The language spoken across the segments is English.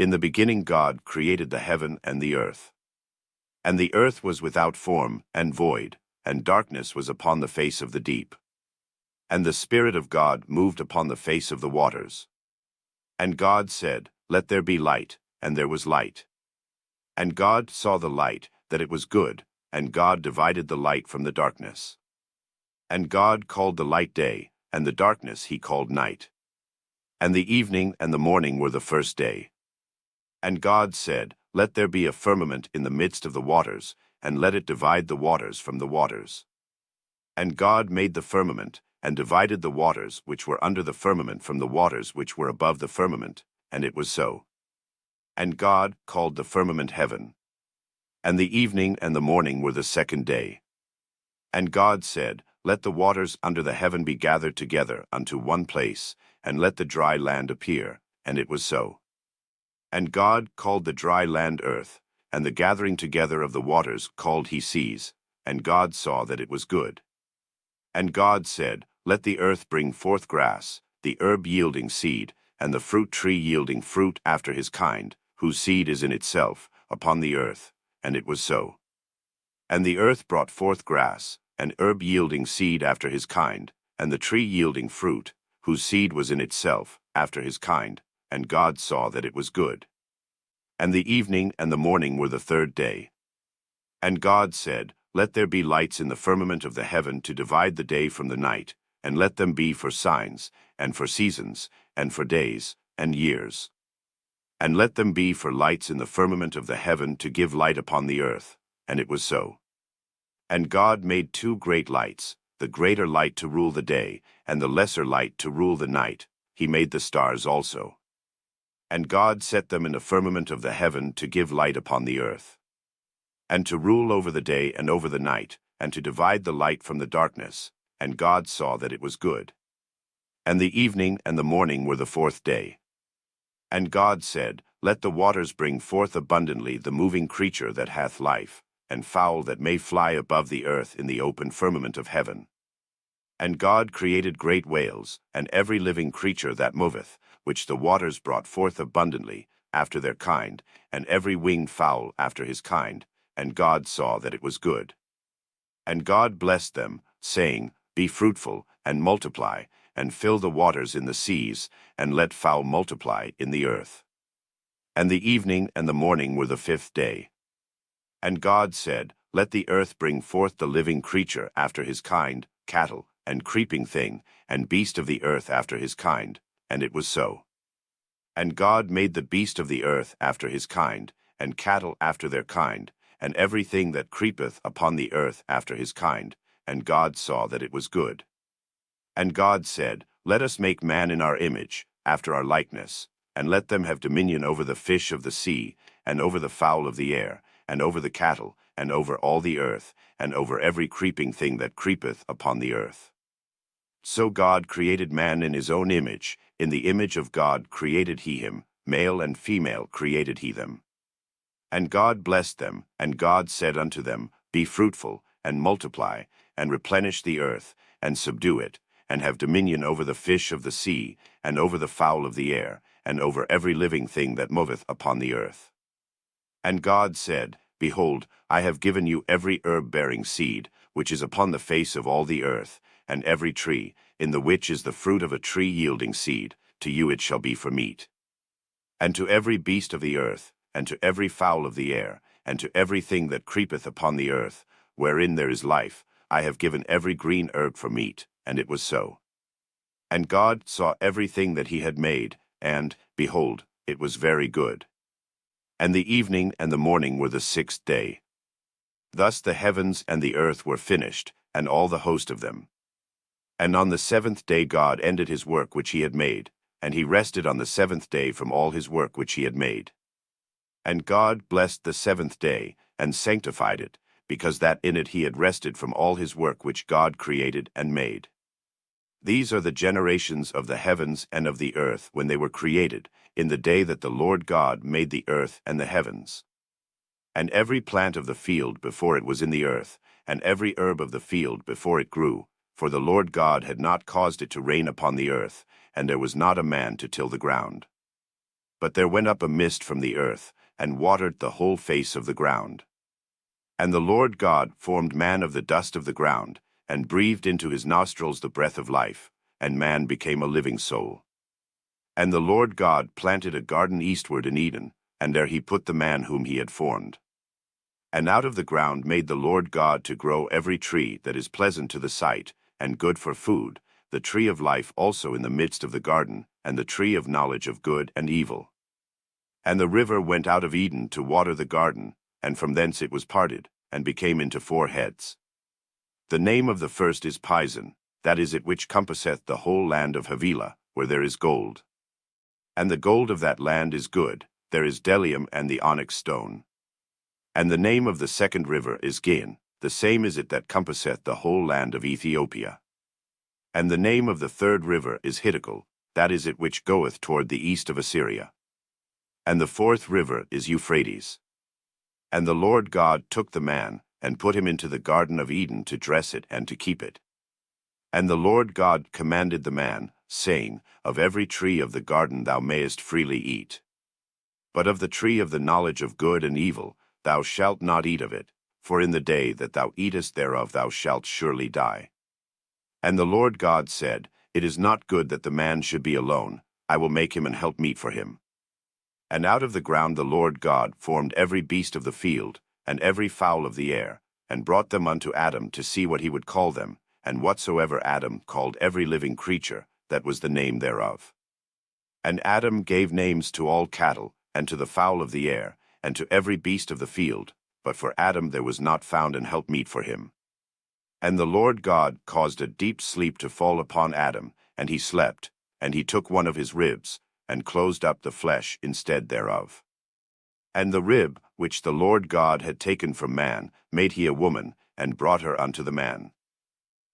In the beginning God created the heaven and the earth. And the earth was without form and void, and darkness was upon the face of the deep. And the Spirit of God moved upon the face of the waters. And God said, Let there be light, and there was light. And God saw the light, that it was good, and God divided the light from the darkness. And God called the light day, and the darkness he called night. And the evening and the morning were the first day. And God said, Let there be a firmament in the midst of the waters, and let it divide the waters from the waters. And God made the firmament, and divided the waters which were under the firmament from the waters which were above the firmament, and it was so. And God called the firmament heaven. And the evening and the morning were the second day. And God said, Let the waters under the heaven be gathered together unto one place, and let the dry land appear, and it was so. And God called the dry land earth, and the gathering together of the waters called he seas, and God saw that it was good. And God said, Let the earth bring forth grass, the herb yielding seed, and the fruit tree yielding fruit after his kind, whose seed is in itself, upon the earth, and it was so. And the earth brought forth grass, and herb yielding seed after his kind, and the tree yielding fruit, whose seed was in itself, after his kind, and God saw that it was good. And the evening and the morning were the third day. And God said, Let there be lights in the firmament of the heaven to divide the day from the night, and let them be for signs, and for seasons, and for days, and years. And let them be for lights in the firmament of the heaven to give light upon the earth, and it was so. And God made two great lights, the greater light to rule the day, and the lesser light to rule the night. He made the stars also. And God set them in the firmament of the heaven to give light upon the earth, and to rule over the day and over the night, and to divide the light from the darkness. And God saw that it was good. And the evening and the morning were the fourth day. And God said, Let the waters bring forth abundantly the moving creature that hath life, and fowl that may fly above the earth in the open firmament of heaven. And God created great whales, and every living creature that moveth, which the waters brought forth abundantly, after their kind, and every winged fowl after his kind, and God saw that it was good. And God blessed them, saying, Be fruitful, and multiply, and fill the waters in the seas, and let fowl multiply in the earth. And the evening and the morning were the fifth day. And God said, Let the earth bring forth the living creature after his kind, cattle, and creeping thing, and beast of the earth after his kind, and it was so. And God made the beast of the earth after his kind, and cattle after their kind, and everything that creepeth upon the earth after his kind, and God saw that it was good. And God said, Let us make man in our image, after our likeness, and let them have dominion over the fish of the sea, and over the fowl of the air, and over the cattle, and over all the earth, and over every creeping thing that creepeth upon the earth. So God created man in his own image, in the image of God created he him, male and female created he them. And God blessed them, and God said unto them, Be fruitful, and multiply, and replenish the earth, and subdue it, and have dominion over the fish of the sea, and over the fowl of the air, and over every living thing that moveth upon the earth. And God said, Behold, I have given you every herb-bearing seed, which is upon the face of all the earth, and every tree, in the which is the fruit of a tree yielding seed, to you it shall be for meat. And to every beast of the earth, and to every fowl of the air, and to everything that creepeth upon the earth, wherein there is life, I have given every green herb for meat, and it was so. And God saw everything that he had made, and, behold, it was very good. And the evening and the morning were the sixth day. Thus the heavens and the earth were finished, and all the host of them. And on the seventh day God ended his work which he had made, and he rested on the seventh day from all his work which he had made. And God blessed the seventh day, and sanctified it, because that in it he had rested from all his work which God created and made. These are the generations of the heavens and of the earth when they were created, in the day that the Lord God made the earth and the heavens. And every plant of the field before it was in the earth, and every herb of the field before it grew, for the Lord God had not caused it to rain upon the earth, and there was not a man to till the ground. But there went up a mist from the earth, and watered the whole face of the ground. And the Lord God formed man of the dust of the ground, and breathed into his nostrils the breath of life, and man became a living soul. And the Lord God planted a garden eastward in Eden, and there he put the man whom he had formed. And out of the ground made the Lord God to grow every tree that is pleasant to the sight, and good for food, the tree of life also in the midst of the garden, and the tree of knowledge of good and evil. And the river went out of Eden to water the garden, and from thence it was parted, and became into 4 heads. The name of the first is Pison, that is it which compasseth the whole land of Havilah, where there is gold. And the gold of that land is good, there is bdellium and the onyx stone. And the name of the second river is Gihon, the same is it that compasseth the whole land of Ethiopia. And the name of the third river is Hiddekel, that is it which goeth toward the east of Assyria. And the fourth river is Euphrates. And the Lord God took the man, and put him into the garden of Eden to dress it and to keep it. And the Lord God commanded the man, saying, Of every tree of the garden thou mayest freely eat. But of the tree of the knowledge of good and evil thou shalt not eat of it, for in the day that thou eatest thereof thou shalt surely die. And the Lord God said, It is not good that the man should be alone, I will make him an helpmeet for him. And out of the ground the Lord God formed every beast of the field, and every fowl of the air, and brought them unto Adam to see what he would call them, and whatsoever Adam called every living creature, that was the name thereof. And Adam gave names to all cattle, and to the fowl of the air, and to every beast of the field, but for Adam there was not found an helpmeet for him. And the Lord God caused a deep sleep to fall upon Adam, and he slept, and he took one of his ribs, and closed up the flesh instead thereof. And the rib, which the Lord God had taken from man, made he a woman, and brought her unto the man.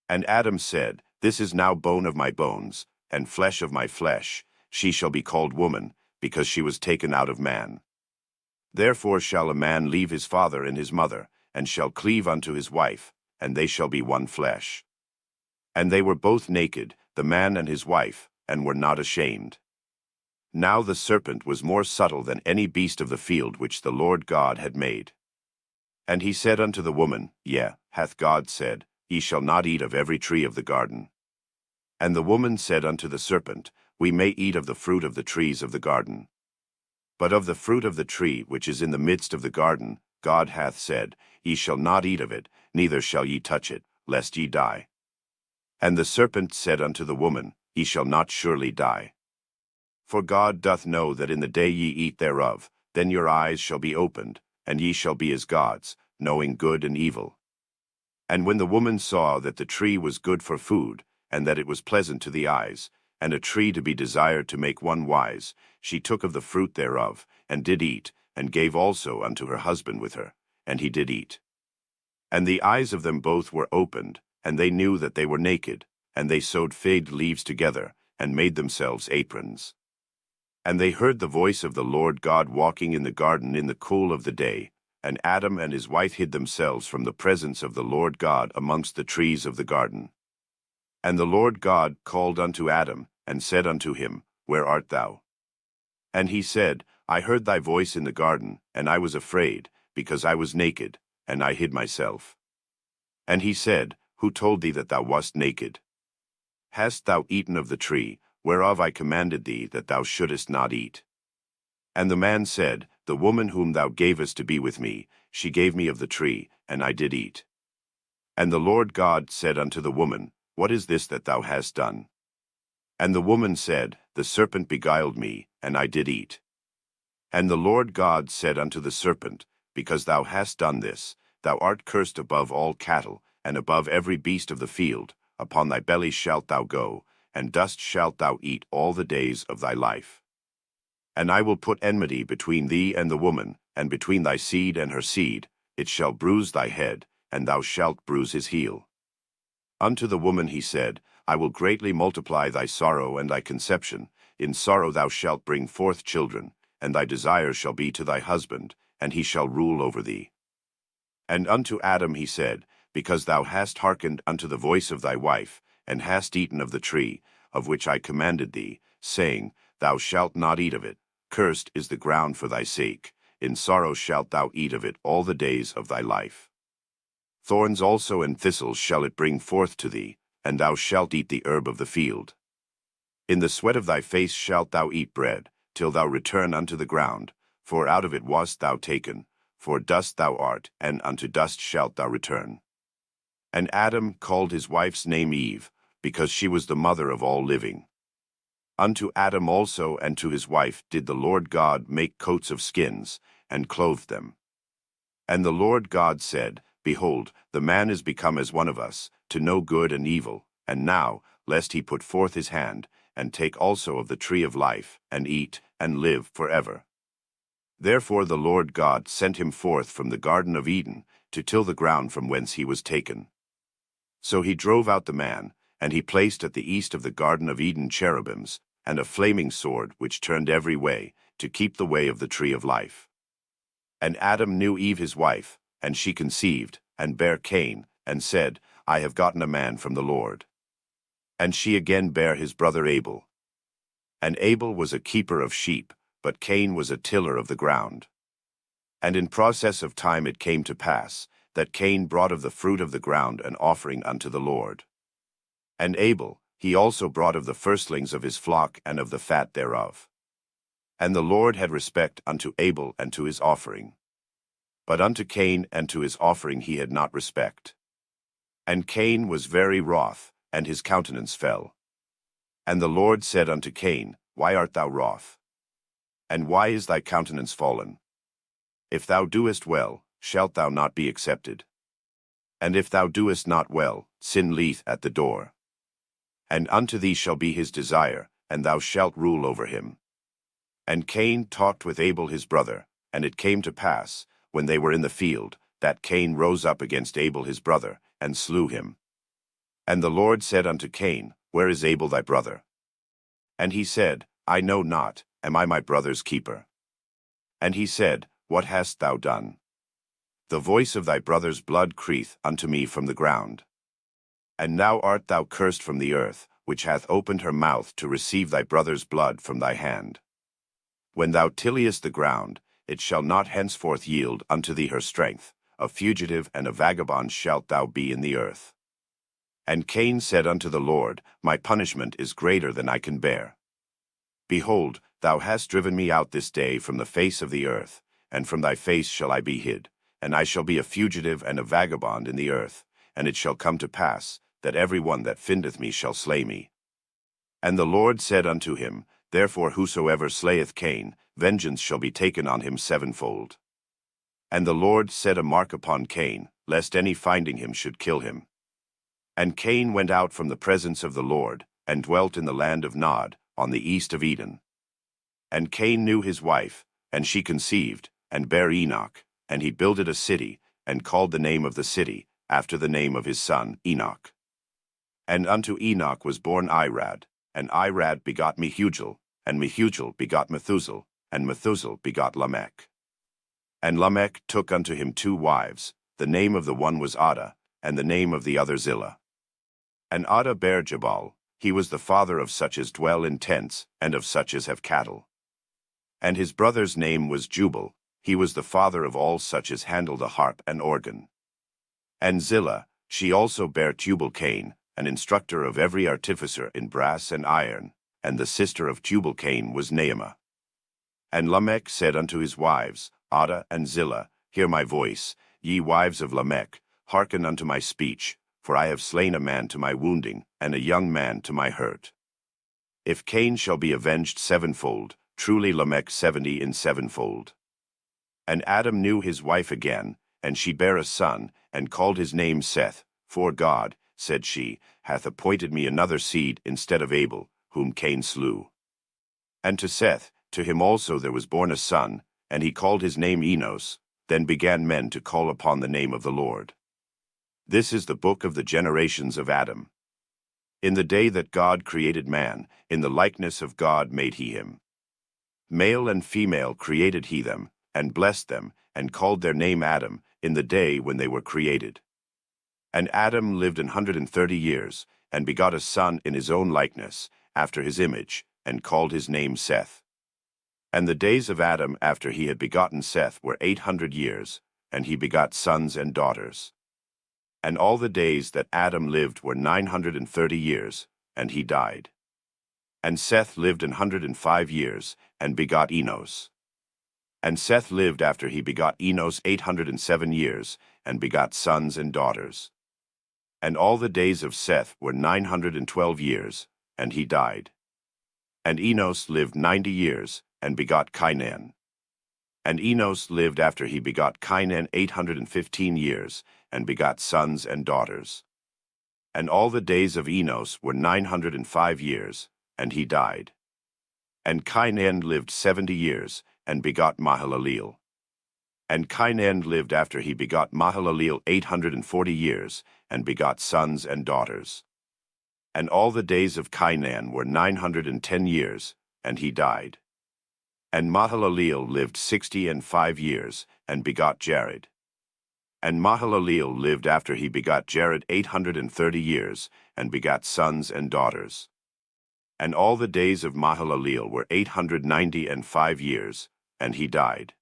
And Adam said, This is now bone of my bones, and flesh of my flesh, she shall be called woman, because she was taken out of man. Therefore shall a man leave his father and his mother, and shall cleave unto his wife, and they shall be one flesh. And they were both naked, the man and his wife, and were not ashamed. Now the serpent was more subtle than any beast of the field which the Lord God had made. And he said unto the woman, Yea, hath God said, Ye shall not eat of every tree of the garden. And the woman said unto the serpent, We may eat of the fruit of the trees of the garden. But of the fruit of the tree which is in the midst of the garden, God hath said, Ye shall not eat of it, neither shall ye touch it, lest ye die. And the serpent said unto the woman, Ye shall not surely die. For God doth know that in the day ye eat thereof, then your eyes shall be opened, and ye shall be as gods, knowing good and evil. And when the woman saw that the tree was good for food, and that it was pleasant to the eyes, and a tree to be desired to make one wise, she took of the fruit thereof, and did eat, and gave also unto her husband with her, and he did eat. And the eyes of them both were opened, and they knew that they were naked, and they sewed fig leaves together, and made themselves aprons. And they heard the voice of the Lord God walking in the garden in the cool of the day, and Adam and his wife hid themselves from the presence of the Lord God amongst the trees of the garden. And the Lord God called unto Adam, and said unto him, Where art thou? And he said, I heard thy voice in the garden, and I was afraid, because I was naked, and I hid myself. And he said, Who told thee that thou wast naked? Hast thou eaten of the tree, whereof I commanded thee that thou shouldest not eat? And the man said, The woman whom thou gavest to be with me, she gave me of the tree, and I did eat. And the Lord God said unto the woman, What is this that thou hast done? And the woman said, The serpent beguiled me, and I did eat. And the Lord God said unto the serpent, Because thou hast done this, thou art cursed above all cattle, and above every beast of the field, upon thy belly shalt thou go, and dust shalt thou eat all the days of thy life. And I will put enmity between thee and the woman, and between thy seed and her seed, it shall bruise thy head, and thou shalt bruise his heel. Unto the woman he said, I will greatly multiply thy sorrow and thy conception, in sorrow thou shalt bring forth children, and thy desire shall be to thy husband, and he shall rule over thee. And unto Adam he said, Because thou hast hearkened unto the voice of thy wife, and hast eaten of the tree, of which I commanded thee, saying, Thou shalt not eat of it, cursed is the ground for thy sake, in sorrow shalt thou eat of it all the days of thy life. Thorns also and thistles shall it bring forth to thee, and thou shalt eat the herb of the field. In the sweat of thy face shalt thou eat bread, till thou return unto the ground, for out of it wast thou taken, for dust thou art, and unto dust shalt thou return. And Adam called his wife's name Eve, because she was the mother of all living. Unto Adam also and to his wife did the Lord God make coats of skins, and clothed them. And the Lord God said, Behold, the man is become as one of us, to know good and evil, and now, lest he put forth his hand, and take also of the tree of life, and eat, and live forever. Therefore the Lord God sent him forth from the Garden of Eden, to till the ground from whence he was taken. So he drove out the man, and he placed at the east of the Garden of Eden cherubims, and a flaming sword which turned every way, to keep the way of the tree of life. And Adam knew Eve his wife, and she conceived, and bare Cain, and said, I have gotten a man from the Lord. And she again bare his brother Abel. And Abel was a keeper of sheep, but Cain was a tiller of the ground. And in process of time it came to pass, that Cain brought of the fruit of the ground an offering unto the Lord. And Abel, he also brought of the firstlings of his flock and of the fat thereof. And the Lord had respect unto Abel and to his offering. But unto Cain and to his offering he had not respect. And Cain was very wroth, and his countenance fell. And the Lord said unto Cain, Why art thou wroth? And why is thy countenance fallen? If thou doest well, shalt thou not be accepted? And if thou doest not well, sin lieth at the door. And unto thee shall be his desire, and thou shalt rule over him. And Cain talked with Abel his brother, and it came to pass, when they were in the field, that Cain rose up against Abel his brother, and slew him. And the Lord said unto Cain, Where is Abel thy brother? And he said, I know not, am I my brother's keeper? And he said, What hast thou done? The voice of thy brother's blood crieth unto me from the ground. And now art thou cursed from the earth, which hath opened her mouth to receive thy brother's blood from thy hand. When thou tillest the ground, it shall not henceforth yield unto thee her strength. A fugitive and a vagabond shalt thou be in the earth. And Cain said unto the Lord, My punishment is greater than I can bear. Behold, thou hast driven me out this day from the face of the earth, and from thy face shall I be hid, and I shall be a fugitive and a vagabond in the earth, and it shall come to pass, that every one that findeth me shall slay me. And the Lord said unto him, Therefore whosoever slayeth Cain, vengeance shall be taken on him sevenfold. And the Lord set a mark upon Cain, lest any finding him should kill him. And Cain went out from the presence of the Lord, and dwelt in the land of Nod, on the east of Eden. And Cain knew his wife, and she conceived, and bare Enoch, and he builded a city, and called the name of the city, after the name of his son Enoch. And unto Enoch was born Irad, and Irad begot Mehujael, and Mehujael begot Methusael, and Methusael begot Lamech. And Lamech took unto him 2 wives, the name of the one was Ada, and the name of the other Zillah. And Ada bare Jabal, he was the father of such as dwell in tents, and of such as have cattle. And his brother's name was Jubal, he was the father of all such as handle the harp and organ. And Zillah, she also bare Tubal-Cain, an instructor of every artificer in brass and iron, and the sister of Tubal-Cain was Naamah. And Lamech said unto his wives, Ada and Zillah, Hear my voice, ye wives of Lamech, hearken unto my speech, for I have slain a man to my wounding, and a young man to my hurt. If Cain shall be avenged sevenfold, truly Lamech 70 in sevenfold. And Adam knew his wife again, and she bare a son, and called his name Seth, for God, said she, hath appointed me another seed instead of Abel, whom Cain slew. And to Seth, to him also there was born a son, and he called his name Enos. Then began men to call upon the name of the Lord. This is the book of the generations of Adam. In the day that God created man, in the likeness of God made he him. Male and female created he them, and blessed them, and called their name Adam, in the day when they were created. And Adam lived 130 years, and begot a son in his own likeness, after his image, and called his name Seth. And the days of Adam after he had begotten Seth were 800 years, and he begot sons and daughters. And all the days that Adam lived were 930 years, and he died. And Seth lived 105 years, and begot Enos. And Seth lived after he begot Enos 807 years, and begot sons and daughters. And all the days of Seth were 912 years, and he died. And Enos lived 90 years, and begot Cainan. And Enos lived after he begot Cainan 815 years, and begot sons and daughters. And all the days of Enos were 905 years, and he died. And Cainan lived 70 years, and begot Mahalaleel. And Cainan lived after he begot Mahalaleel 840 years, and begot sons and daughters. And all the days of Cainan were 910 years, and he died. And Mahalaleel lived 65 years, and begot Jared. And Mahalaleel lived after he begot Jared 830 years, and begot sons and daughters. And all the days of Mahalaleel were 895 years, and he died.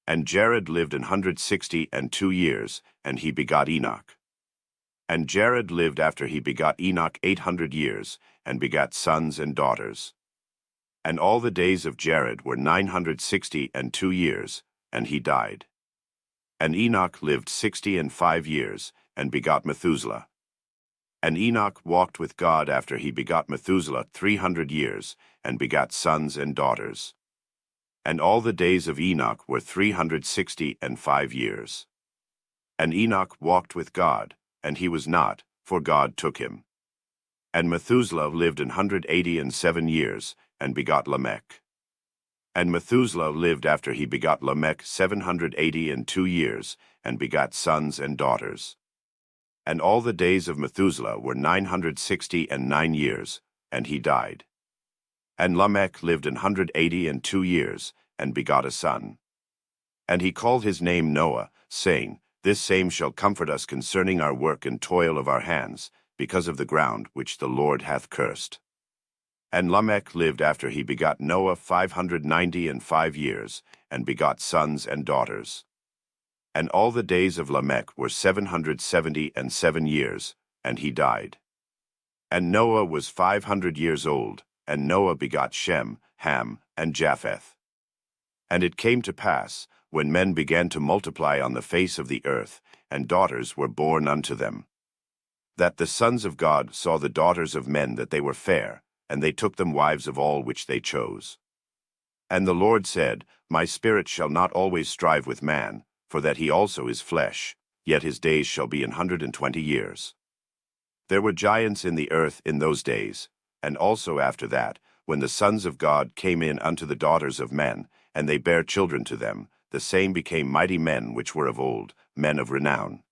And Jared lived 162 years, and he begot Enoch. And Jared lived after he begot Enoch 800 years, and begat sons and daughters. And all the days of Jared were 962 years, and he died. And Enoch lived 65 years, and begot Methuselah. And Enoch walked with God after he begot Methuselah 300 years, and begat sons and daughters. And all the days of Enoch were 365 years. And Enoch walked with God, and he was not, for God took him. And Methuselah lived 187 years, and begot Lamech. And Methuselah lived after he begot Lamech 782 years, and begot sons and daughters. And all the days of Methuselah were 969 years, and he died. And Lamech lived 182 years, and begot a son. And he called his name Noah, saying, This same shall comfort us concerning our work and toil of our hands, because of the ground which the Lord hath cursed. And Lamech lived after he begot Noah 595 years, and begot sons and daughters. And all the days of Lamech were 777 years, and he died. And Noah was 500 years old, and Noah begot Shem, Ham, and Japheth. And it came to pass, when men began to multiply on the face of the earth, and daughters were born unto them, that the sons of God saw the daughters of men that they were fair, and they took them wives of all which they chose. And the Lord said, My spirit shall not always strive with man, for that he also is flesh, yet his days shall be 120 years. There were giants in the earth in those days, and also after that, when the sons of God came in unto the daughters of men, and they bare children to them, the same became mighty men which were of old, men of renown.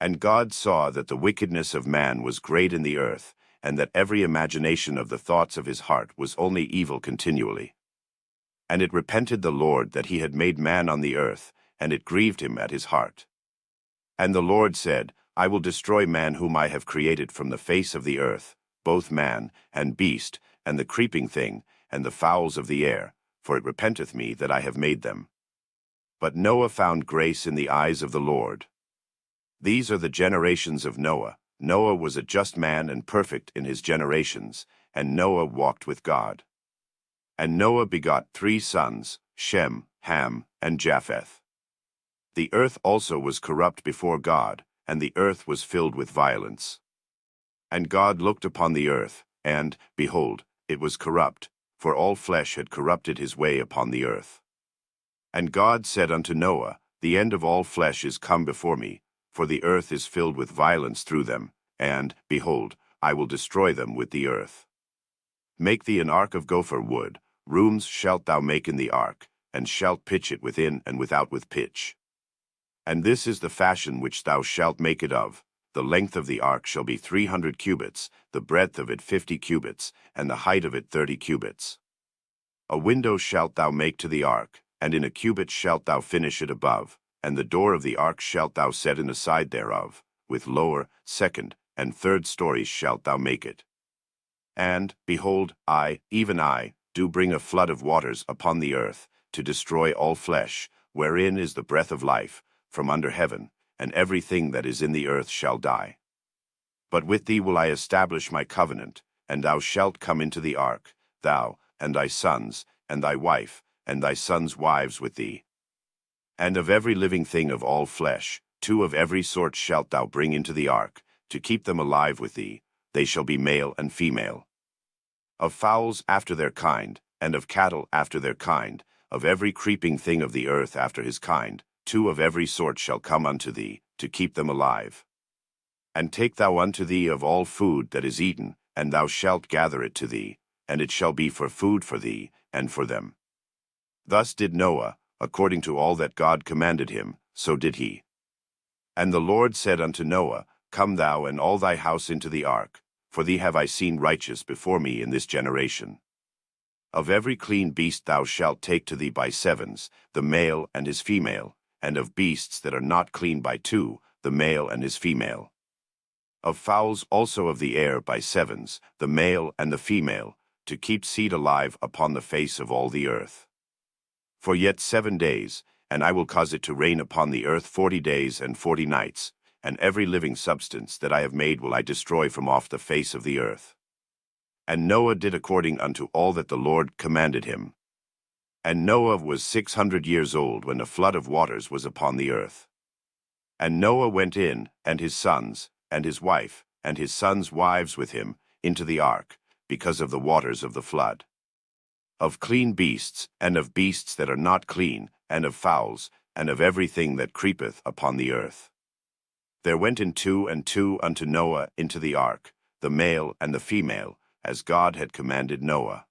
And God saw that the wickedness of man was great in the earth, and that every imagination of the thoughts of his heart was only evil continually. And it repented the Lord that he had made man on the earth, and it grieved him at his heart. And the Lord said, I will destroy man whom I have created from the face of the earth, both man, and beast, and the creeping thing, and the fowls of the air, for it repenteth me that I have made them. But Noah found grace in the eyes of the Lord. These are the generations of Noah. Noah was a just man and perfect in his generations, and Noah walked with God. And Noah begot 3 sons, Shem, Ham, and Japheth. The earth also was corrupt before God, and the earth was filled with violence. And God looked upon the earth, and, behold, it was corrupt, for all flesh had corrupted his way upon the earth. And God said unto Noah, The end of all flesh is come before me, for the earth is filled with violence through them, and, behold, I will destroy them with the earth. Make thee an ark of gopher wood, rooms shalt thou make in the ark, and shalt pitch it within and without with pitch. And this is the fashion which thou shalt make it of. The length of the ark shall be 300 cubits, the breadth of it 50 cubits, and the height of it 30 cubits. A window shalt thou make to the ark, and in a cubit shalt thou finish it above, and the door of the ark shalt thou set in the side thereof, with lower, second, and third stories shalt thou make it. And, behold, I, even I, do bring a flood of waters upon the earth, to destroy all flesh, wherein is the breath of life, from under heaven, and everything that is in the earth shall die. But with thee will I establish my covenant, and thou shalt come into the ark, thou, and thy sons, and thy wife, and thy sons' wives with thee. And of every living thing of all flesh, 2 of every sort shalt thou bring into the ark, to keep them alive with thee, they shall be male and female. Of fowls after their kind, and of cattle after their kind, of every creeping thing of the earth after his kind, 2 of every sort shall come unto thee, to keep them alive. And take thou unto thee of all food that is eaten, and thou shalt gather it to thee, and it shall be for food for thee, and for them. Thus did Noah, according to all that God commanded him, so did he. And the Lord said unto Noah, Come thou and all thy house into the ark, for thee have I seen righteous before me in this generation. Of every clean beast thou shalt take to thee by 7s, the male and his female, and of beasts that are not clean by 2, the male and his female. Of fowls also of the air by 7s, the male and the female, to keep seed alive upon the face of all the earth. For yet 7 days, and I will cause it to rain upon the earth 40 days and 40 nights, and every living substance that I have made will I destroy from off the face of the earth. And Noah did according unto all that the Lord commanded him. And Noah was 600 years old when a flood of waters was upon the earth. And Noah went in, and his sons, and his wife, and his sons' wives with him, into the ark, because of the waters of the flood. Of clean beasts, and of beasts that are not clean, and of fowls, and of everything that creepeth upon the earth. There went in 2 and 2 unto Noah into the ark, the male and the female, as God had commanded Noah.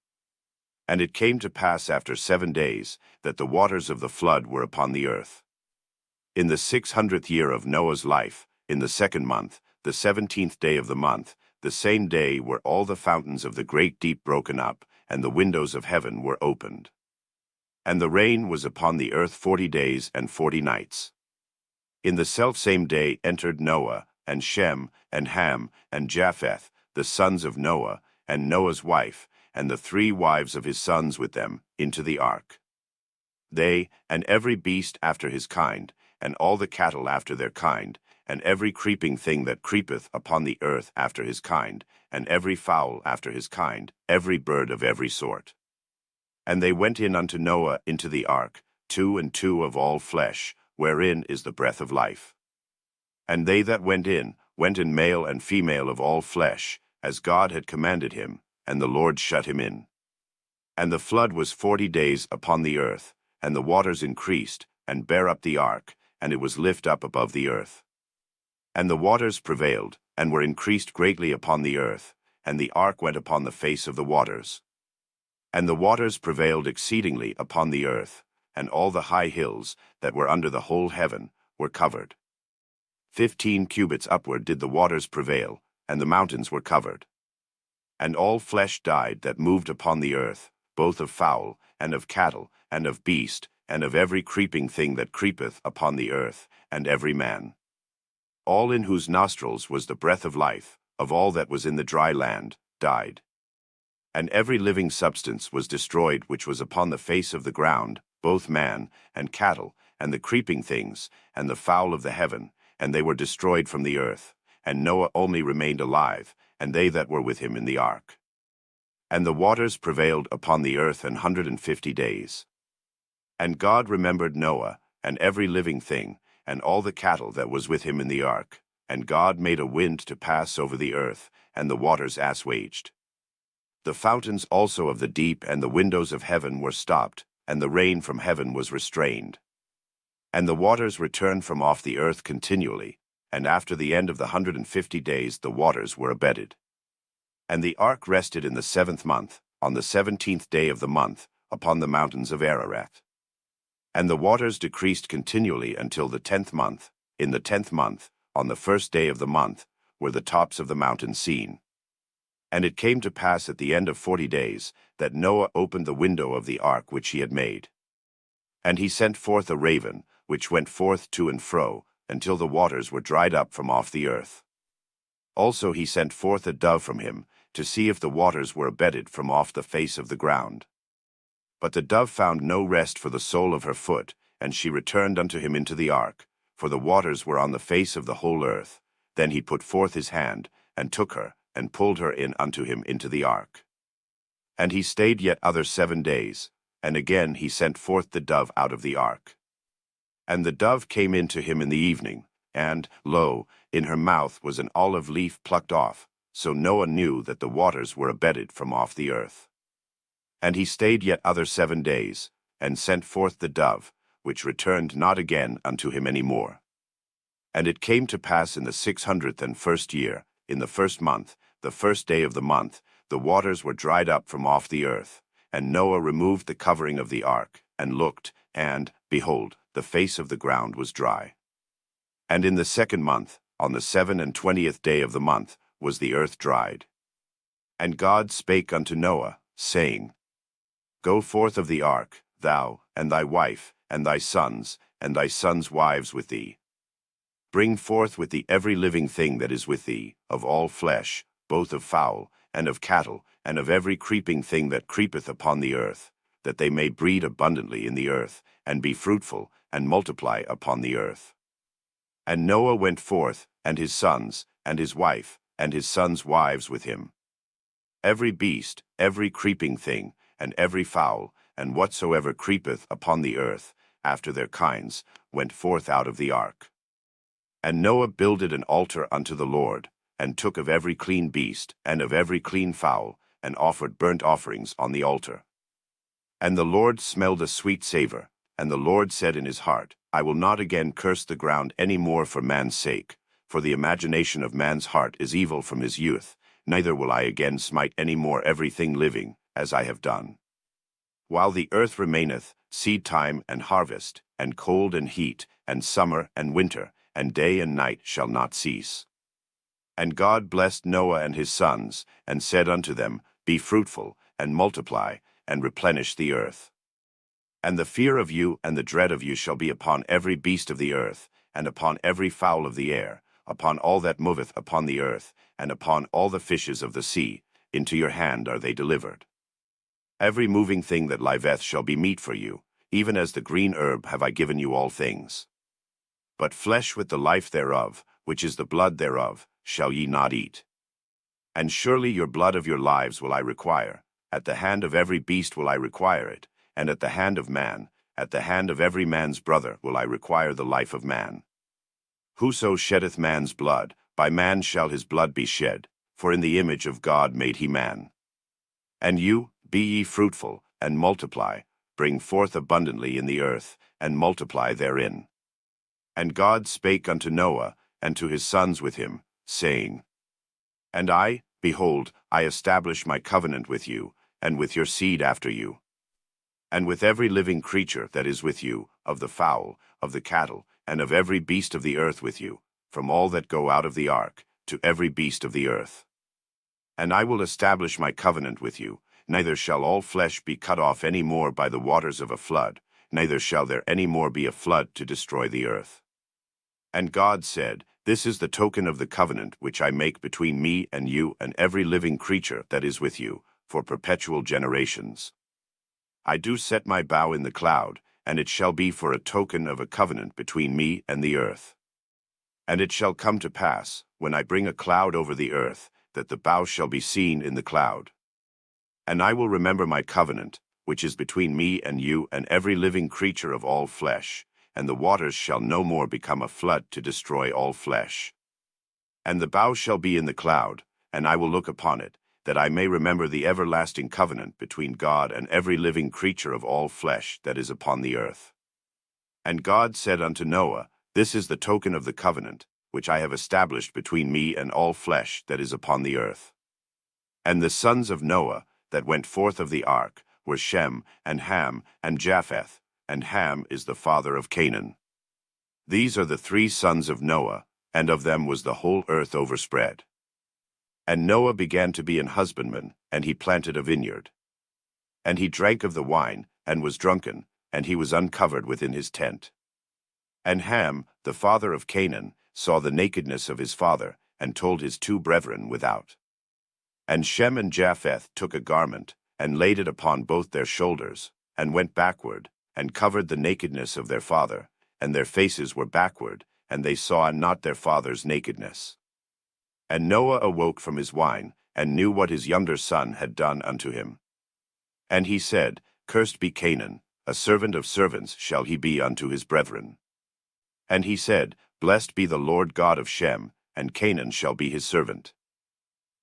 And it came to pass after 7 days, that the waters of the flood were upon the earth. In the 600th year of Noah's life, in the 2nd month, the 17th day of the month, the same day were all the fountains of the great deep broken up, and the windows of heaven were opened. And the rain was upon the earth 40 days and 40 nights. In the selfsame day entered Noah, and Shem, and Ham, and Japheth, the sons of Noah, and Noah's wife, and the 3 wives of his sons with them, into the ark. They, and every beast after his kind, and all the cattle after their kind, and every creeping thing that creepeth upon the earth after his kind, and every fowl after his kind, every bird of every sort. And they went in unto Noah into the ark, 2 and 2 of all flesh, wherein is the breath of life. And they that went in male and female of all flesh, as God had commanded him, and the Lord shut him in. And the flood was 40 days upon the earth, and the waters increased, and bare up the ark, and it was lift up above the earth. And the waters prevailed, and were increased greatly upon the earth, and the ark went upon the face of the waters. And the waters prevailed exceedingly upon the earth, and all the high hills, that were under the whole heaven, were covered. 15 cubits upward did the waters prevail, and the mountains were covered. And all flesh died that moved upon the earth, both of fowl, and of cattle, and of beast, and of every creeping thing that creepeth upon the earth, and every man. All in whose nostrils was the breath of life, of all that was in the dry land, died. And every living substance was destroyed which was upon the face of the ground, both man, and cattle, and the creeping things, and the fowl of the heaven, and they were destroyed from the earth. And Noah only remained alive, and they that were with him in the ark. And the waters prevailed upon the earth 150 days. And God remembered Noah, and every living thing, and all the cattle that was with him in the ark. And God made a wind to pass over the earth, and the waters assuaged. The fountains also of the deep and the windows of heaven were stopped, and the rain from heaven was restrained. And the waters returned from off the earth continually, and after the end of the 150 days the waters were abated. And the ark rested in the 7th month, on the 17th day of the month, upon the mountains of Ararat. And the waters decreased continually until the 10th month. In the 10th month, on the 1st day of the month, were the tops of the mountains seen. And it came to pass at the end of 40 days, that Noah opened the window of the ark which he had made. And he sent forth a raven, which went forth to and fro, until the waters were dried up from off the earth. Also he sent forth a dove from him, to see if the waters were abated from off the face of the ground. But the dove found no rest for the sole of her foot, and she returned unto him into the ark, for the waters were on the face of the whole earth. Then he put forth his hand, and took her, and pulled her in unto him into the ark. And he stayed yet other 7 days, and again he sent forth the dove out of the ark. And the dove came in to him in the evening, and, lo, in her mouth was an olive leaf plucked off, so Noah knew that the waters were abated from off the earth. And he stayed yet other 7 days, and sent forth the dove, which returned not again unto him any more. And it came to pass in the 601st year, in the 1st month, the 1st day of the month, the waters were dried up from off the earth. And Noah removed the covering of the ark, and looked, and, behold, the face of the ground was dry. And in the 2nd month, on the 27th day of the month, was the earth dried. And God spake unto Noah, saying, Go forth of the ark, thou, and thy wife, and thy sons wives with thee. Bring forth with thee every living thing that is with thee, of all flesh, both of fowl, and of cattle, and of every creeping thing that creepeth upon the earth, that they may breed abundantly in the earth, and be fruitful, and multiply upon the earth. And Noah went forth, and his sons, and his wife, and his sons' wives with him. Every beast, every creeping thing, and every fowl, and whatsoever creepeth upon the earth, after their kinds, went forth out of the ark. And Noah builded an altar unto the Lord, and took of every clean beast, and of every clean fowl, and offered burnt offerings on the altar. And the Lord smelled a sweet savor, and the Lord said in his heart, I will not again curse the ground any more for man's sake, for the imagination of man's heart is evil from his youth, neither will I again smite any more everything living, as I have done. While the earth remaineth, seed time and harvest, and cold and heat, and summer and winter, and day and night shall not cease. And God blessed Noah and his sons, and said unto them, Be fruitful, and multiply, and replenish the earth. And the fear of you and the dread of you shall be upon every beast of the earth, and upon every fowl of the air, upon all that moveth upon the earth, and upon all the fishes of the sea. Into your hand are they delivered. Every moving thing that liveth shall be meat for you, even as the green herb have I given you all things. But flesh with the life thereof, which is the blood thereof, shall ye not eat. And surely your blood of your lives will I require, at the hand of every beast will I require it, and at the hand of man, at the hand of every man's brother will I require the life of man. Whoso sheddeth man's blood, by man shall his blood be shed, for in the image of God made he man. And you, be ye fruitful, and multiply, bring forth abundantly in the earth, and multiply therein. And God spake unto Noah, and to his sons with him, saying, And I, behold, I establish my covenant with you, and with your seed after you, and with every living creature that is with you, of the fowl, of the cattle, and of every beast of the earth with you, from all that go out of the ark, to every beast of the earth. And I will establish my covenant with you, neither shall all flesh be cut off any more by the waters of a flood, neither shall there any more be a flood to destroy the earth. And God said, This is the token of the covenant which I make between me and you and every living creature that is with you, for perpetual generations. I do set my bow in the cloud, and it shall be for a token of a covenant between me and the earth. And it shall come to pass, when I bring a cloud over the earth, that the bow shall be seen in the cloud. And I will remember my covenant, which is between me and you and every living creature of all flesh, and the waters shall no more become a flood to destroy all flesh. And the bow shall be in the cloud, and I will look upon it, that I may remember the everlasting covenant between God and every living creature of all flesh that is upon the earth. And God said unto Noah, This is the token of the covenant, which I have established between me and all flesh that is upon the earth. And the sons of Noah that went forth of the ark were Shem, and Ham, and Japheth, and Ham is the father of Canaan. These are the 3 sons of Noah, and of them was the whole earth overspread. And Noah began to be an husbandman, and he planted a vineyard. And he drank of the wine, and was drunken, and he was uncovered within his tent. And Ham, the father of Canaan, saw the nakedness of his father, and told his 2 brethren without. And Shem and Japheth took a garment, and laid it upon both their shoulders, and went backward, and covered the nakedness of their father, and their faces were backward, and they saw not their father's nakedness. And Noah awoke from his wine, and knew what his younger son had done unto him. And he said, Cursed be Canaan, a servant of servants shall he be unto his brethren. And he said, Blessed be the Lord God of Shem, and Canaan shall be his servant.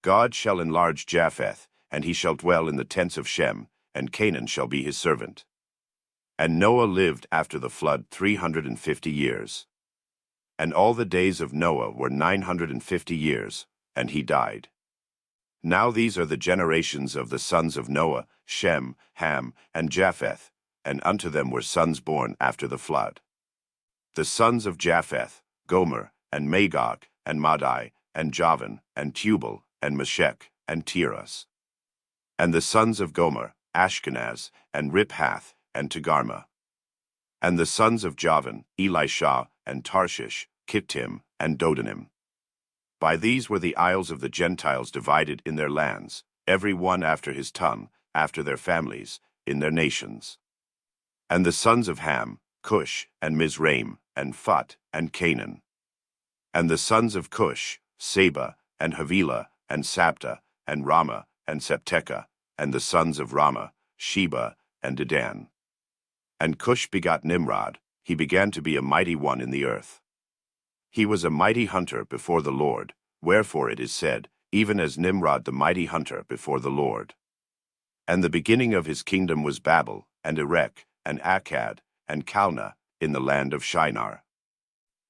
God shall enlarge Japheth, and he shall dwell in the tents of Shem, and Canaan shall be his servant. And Noah lived after the flood 350 years. And all the days of Noah were 950 years, and he died. Now these are the generations of the sons of Noah, Shem, Ham, and Japheth, and unto them were sons born after the flood. The sons of Japheth, Gomer, and Magog, and Madai, and Javan, and Tubal, and Meshech, and Tiras. And the sons of Gomer, Ashkenaz, and Riphath, and Togarmah. And the sons of Javan, Elisha, and Tarshish, Kittim, and Dodanim. By these were the isles of the Gentiles divided in their lands, every one after his tongue, after their families, in their nations. And the sons of Ham, Cush, and Mizraim, and Phut, and Canaan. And the sons of Cush, Seba, and Havilah, and Sabta, and Ramah, and Septeka, and the sons of Ramah, Sheba, and Dedan. And Cush begot Nimrod, he began to be a mighty one in the earth. He was a mighty hunter before the Lord, wherefore it is said, even as Nimrod the mighty hunter before the Lord. And the beginning of his kingdom was Babel, and Erech, and Akkad, and Calneh, in the land of Shinar.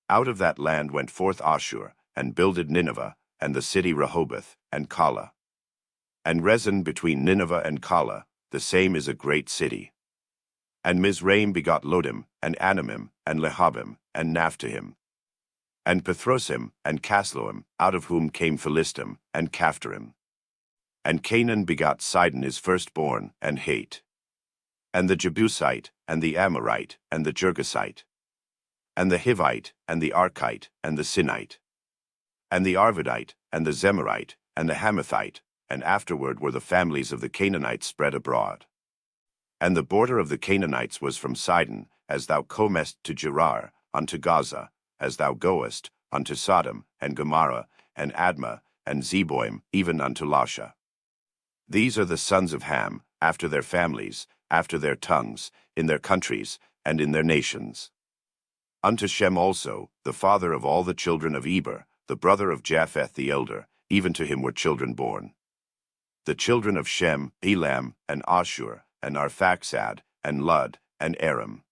Out of that land went forth Ashur, and builded Nineveh, and the city Rehoboth, and Calah. And Rezin between Nineveh and Calah, the same is a great city. And Mizraim begot Lodim, and Anamim, and Lehabim, and Naphtahim. And Pathrosim, and Casloim, out of whom came Philistim, and Caphtorim. And Canaan begot Sidon his firstborn, and Hate. And the Jebusite, and the Amorite, and the Girgasite. And the Hivite, and the Archite, and the Sinite. And the Arvadite, and the Zemarite, and the Hamathite, and afterward were the families of the Canaanites spread abroad. And the border of the Canaanites was from Sidon, as thou comest to Gerar, unto Gaza, as thou goest, unto Sodom, and Gomorrah, and Admah, and Zeboim, even unto Lasha. These are the sons of Ham, after their families, after their tongues, in their countries, and in their nations. Unto Shem also, the father of all the children of Eber, the brother of Japheth the elder, even to him were children born. The children of Shem, Elam, and Ashur, and Arphaxad, and Lud, and Aram.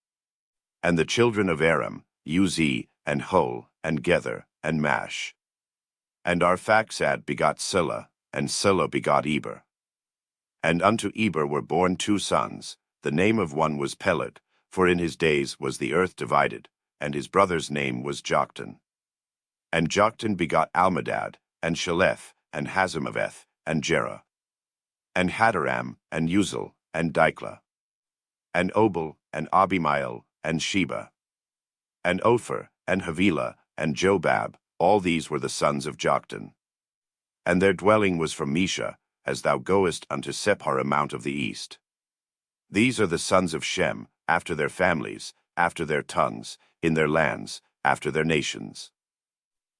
And the children of Aram, Uzi, and Hul, and Gether, and Mash. And Arphaxad begot Silla, and Silla begot Eber. And unto Eber were born two sons, the name of one was Peleg, for in his days was the earth divided, and his brother's name was Joktan. And Joktan begot Almadad, and Shalef, and Hazamaveth, and Jerah. And Hadaram, and Uzal, and Diklah. And Obal, and Abimael, and Sheba. And Ophir, and Havilah, and Jobab, all these were the sons of Joktan. And their dwelling was from Mesha, as thou goest unto Sephar mount of the east. These are the sons of Shem, after their families, after their tongues, in their lands, after their nations.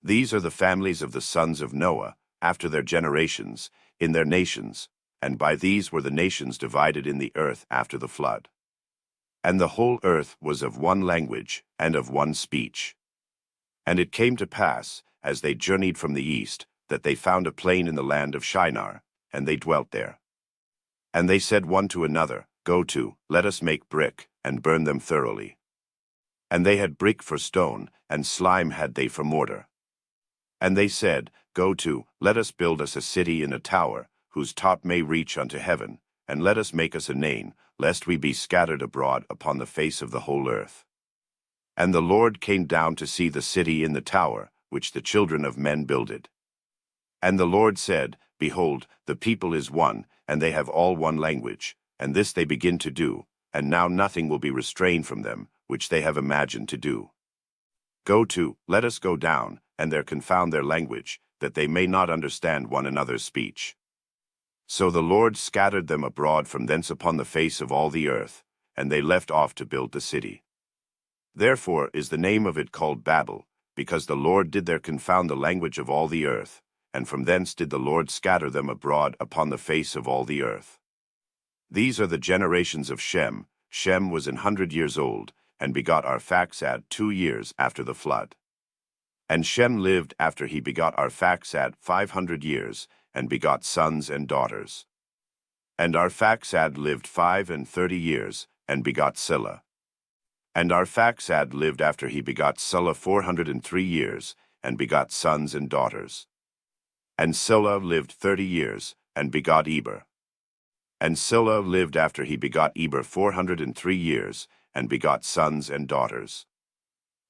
These are the families of the sons of Noah, after their generations, in their nations, and by these were the nations divided in the earth after the flood. And the whole earth was of one language, and of one speech. And it came to pass, as they journeyed from the east, that they found a plain in the land of Shinar, and they dwelt there. And they said one to another, Go to, let us make brick, and burn them thoroughly. And they had brick for stone, and slime had they for mortar. And they said, Go to, let us build us a city in a tower, whose top may reach unto heaven, and let us make us a name, lest we be scattered abroad upon the face of the whole earth. And the Lord came down to see the city in the tower, which the children of men builded. And the Lord said, Behold, the people is one, and they have all one language, and this they begin to do, and now nothing will be restrained from them, which they have imagined to do. Go to, let us go down, and there confound their language, that they may not understand one another's speech. So the Lord scattered them abroad from thence upon the face of all the earth, and they left off to build the city. Therefore is the name of it called Babel, because the Lord did there confound the language of all the earth, and from thence did the Lord scatter them abroad upon the face of all the earth. These are the generations of Shem. Shem was 100 years old, and begot Arphaxad 2 years after the flood. And Shem lived after he begot Arphaxad 500 years, and begot sons and daughters. And Arphaxad lived 35 years, and begot Silla. And Arphaxad lived after he begot Silla 403 years, and begot sons and daughters. And Silla lived 30 years, and begot Eber. And Silla lived after he begot Eber 403 years, and begot sons and daughters.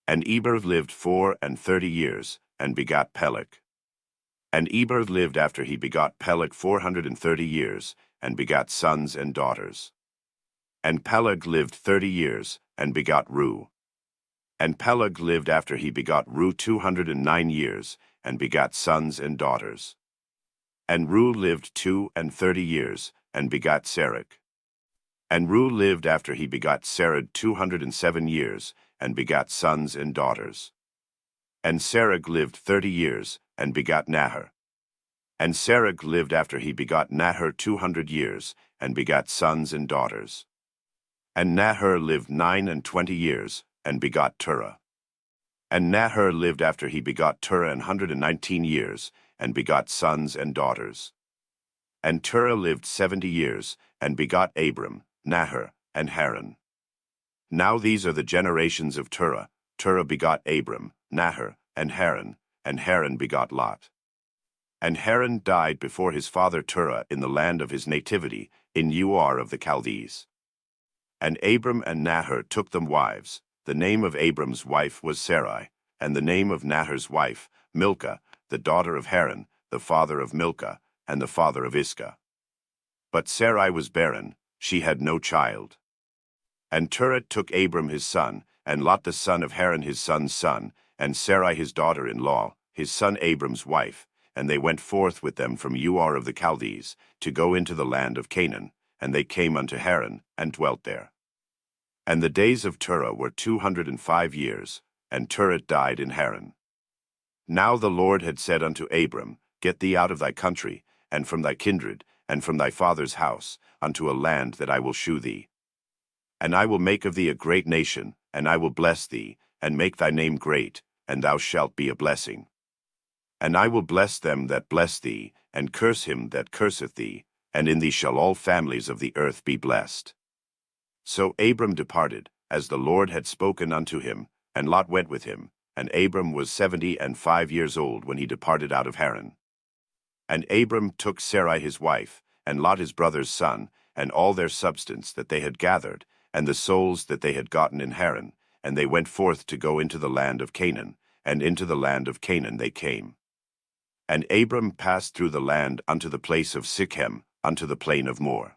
And Eber lived 34 years, and begot Peleg. And Eber lived after he begot Peleg 430 years, and begot sons and daughters. And Peleg lived 30 years, and begot Reu. And Peleg lived after he begot Reu 209 years, and begot sons and daughters. And Reu lived 32 years, and begot Serug. And Reu lived after he begot Serug 207 years, and begot sons and daughters. And Serug lived 30 years, and begot Nahor. And Serug lived after he begot Nahor 200 years, and begot sons and daughters. And Nahor lived 29 years, and begot Terah. And Nahor lived after he begot Terah 119 years, and begot sons and daughters. And Terah lived 70 years, and begot Abram, Nahor, and Haran. Now these are the generations of Terah. Terah begot Abram, Nahor, and Haran begot Lot. And Haran died before his father Terah in the land of his nativity, in Ur of the Chaldees. And Abram and Nahor took them wives. The name of Abram's wife was Sarai, and the name of Nahor's wife, Milcah, the daughter of Haran, the father of Milcah, and the father of Iscah. But Sarai was barren, she had no child. And Terah took Abram his son, and Lot the son of Haran his son's son, and Sarai his daughter-in-law, his son Abram's wife, and they went forth with them from Ur of the Chaldees, to go into the land of Canaan, and they came unto Haran, and dwelt there. And the days of Terah were 205 years, and Terah died in Haran. Now the Lord had said unto Abram, Get thee out of thy country, and from thy kindred, and from thy father's house, unto a land that I will shew thee. And I will make of thee a great nation, and I will bless thee, and make thy name great, and thou shalt be a blessing. And I will bless them that bless thee, and curse him that curseth thee, and in thee shall all families of the earth be blessed. So Abram departed, as the Lord had spoken unto him, and Lot went with him, and Abram was 75 years old when he departed out of Haran. And Abram took Sarai his wife, and Lot his brother's son, and all their substance that they had gathered, and the souls that they had gotten in Haran, and they went forth to go into the land of Canaan, and into the land of Canaan they came. And Abram passed through the land unto the place of Sichem, unto the plain of Moreh.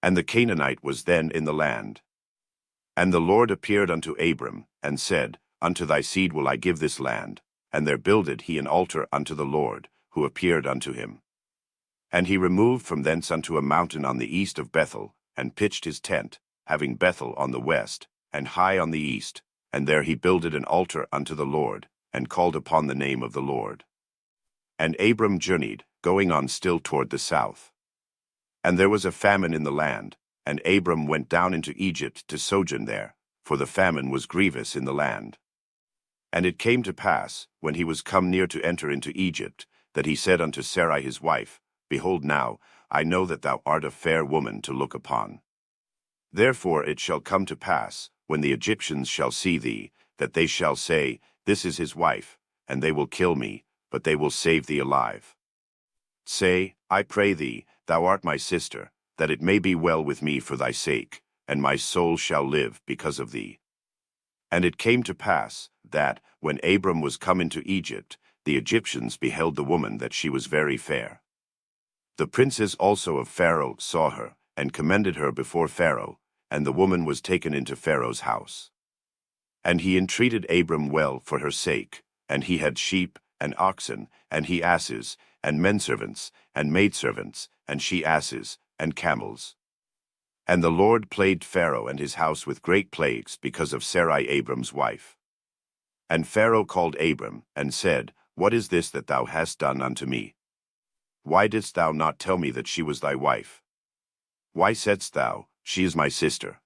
And the Canaanite was then in the land. And the Lord appeared unto Abram, and said, Unto thy seed will I give this land. And there builded he an altar unto the Lord, who appeared unto him. And he removed from thence unto a mountain on the east of Bethel, and pitched his tent, having Bethel on the west, and Hai on the east, and there he builded an altar unto the Lord, and called upon the name of the Lord. And Abram journeyed, going on still toward the south. And there was a famine in the land, and Abram went down into Egypt to sojourn there, for the famine was grievous in the land. And it came to pass, when he was come near to enter into Egypt, that he said unto Sarai his wife, Behold now, I know that thou art a fair woman to look upon. Therefore it shall come to pass, when the Egyptians shall see thee, that they shall say, This is his wife, and they will kill me, but they will save thee alive. Say, I pray thee, thou art my sister, that it may be well with me for thy sake, and my soul shall live because of thee. And it came to pass, that, when Abram was come into Egypt, the Egyptians beheld the woman that she was very fair. The princes also of Pharaoh saw her, and commended her before Pharaoh, and the woman was taken into Pharaoh's house. And he entreated Abram well for her sake, and he had sheep, and oxen, and he asses, and menservants, and maidservants, and she asses, and camels. And the Lord plagued Pharaoh and his house with great plagues because of Sarai Abram's wife. And Pharaoh called Abram, and said, What is this that thou hast done unto me? Why didst thou not tell me that she was thy wife? Why saidst thou, She is my sister?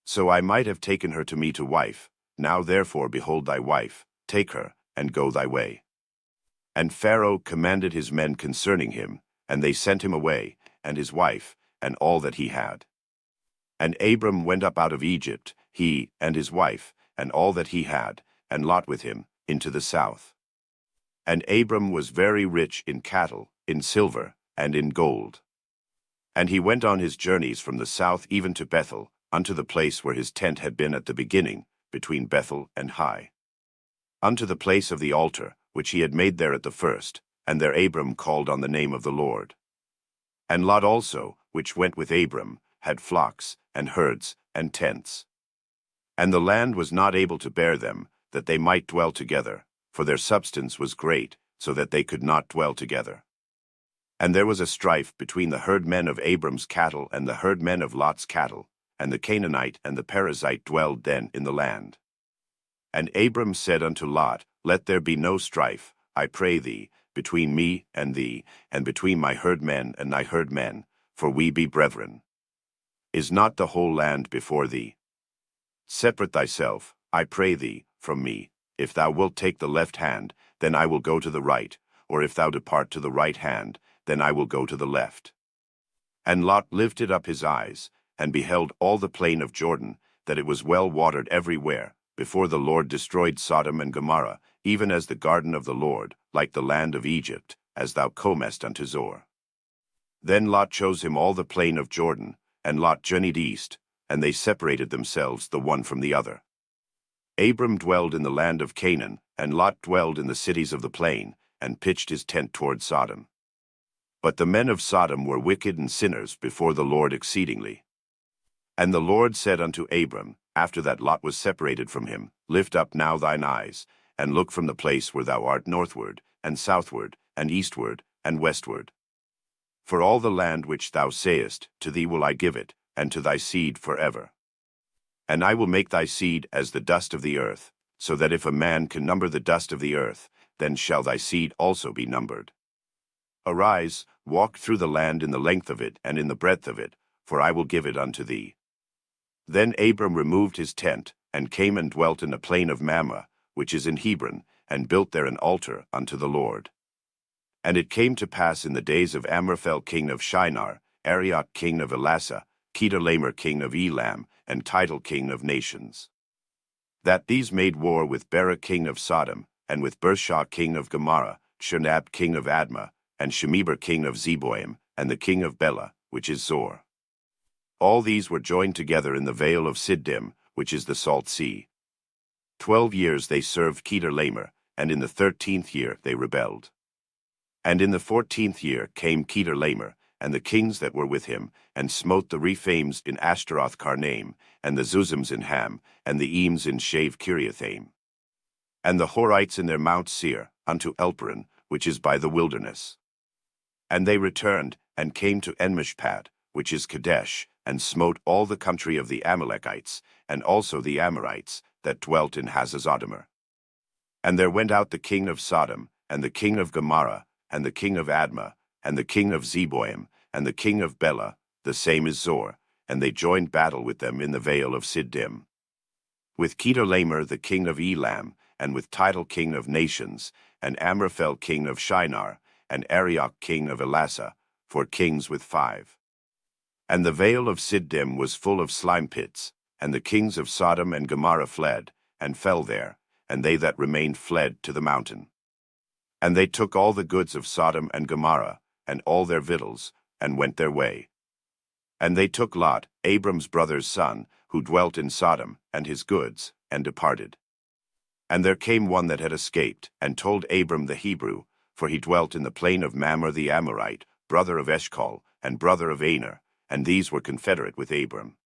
So I might have taken her to me to wife. Now therefore behold thy wife, take her, and go thy way. And Pharaoh commanded his men concerning him, and they sent him away, and his wife, and all that he had. And Abram went up out of Egypt, he, and his wife, and all that he had, and Lot with him, into the south. And Abram was very rich in cattle, in silver, and in gold. And he went on his journeys from the south even to Bethel, unto the place where his tent had been at the beginning, between Bethel and Hai, unto the place of the altar, which he had made there at the first, and there Abram called on the name of the Lord. And Lot also, which went with Abram, had flocks, and herds, and tents. And the land was not able to bear them, that they might dwell together, for their substance was great, so that they could not dwell together. And there was a strife between the herdmen of Abram's cattle and the herdmen of Lot's cattle, and the Canaanite and the Perizzite dwelled then in the land. And Abram said unto Lot, Let there be no strife, I pray thee, between me and thee, and between my herdmen and thy herdmen, for we be brethren. Is not the whole land before thee? Separate thyself, I pray thee, from me. If thou wilt take the left hand, then I will go to the right, or if thou depart to the right hand, then I will go to the left. And Lot lifted up his eyes, and beheld all the plain of Jordan, that it was well watered everywhere, before the Lord destroyed Sodom and Gomorrah, even as the garden of the Lord, like the land of Egypt, as thou comest unto Zoar. Then Lot chose him all the plain of Jordan, and Lot journeyed east, and they separated themselves the one from the other. Abram dwelled in the land of Canaan, and Lot dwelled in the cities of the plain, and pitched his tent toward Sodom. But the men of Sodom were wicked and sinners before the Lord exceedingly. And the Lord said unto Abram, after that Lot was separated from him, Lift up now thine eyes, and look from the place where thou art northward, and southward, and eastward, and westward. For all the land which thou sayest, to thee will I give it, and to thy seed forever. And I will make thy seed as the dust of the earth, so that if a man can number the dust of the earth, then shall thy seed also be numbered. Arise, walk through the land in the length of it and in the breadth of it, for I will give it unto thee. Then Abram removed his tent, and came and dwelt in the plain of Mamre, which is in Hebron, and built there an altar unto the Lord. And it came to pass in the days of Amraphel king of Shinar, Arioch king of Elasa, Kedorlaomer king of Elam, and Tidal king of nations, that these made war with Bera king of Sodom, and with Bershah king of Gomorrah, Shernab king of Admah, and Shemeber king of Zeboim, and the king of Bela, which is Zor. All these were joined together in the vale of Siddim, which is the salt sea. 12 years they served Kedorlaomer, and in the 13th year they rebelled. And in the 14th year came Kedorlaomer, and the kings that were with him, and smote the Rephaims in Ashtaroth Karnaim, and the Zuzims in Ham, and the Eames in Shave Kiriathaim, and the Horites in their Mount Seir, unto Elparan, which is by the wilderness. And they returned, and came to Enmishpat, which is Kadesh, and smote all the country of the Amalekites, and also the Amorites, that dwelt in Hazazodamar. And there went out the king of Sodom, and the king of Gomorrah, and the king of Admah, and the king of Zeboim, and the king of Bela, the same is Zor, and they joined battle with them in the vale of Siddim. With Kedorlaomer the king of Elam, and with Tidal king of nations, and Amraphel king of Shinar, and Arioch king of Elasa, for kings with 5. And the vale of Siddim was full of slime pits, and the kings of Sodom and Gomorrah fled, and fell there, and they that remained fled to the mountain. And they took all the goods of Sodom and Gomorrah, and all their victuals, and went their way. And they took Lot, Abram's brother's son, who dwelt in Sodom, and his goods, and departed. And there came one that had escaped, and told Abram the Hebrew, for he dwelt in the plain of Mamre the Amorite, brother of Eshcol, and brother of Aner, and these were confederate with Abram.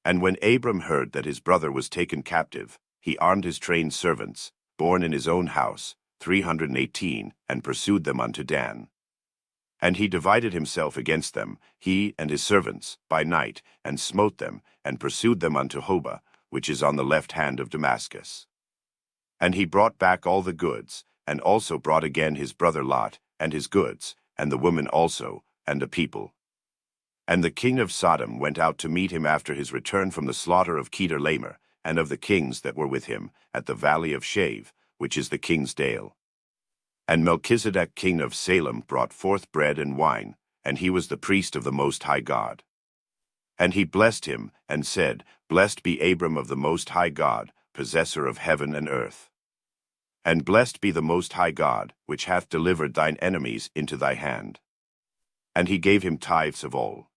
And when Abram heard that his brother was taken captive, he armed his trained servants, born in his own house, 318, and pursued them unto Dan. And he divided himself against them, he and his servants, by night, and smote them, and pursued them unto Hobah, which is on the left hand of Damascus. And he brought back all the goods, and also brought again his brother Lot, and his goods, and the women also, and the people. And the king of Sodom went out to meet him after his return from the slaughter of Kedar-Laomer, and of the kings that were with him, at the valley of Shave, which is the king's dale. And Melchizedek king of Salem brought forth bread and wine, and he was the priest of the Most High God. And he blessed him, and said, Blessed be Abram of the Most High God, possessor of heaven and earth. And blessed be the Most High God, which hath delivered thine enemies into thy hand. And he gave him tithes of all.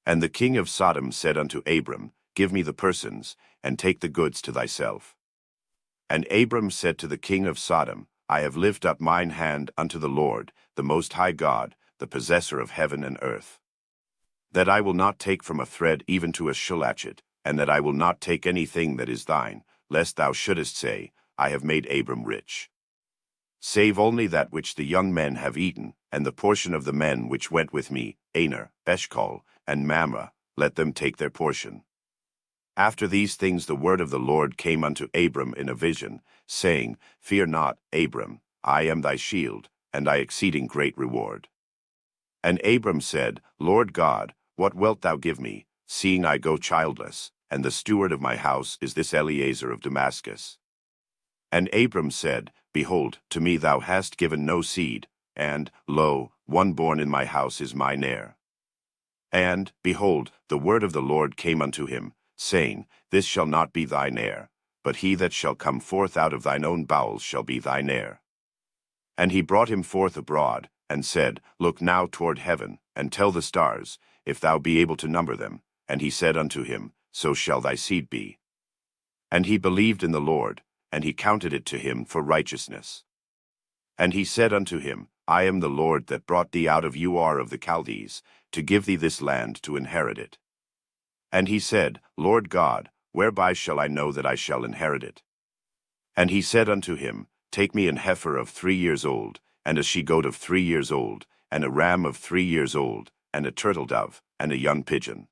And the king of Sodom said unto Abram, Give me the persons, and take the goods to thyself. And Abram said to the king of Sodom, I have lifted up mine hand unto the Lord, the Most High God, the possessor of heaven and earth, that I will not take from a thread even to a shilachet, and that I will not take anything that is thine, lest thou shouldest say, I have made Abram rich. Save only that which the young men have eaten, and the portion of the men which went with me, Aner, Eshcol, and Mamre, let them take their portion. After these things the word of the Lord came unto Abram in a vision, saying, Fear not, Abram, I am thy shield, and thy exceeding great reward. And Abram said, Lord God, what wilt thou give me, seeing I go childless, and the steward of my house is this Eliezer of Damascus? And Abram said, Behold, to me thou hast given no seed, and, lo, one born in my house is mine heir. And, behold, the word of the Lord came unto him, saying, This shall not be thine heir, but he that shall come forth out of thine own bowels shall be thine heir. And he brought him forth abroad, and said, Look now toward heaven, and tell the stars, if thou be able to number them. And he said unto him, So shall thy seed be. And he believed in the Lord, and he counted it to him for righteousness. And he said unto him, I am the Lord that brought thee out of Ur of the Chaldees, to give thee this land to inherit it. And he said, Lord God, whereby shall I know that I shall inherit it? And he said unto him, Take me an heifer of 3 years old, and a she-goat of 3 years old, and a ram of 3 years old, and a turtle-dove, and a young pigeon.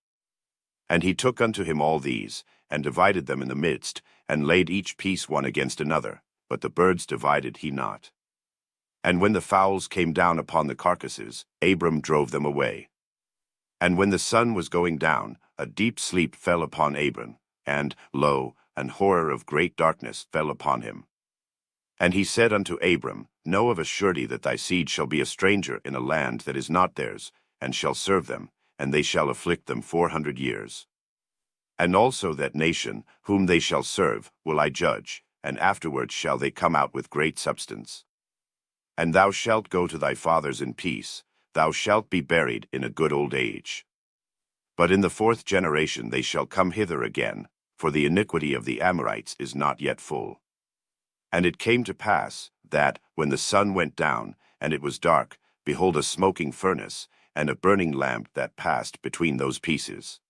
And he took unto him all these, and divided them in the midst, and laid each piece one against another, but the birds divided he not. And when the fowls came down upon the carcasses, Abram drove them away. And when the sun was going down, a deep sleep fell upon Abram, and, lo, an horror of great darkness fell upon him. And he said unto Abram, Know of a surety that thy seed shall be a stranger in a land that is not theirs, and shall serve them, and they shall afflict them 400 years. And also that nation, whom they shall serve, will I judge, and afterwards shall they come out with great substance. And thou shalt go to thy fathers in peace, thou shalt be buried in a good old age. But in the 4th generation they shall come hither again, for the iniquity of the Amorites is not yet full. And it came to pass, that, when the sun went down, and it was dark, behold a smoking furnace, and a burning lamp that passed between those pieces.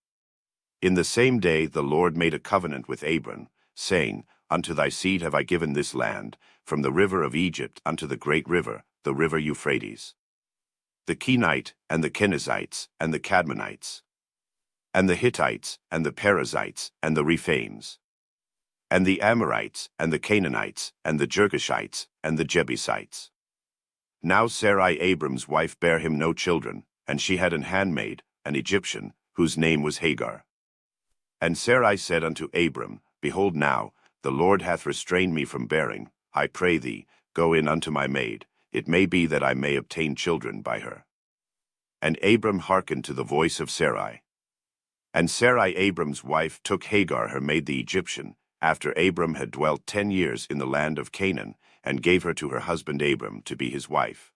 In the same day the Lord made a covenant with Abram, saying, Unto thy seed have I given this land, from the river of Egypt unto the great river, the river Euphrates. The Kenite, and the Kenizzites, and the Cadmonites, and the Hittites, and the Perizzites, and the Rephaims, and the Amorites, and the Canaanites, and the Girgashites, and the Jebusites. Now Sarai Abram's wife bare him no children, and she had an handmaid, an Egyptian, whose name was Hagar. And Sarai said unto Abram, Behold now, the Lord hath restrained me from bearing. I pray thee, go in unto my maid, it may be that I may obtain children by her. And Abram hearkened to the voice of Sarai. And Sarai Abram's wife took Hagar her maid the Egyptian, after Abram had dwelt 10 years in the land of Canaan, and gave her to her husband Abram to be his wife.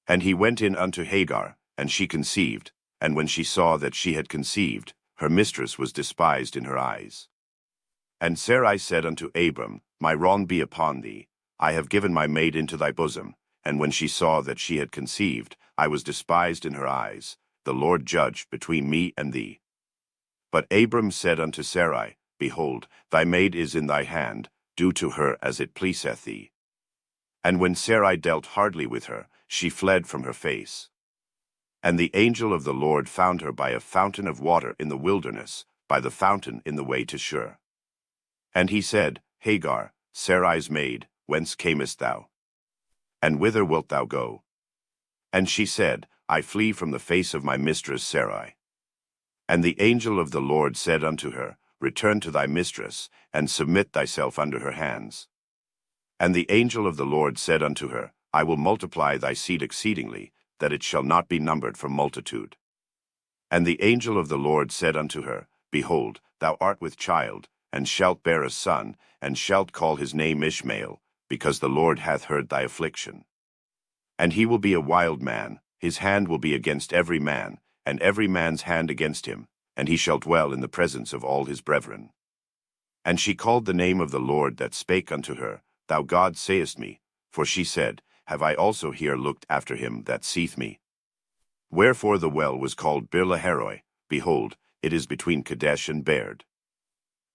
And he went in unto Hagar, and she conceived, and when she saw that she had conceived, her mistress was despised in her eyes. And Sarai said unto Abram, My wrong be upon thee, I have given my maid into thy bosom, and when she saw that she had conceived, I was despised in her eyes, the Lord judge between me and thee. But Abram said unto Sarai, Behold, thy maid is in thy hand, do to her as it pleaseth thee. And when Sarai dealt hardly with her, she fled from her face. And the angel of the Lord found her by a fountain of water in the wilderness, by the fountain in the way to Shur. And he said, Hagar, Sarai's maid, whence camest thou? And whither wilt thou go? And she said, I flee from the face of my mistress Sarai. And the angel of the Lord said unto her, Return to thy mistress, and submit thyself under her hands. And the angel of the Lord said unto her, I will multiply thy seed exceedingly, that it shall not be numbered for multitude. And the angel of the Lord said unto her, Behold, thou art with child, and shalt bear a son, and shalt call his name Ishmael, because the Lord hath heard thy affliction. And he will be a wild man, his hand will be against every man, and every man's hand against him, and he shall dwell in the presence of all his brethren. And she called the name of the Lord that spake unto her, Thou God sayest me, for she said, Have I also here looked after him that seeth me? Wherefore the well was called Birlaharoi, behold, it is between Kadesh and Bered.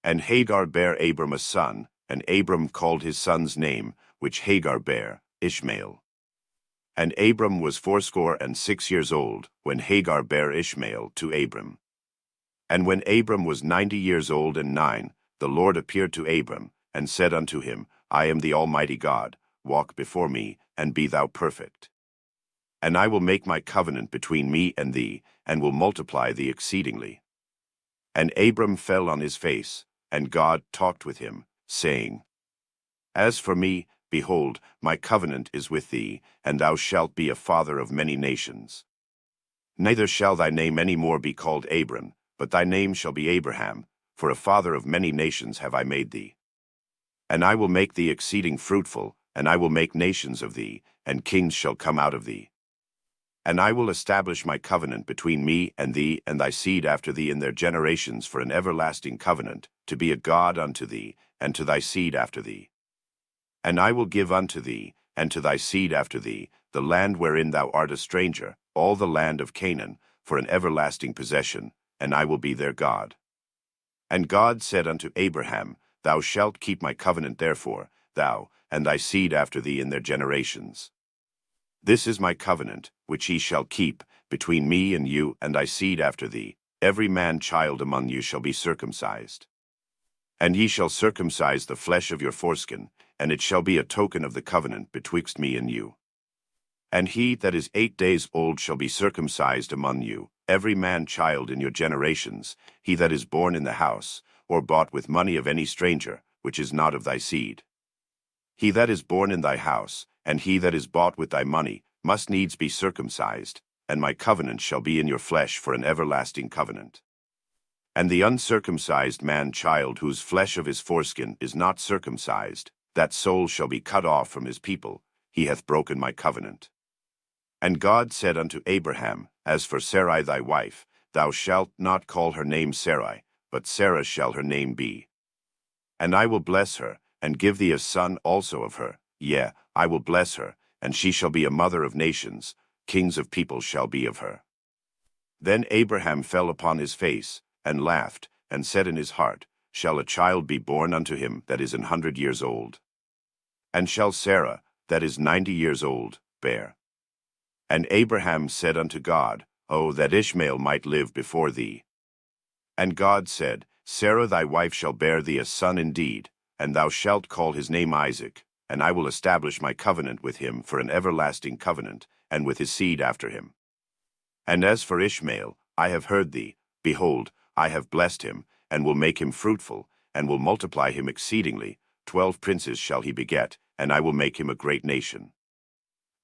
And Hagar bare Abram a son, and Abram called his son's name, which Hagar bare, Ishmael. And Abram was 86 years old, when Hagar bare Ishmael to Abram. And when Abram was 90 years old and 9, the Lord appeared to Abram, and said unto him, I am the Almighty God, walk before me, and be thou perfect. And I will make my covenant between me and thee, and will multiply thee exceedingly. And Abram fell on his face, and God talked with him, saying, As for me, behold, my covenant is with thee, and thou shalt be a father of many nations. Neither shall thy name any more be called Abram, but thy name shall be Abraham, for a father of many nations have I made thee. And I will make thee exceeding fruitful, and I will make nations of thee, and kings shall come out of thee. And I will establish my covenant between me and thee and thy seed after thee in their generations for an everlasting covenant, to be a God unto thee, and to thy seed after thee. And I will give unto thee, and to thy seed after thee, the land wherein thou art a stranger, all the land of Canaan, for an everlasting possession, and I will be their God. And God said unto Abraham, Thou shalt keep my covenant therefore, thou, and thy seed after thee in their generations. This is my covenant, which ye shall keep, between me and you and thy seed after thee. Every man child among you shall be circumcised. And ye shall circumcise the flesh of your foreskin, and it shall be a token of the covenant betwixt me and you. And he that is 8 days old shall be circumcised among you, every man child in your generations, he that is born in the house, or bought with money of any stranger, which is not of thy seed. He that is born in thy house, and he that is bought with thy money, must needs be circumcised, and my covenant shall be in your flesh for an everlasting covenant. And the uncircumcised man-child whose flesh of his foreskin is not circumcised, that soul shall be cut off from his people, he hath broken my covenant. And God said unto Abraham, As for Sarai thy wife, thou shalt not call her name Sarai, but Sarah shall her name be. And I will bless her, and give thee a son also of her. Yea, I will bless her, and she shall be a mother of nations, kings of peoples shall be of her. Then Abraham fell upon his face, and laughed, and said in his heart, Shall a child be born unto him that is 100 years old? And shall Sarah, that is 90 years old, bear? And Abraham said unto God, O that Ishmael might live before thee. And God said, Sarah thy wife shall bear thee a son indeed, and thou shalt call his name Isaac, and I will establish my covenant with him for an everlasting covenant, and with his seed after him. And as for Ishmael, I have heard thee, behold, I have blessed him, and will make him fruitful, and will multiply him exceedingly. 12 princes shall he beget, and I will make him a great nation.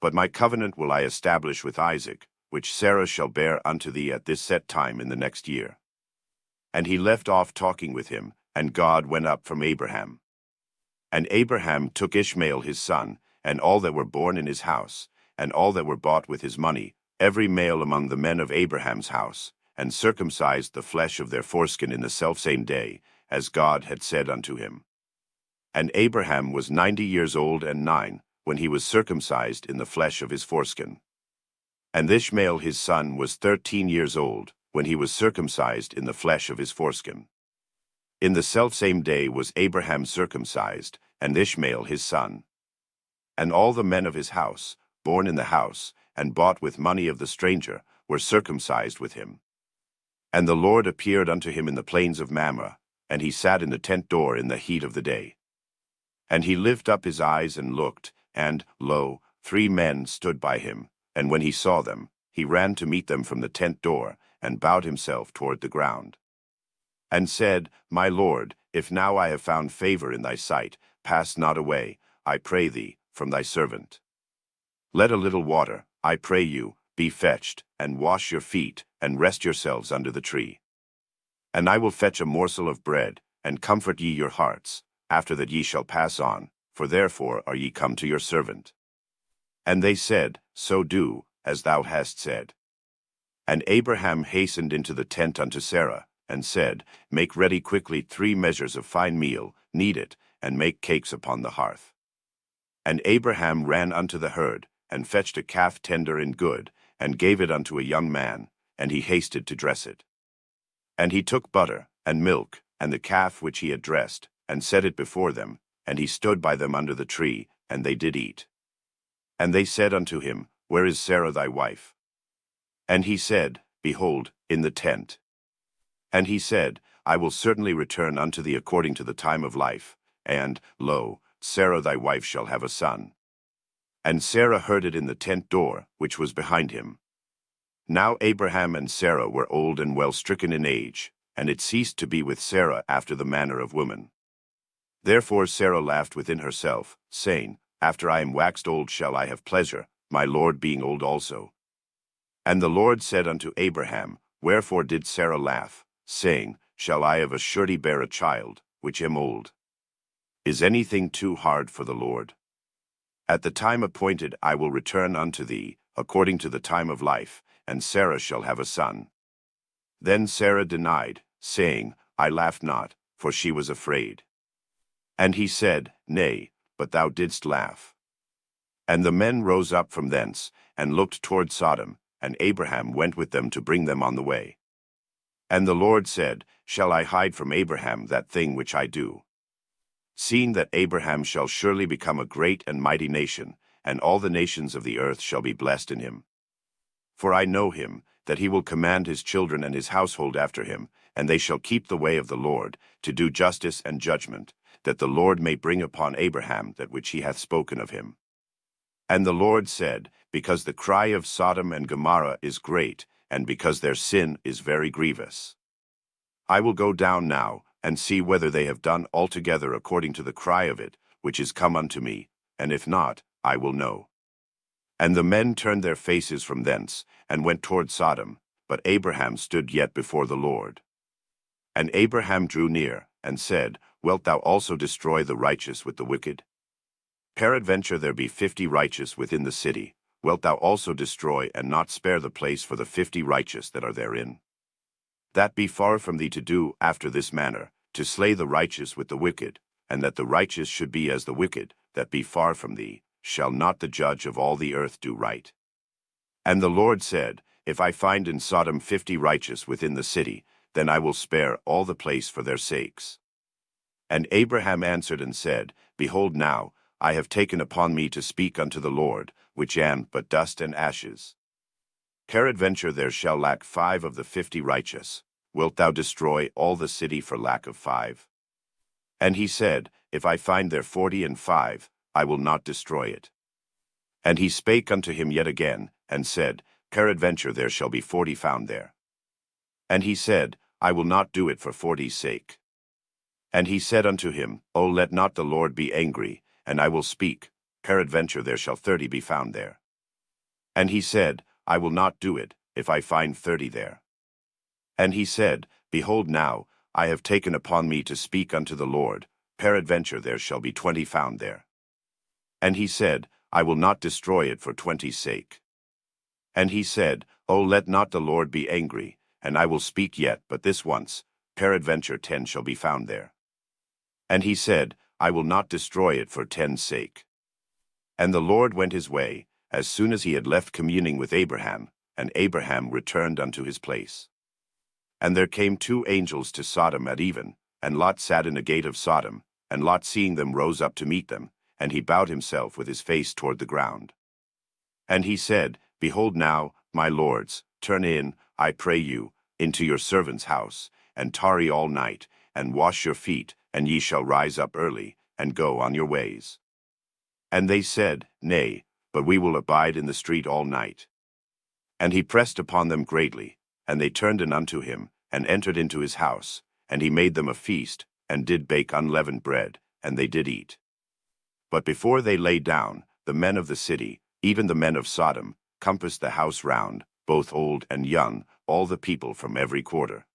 But my covenant will I establish with Isaac, which Sarah shall bear unto thee at this set time in the next year. And he left off talking with him, and God went up from Abraham. And Abraham took Ishmael his son, and all that were born in his house, and all that were bought with his money, every male among the men of Abraham's house, and circumcised the flesh of their foreskin in the selfsame day, as God had said unto him. And Abraham was 90 years old and 9, when he was circumcised in the flesh of his foreskin. And Ishmael his son was 13 years old, when he was circumcised in the flesh of his foreskin. In the selfsame day was Abraham circumcised, and Ishmael his son. And all the men of his house, born in the house, and bought with money of the stranger, were circumcised with him. And the Lord appeared unto him in the plains of Mamre, and he sat in the tent door in the heat of the day. And he lifted up his eyes and looked, and, lo, 3 men stood by him, and when he saw them, he ran to meet them from the tent door, and bowed himself toward the ground. And said, My Lord, if now I have found favor in thy sight, pass not away, I pray thee, from thy servant. Let a little water, I pray you, be fetched, and wash your feet, and rest yourselves under the tree. And I will fetch a morsel of bread, and comfort ye your hearts, after that ye shall pass on, for therefore are ye come to your servant. And they said, So do, as thou hast said. And Abraham hastened into the tent unto Sarah, and said, Make ready quickly 3 measures of fine meal, knead it, and make cakes upon the hearth. And Abraham ran unto the herd, and fetched a calf tender and good, and gave it unto a young man, and he hasted to dress it. And he took butter, and milk, and the calf which he had dressed, and set it before them, and he stood by them under the tree, and they did eat. And they said unto him, Where is Sarah thy wife? And he said, Behold, in the tent. And he said, I will certainly return unto thee according to the time of life, and, lo, Sarah thy wife shall have a son. And Sarah heard it in the tent door, which was behind him. Now Abraham and Sarah were old and well stricken in age, and it ceased to be with Sarah after the manner of women. Therefore Sarah laughed within herself, saying, After I am waxed old shall I have pleasure, my Lord being old also. And the Lord said unto Abraham, Wherefore did Sarah laugh, saying, Shall I of a surety bear a child, which am old? Is anything too hard for the Lord? At the time appointed I will return unto thee, according to the time of life, and Sarah shall have a son. Then Sarah denied, saying, I laughed not, for she was afraid. And he said, Nay, but thou didst laugh. And the men rose up from thence, and looked toward Sodom, and Abraham went with them to bring them on the way. And the Lord said, Shall I hide from Abraham that thing which I do? Seeing that Abraham shall surely become a great and mighty nation, and all the nations of the earth shall be blessed in him. For I know him, that he will command his children and his household after him, and they shall keep the way of the Lord, to do justice and judgment, that the Lord may bring upon Abraham that which he hath spoken of him. And the Lord said, Because the cry of Sodom and Gomorrah is great, and because their sin is very grievous, I will go down now, and see whether they have done altogether according to the cry of it, which is come unto me, and if not, I will know. And the men turned their faces from thence, and went toward Sodom, but Abraham stood yet before the Lord. And Abraham drew near, and said, Wilt thou also destroy the righteous with the wicked? Peradventure there be 50 righteous within the city, wilt thou also destroy and not spare the place for the 50 righteous that are therein? That be far from thee to do after this manner, to slay the righteous with the wicked, and that the righteous should be as the wicked, that be far from thee, shall not the judge of all the earth do right? And the Lord said, If I find in Sodom 50 righteous within the city, then I will spare all the place for their sakes. And Abraham answered and said, Behold now, I have taken upon me to speak unto the Lord, which am but dust and ashes. Peradventure there shall lack 5 of the 50 righteous. Wilt thou destroy all the city for lack of 5? And he said, If I find there 40 and 5, I will not destroy it. And he spake unto him yet again, and said, Peradventure there shall be 40 found there. And he said, I will not do it for 40's sake. And he said unto him, O let not the Lord be angry, and I will speak, peradventure there shall 30 be found there. And he said, I will not do it, if I find 30 there. And he said, Behold now, I have taken upon me to speak unto the Lord, peradventure there shall be 20 found there. And he said, I will not destroy it for 20's sake. And he said, O let not the Lord be angry, and I will speak yet but this once, peradventure 10 shall be found there. And he said, I will not destroy it for 10's sake. And the Lord went his way, as soon as he had left communing with Abraham, and Abraham returned unto his place. And there came 2 angels to Sodom at even, and Lot sat in the gate of Sodom, and Lot seeing them rose up to meet them, and he bowed himself with his face toward the ground. And he said, Behold now, my lords, turn in, I pray you, into your servant's house, and tarry all night, and wash your feet, and ye shall rise up early, and go on your ways. And they said, Nay, but we will abide in the street all night. And he pressed upon them greatly, and they turned in unto him, and entered into his house, and he made them a feast, and did bake unleavened bread, and they did eat. But before they lay down, the men of the city, even the men of Sodom, compassed the house round, both old and young, all the people from every quarter.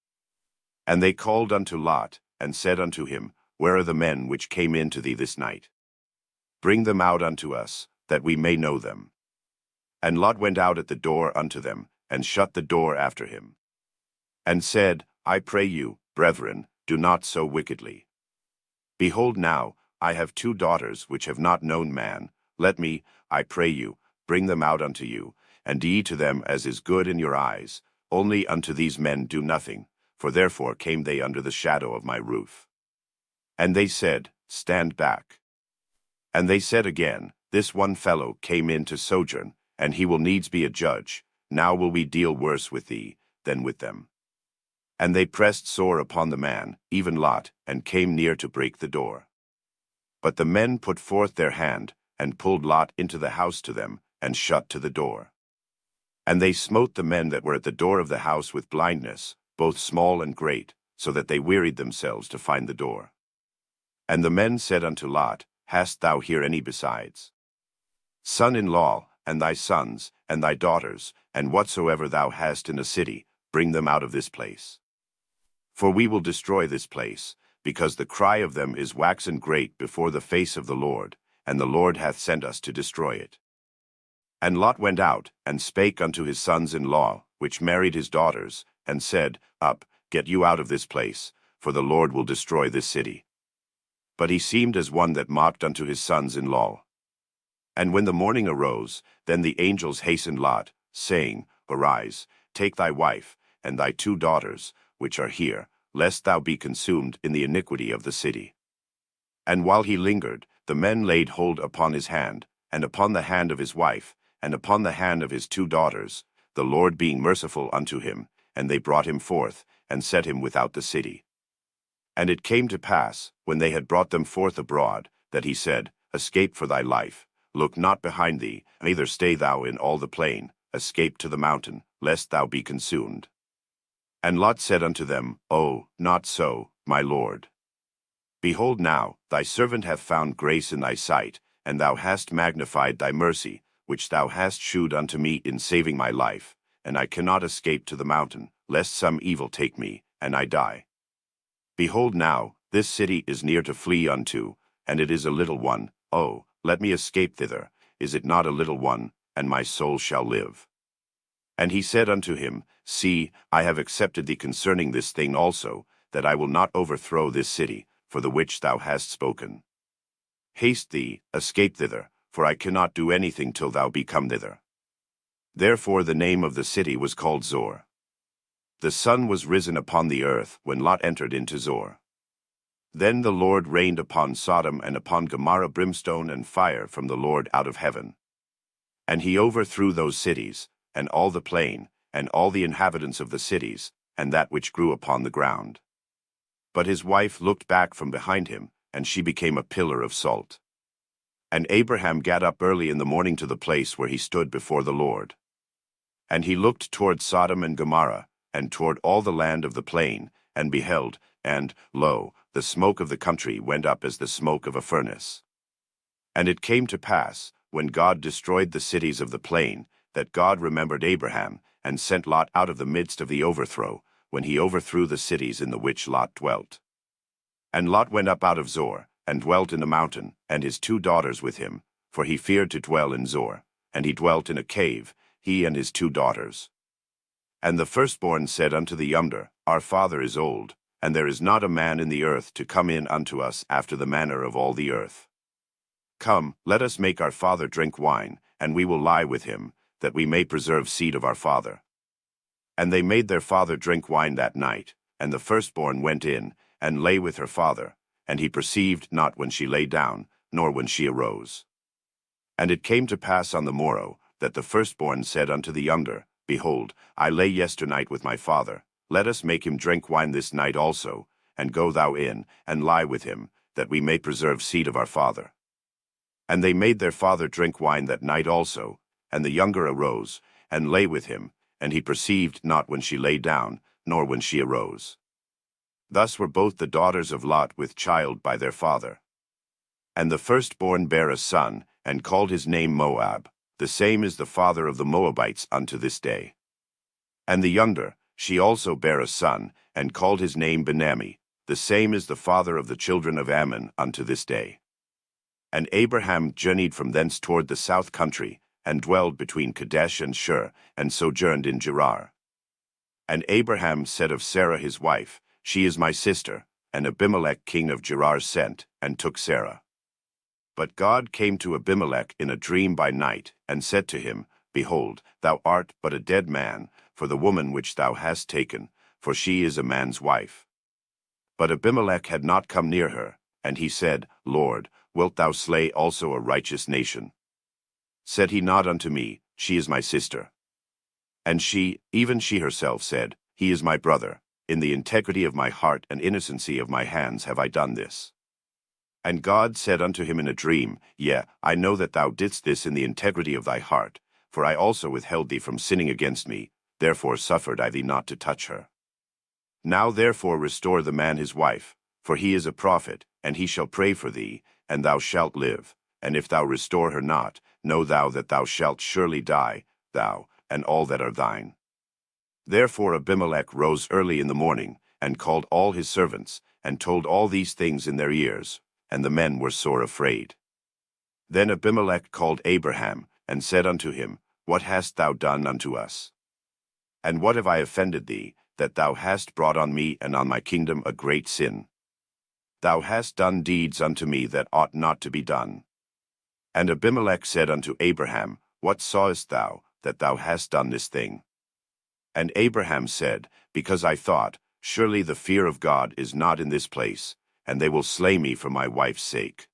And they called unto Lot, and said unto him, Where are the men which came in to thee this night? Bring them out unto us, that we may know them. And Lot went out at the door unto them, and shut the door after him. And said, I pray you, brethren, do not so wickedly. Behold now, I have 2 daughters which have not known man. Let me, I pray you, bring them out unto you, and ye to them as is good in your eyes. Only unto these men do nothing, for therefore came they under the shadow of my roof. And they said, Stand back. And they said again, This one fellow came in to sojourn, and he will needs be a judge. Now will we deal worse with thee than with them. And they pressed sore upon the man, even Lot, and came near to break the door. But the men put forth their hand, and pulled Lot into the house to them, and shut to the door. And they smote the men that were at the door of the house with blindness, both small and great, so that they wearied themselves to find the door. And the men said unto Lot, Hast thou here any besides? Son-in-law, and thy sons, and thy daughters, and whatsoever thou hast in a city, bring them out of this place. For we will destroy this place, because the cry of them is waxen great before the face of the Lord, and the Lord hath sent us to destroy it. And Lot went out, and spake unto his sons-in-law, which married his daughters, and said, Up, get you out of this place, for the Lord will destroy this city. But he seemed as one that mocked unto his sons-in-law. And when the morning arose, then the angels hastened Lot, saying, Arise, take thy wife, and thy 2 daughters, which are here, lest thou be consumed in the iniquity of the city. And while he lingered, the men laid hold upon his hand, and upon the hand of his wife, and upon the hand of his 2 daughters, the Lord being merciful unto him, and they brought him forth, and set him without the city. And it came to pass, when they had brought them forth abroad, that he said, Escape for thy life, look not behind thee, neither stay thou in all the plain, escape to the mountain, lest thou be consumed. And Lot said unto them, Oh, not so, my lord. Behold now, thy servant hath found grace in thy sight, and thou hast magnified thy mercy, which thou hast shewed unto me in saving my life, and I cannot escape to the mountain, lest some evil take me, and I die. Behold now, this city is near to flee unto, and it is a little one. Oh, let me escape thither. Is it not a little one, and my soul shall live? And he said unto him, See, I have accepted thee concerning this thing also, that I will not overthrow this city, for the which thou hast spoken. Haste thee, escape thither, for I cannot do anything till thou be come thither. Therefore the name of the city was called Zor. The sun was risen upon the earth when Lot entered into Zor. Then the Lord rained upon Sodom and upon Gomorrah brimstone and fire from the Lord out of heaven. And he overthrew those cities, and all the plain, and all the inhabitants of the cities, and that which grew upon the ground. But his wife looked back from behind him, and she became a pillar of salt. And Abraham gat up early in the morning to the place where he stood before the Lord. And he looked toward Sodom and Gomorrah, and toward all the land of the plain, and beheld, and, lo, the smoke of the country went up as the smoke of a furnace. And it came to pass, when God destroyed the cities of the plain, that God remembered Abraham, and sent Lot out of the midst of the overthrow, when he overthrew the cities in the which Lot dwelt. And Lot went up out of Zor, and dwelt in the mountain, and his 2 daughters with him, for he feared to dwell in Zor, and he dwelt in a cave, he and his 2 daughters. And the firstborn said unto the younger, Our father is old, and there is not a man in the earth to come in unto us after the manner of all the earth. Come, let us make our father drink wine, and we will lie with him, that we may preserve seed of our father. And they made their father drink wine that night, and the firstborn went in, and lay with her father, and he perceived not when she lay down, nor when she arose. And it came to pass on the morrow, that the firstborn said unto the younger, Behold, I lay yesternight with my father. Let us make him drink wine this night also, and go thou in, and lie with him, that we may preserve seed of our father. And they made their father drink wine that night also, and the younger arose, and lay with him, and he perceived not when she lay down, nor when she arose. Thus were both the daughters of Lot with child by their father. And the firstborn bare a son, and called his name Moab. The same is the father of the Moabites unto this day. And the younger, she also bare a son, and called his name Benammi. The same is the father of the children of Ammon unto this day. And Abraham journeyed from thence toward the south country, and dwelled between Kadesh and Shur, and sojourned in Gerar. And Abraham said of Sarah his wife, She is my sister. And Abimelech king of Gerar sent, and took Sarah. But God came to Abimelech in a dream by night, and said to him, Behold, thou art but a dead man, for the woman which thou hast taken, for she is a man's wife. But Abimelech had not come near her, and he said, Lord, wilt thou slay also a righteous nation? Said he not unto me, She is my sister? And she, even she herself, said, He is my brother. In the integrity of my heart and innocency of my hands have I done this. And God said unto him in a dream, Yea, I know that thou didst this in the integrity of thy heart, for I also withheld thee from sinning against me, therefore suffered I thee not to touch her. Now therefore restore the man his wife, for he is a prophet, and he shall pray for thee, and thou shalt live. And if thou restore her not, know thou that thou shalt surely die, thou, and all that are thine. Therefore Abimelech rose early in the morning, and called all his servants, and told all these things in their ears, and the men were sore afraid. Then Abimelech called Abraham, and said unto him, What hast thou done unto us? And what have I offended thee, that thou hast brought on me and on my kingdom a great sin? Thou hast done deeds unto me that ought not to be done. And Abimelech said unto Abraham, What sawest thou, that thou hast done this thing? And Abraham said, Because I thought, Surely the fear of God is not in this place, and they will slay me for my wife's sake.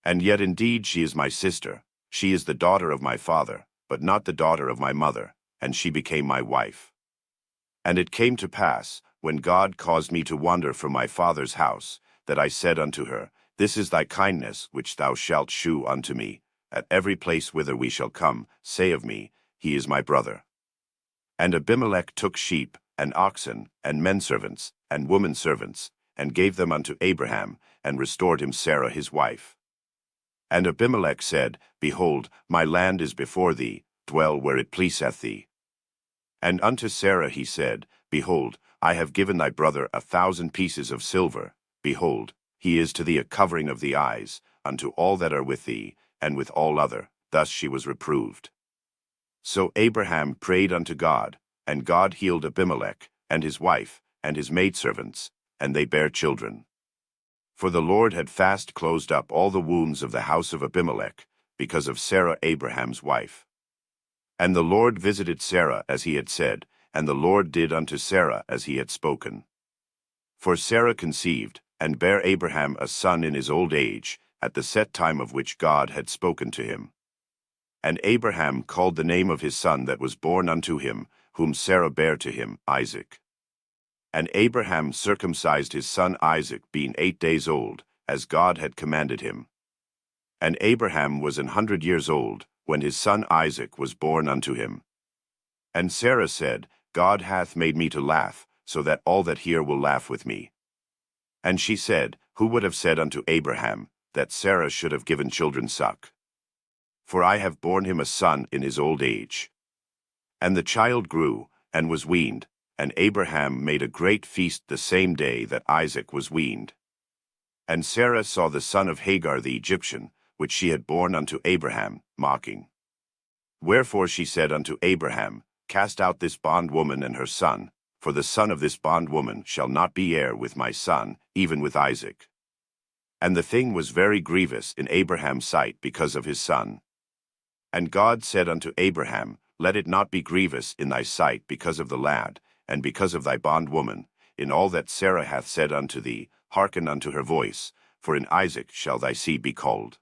And yet indeed she is my sister, she is the daughter of my father, but not the daughter of my mother, and she became my wife. And it came to pass, when God caused me to wander from my father's house, that I said unto her, This is thy kindness which thou shalt shew unto me. At every place whither we shall come, say of me, He is my brother. And Abimelech took sheep, and oxen, and menservants, and womenservants, and gave them unto Abraham, and restored him Sarah his wife. And Abimelech said, Behold, my land is before thee, dwell where it pleaseth thee. And unto Sarah he said, Behold, I have given thy brother 1,000 pieces of silver. Behold, he is to thee a covering of the eyes, unto all that are with thee, and with all other. Thus she was reproved. So Abraham prayed unto God, and God healed Abimelech, and his wife, and his maidservants, and they bare children. For the Lord had fast closed up all the wombs of the house of Abimelech, because of Sarah Abraham's wife. And the Lord visited Sarah as he had said, and the Lord did unto Sarah as he had spoken. For Sarah conceived, and bare Abraham a son in his old age, at the set time of which God had spoken to him. And Abraham called the name of his son that was born unto him, whom Sarah bare to him, Isaac. And Abraham circumcised his son Isaac, being 8 days old, as God had commanded him. And Abraham was 100 years old, when his son Isaac was born unto him. And Sarah said, God hath made me to laugh, so that all that hear will laugh with me. And she said, Who would have said unto Abraham, that Sarah should have given children suck? For I have borne him a son in his old age. And the child grew, and was weaned, and Abraham made a great feast the same day that Isaac was weaned. And Sarah saw the son of Hagar the Egyptian, which she had borne unto Abraham, mocking. Wherefore she said unto Abraham, Cast out this bondwoman and her son, for the son of this bondwoman shall not be heir with my son, even with Isaac. And the thing was very grievous in Abraham's sight because of his son. And God said unto Abraham, Let it not be grievous in thy sight because of the lad, and because of thy bondwoman. In all that Sarah hath said unto thee, hearken unto her voice, for in Isaac shall thy seed be called.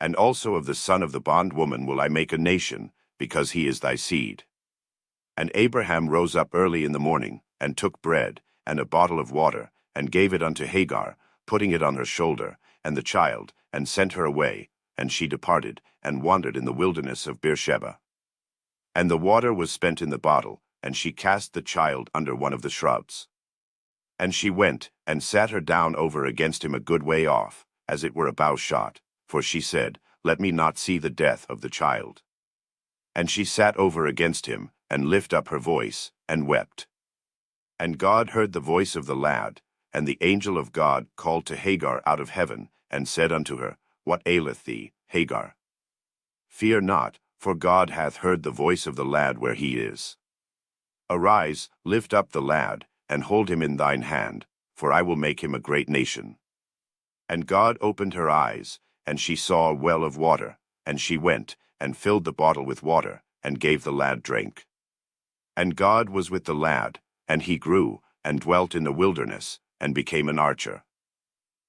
And also of the son of the bondwoman will I make a nation, because he is thy seed. And Abraham rose up early in the morning, and took bread, and a bottle of water, and gave it unto Hagar, putting it on her shoulder, and the child, and sent her away, and she departed, and wandered in the wilderness of Beersheba. And the water was spent in the bottle, and she cast the child under one of the shrubs. And she went, and sat her down over against him a good way off, as it were a bow shot, for she said, Let me not see the death of the child. And she sat over against him, and lift up her voice, and wept. And God heard the voice of the lad, and the angel of God called to Hagar out of heaven, and said unto her, What aileth thee, Hagar? Fear not, for God hath heard the voice of the lad where he is. Arise, lift up the lad, and hold him in thine hand, for I will make him a great nation. And God opened her eyes, and she saw a well of water, and she went, and filled the bottle with water, and gave the lad drink. And God was with the lad, and he grew, and dwelt in the wilderness, and became an archer.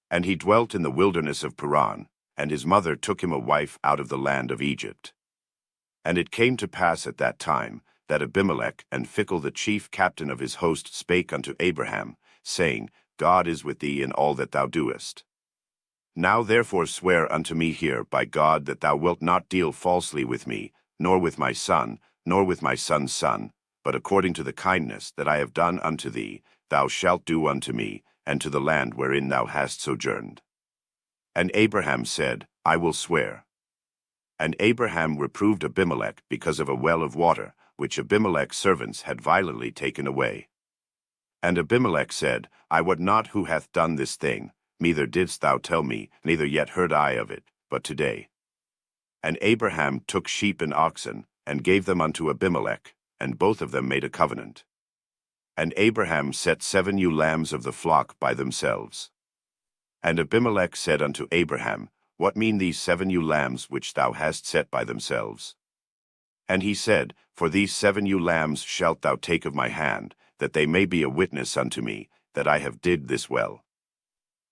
And he dwelt in the wilderness of Paran, and his mother took him a wife out of the land of Egypt. And it came to pass at that time, that Abimelech and Phicol the chief captain of his host spake unto Abraham, saying, God is with thee in all that thou doest. Now therefore swear unto me here by God that thou wilt not deal falsely with me, nor with my son, nor with my son's son, but according to the kindness that I have done unto thee, thou shalt do unto me, and to the land wherein thou hast sojourned. And Abraham said, I will swear. And Abraham reproved Abimelech because of a well of water, which Abimelech's servants had violently taken away. And Abimelech said, I wot not who hath done this thing, neither didst thou tell me, neither yet heard I of it, but today. And Abraham took sheep and oxen, and gave them unto Abimelech, and both of them made a covenant. And Abraham set 7 ewe lambs of the flock by themselves. And Abimelech said unto Abraham, What mean these 7 ewe lambs which thou hast set by themselves? And he said, For these 7 ewe lambs shalt thou take of my hand, that they may be a witness unto me, that I have did this well.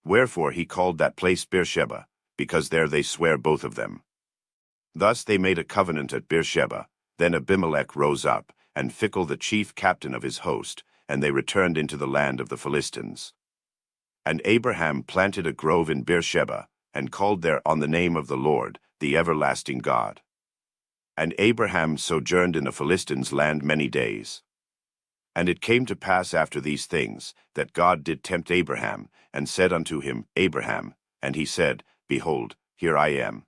Wherefore he called that place Beersheba, because there they sware both of them. Thus they made a covenant at Beersheba. Then Abimelech rose up, and Phicol the chief captain of his host, and they returned into the land of the Philistines. And Abraham planted a grove in Beersheba, and called there on the name of the Lord, the everlasting God. And Abraham sojourned in the Philistines' land many days. And it came to pass after these things, that God did tempt Abraham, and said unto him, Abraham. And he said, Behold, here I am.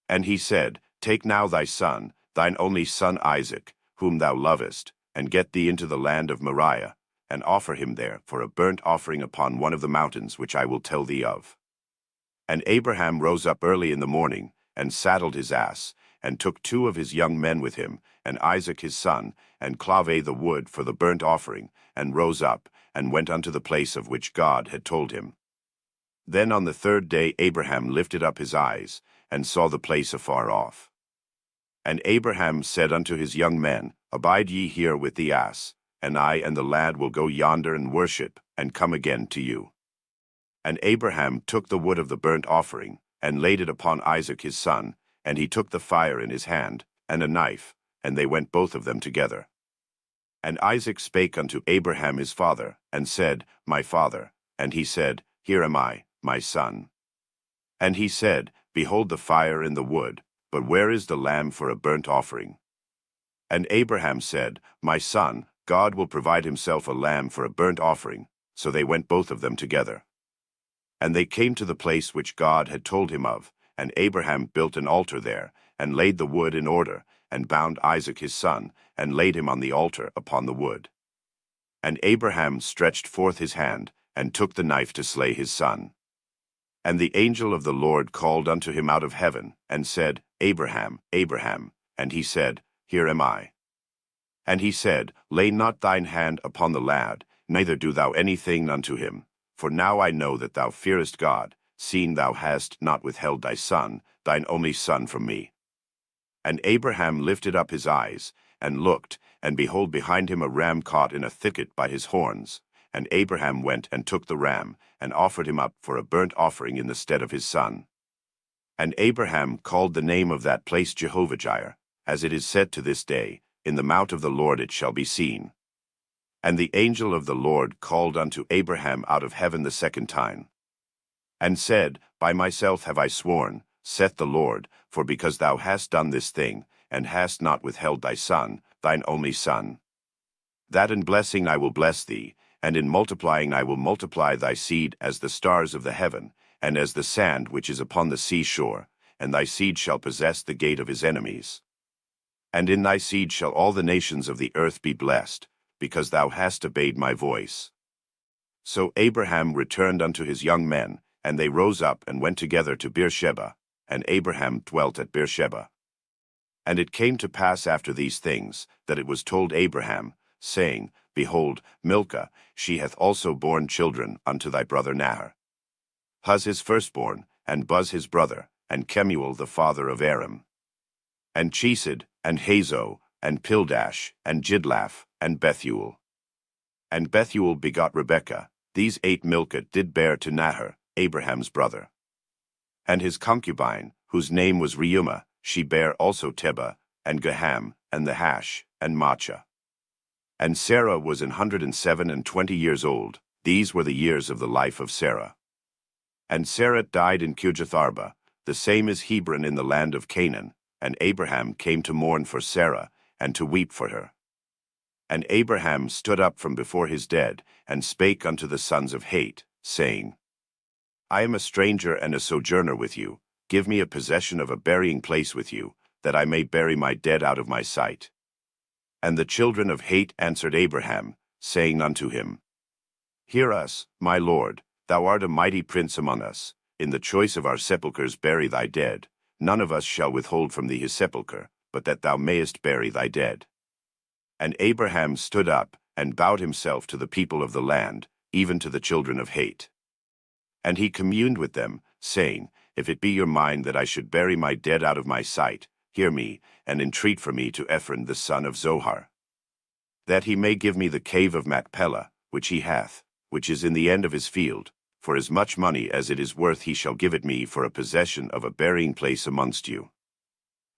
And he said, Take now thy son, thine only son Isaac, whom thou lovest, and get thee into the land of Moriah, and offer him there for a burnt offering upon one of the mountains which I will tell thee of. And Abraham rose up early in the morning, and saddled his ass, and took 2 of his young men with him, and Isaac his son, and clave the wood for the burnt offering, and rose up, and went unto the place of which God had told him. Then on the 3rd day Abraham lifted up his eyes, and saw the place afar off. And Abraham said unto his young men, Abide ye here with the ass, and I and the lad will go yonder and worship, and come again to you. And Abraham took the wood of the burnt offering, and laid it upon Isaac his son, and he took the fire in his hand, and a knife, and they went both of them together. And Isaac spake unto Abraham his father, and said, My father. And he said, Here am I, my son. And he said, Behold the fire and the wood, but where is the lamb for a burnt offering? And Abraham said, My son, God will provide himself a lamb for a burnt offering. So they went both of them together. And they came to the place which God had told him of, and Abraham built an altar there, and laid the wood in order, and bound Isaac his son, and laid him on the altar upon the wood. And Abraham stretched forth his hand, and took the knife to slay his son. And the angel of the Lord called unto him out of heaven, and said, Abraham, Abraham. And he said, Here am I. And he said, Lay not thine hand upon the lad, neither do thou anything unto him. For now I know that thou fearest God, seeing thou hast not withheld thy son, thine only son, from me. And Abraham lifted up his eyes, and looked, and behold behind him a ram caught in a thicket by his horns. And Abraham went and took the ram, and offered him up for a burnt offering in the stead of his son. And Abraham called the name of that place Jehovah-Jireh, as it is said to this day, In the mount of the Lord it shall be seen. And the angel of the Lord called unto Abraham out of heaven the second time, and said, By myself have I sworn, saith the Lord, for because thou hast done this thing, and hast not withheld thy son, thine only son, that in blessing I will bless thee, and in multiplying I will multiply thy seed as the stars of the heaven, and as the sand which is upon the seashore, and thy seed shall possess the gate of his enemies. And in thy seed shall all the nations of the earth be blessed, because thou hast obeyed my voice. So Abraham returned unto his young men, and they rose up and went together to Beersheba, and Abraham dwelt at Beersheba. And it came to pass after these things, that it was told Abraham, saying, Behold, Milcah, she hath also borne children unto thy brother Nahor. Huz his firstborn, and Buz his brother, and Kemuel the father of Aram. And Chesed, and Hazo, and Pildash, and Jidlaph, and Bethuel. And Bethuel begot Rebekah. These 8 Milcah did bear to Nahor, Abraham's brother. And his concubine, whose name was Reumah, she bare also Tebah, and Gaham, and the Hash, and Maachah. And Sarah was 127 years old. These were the years of the life of Sarah. And Sarah died in Kirjatharba, the same is Hebron in the land of Canaan, and Abraham came to mourn for Sarah, and to weep for her. And Abraham stood up from before his dead, and spake unto the sons of Het, saying, I am a stranger and a sojourner with you. Give me a possession of a burying place with you, that I may bury my dead out of my sight. And the children of Het answered Abraham, saying unto him, Hear us, my lord, thou art a mighty prince among us. In the choice of our sepulchres bury thy dead. None of us shall withhold from thee his sepulchre, but that thou mayest bury thy dead. And Abraham stood up, and bowed himself to the people of the land, even to the children of Het. And he communed with them, saying, If it be your mind that I should bury my dead out of my sight, hear me, and entreat for me to Ephron the son of Zohar, that he may give me the cave of Machpelah, which he hath, which is in the end of his field, for as much money as it is worth he shall give it me for a possession of a burying place amongst you.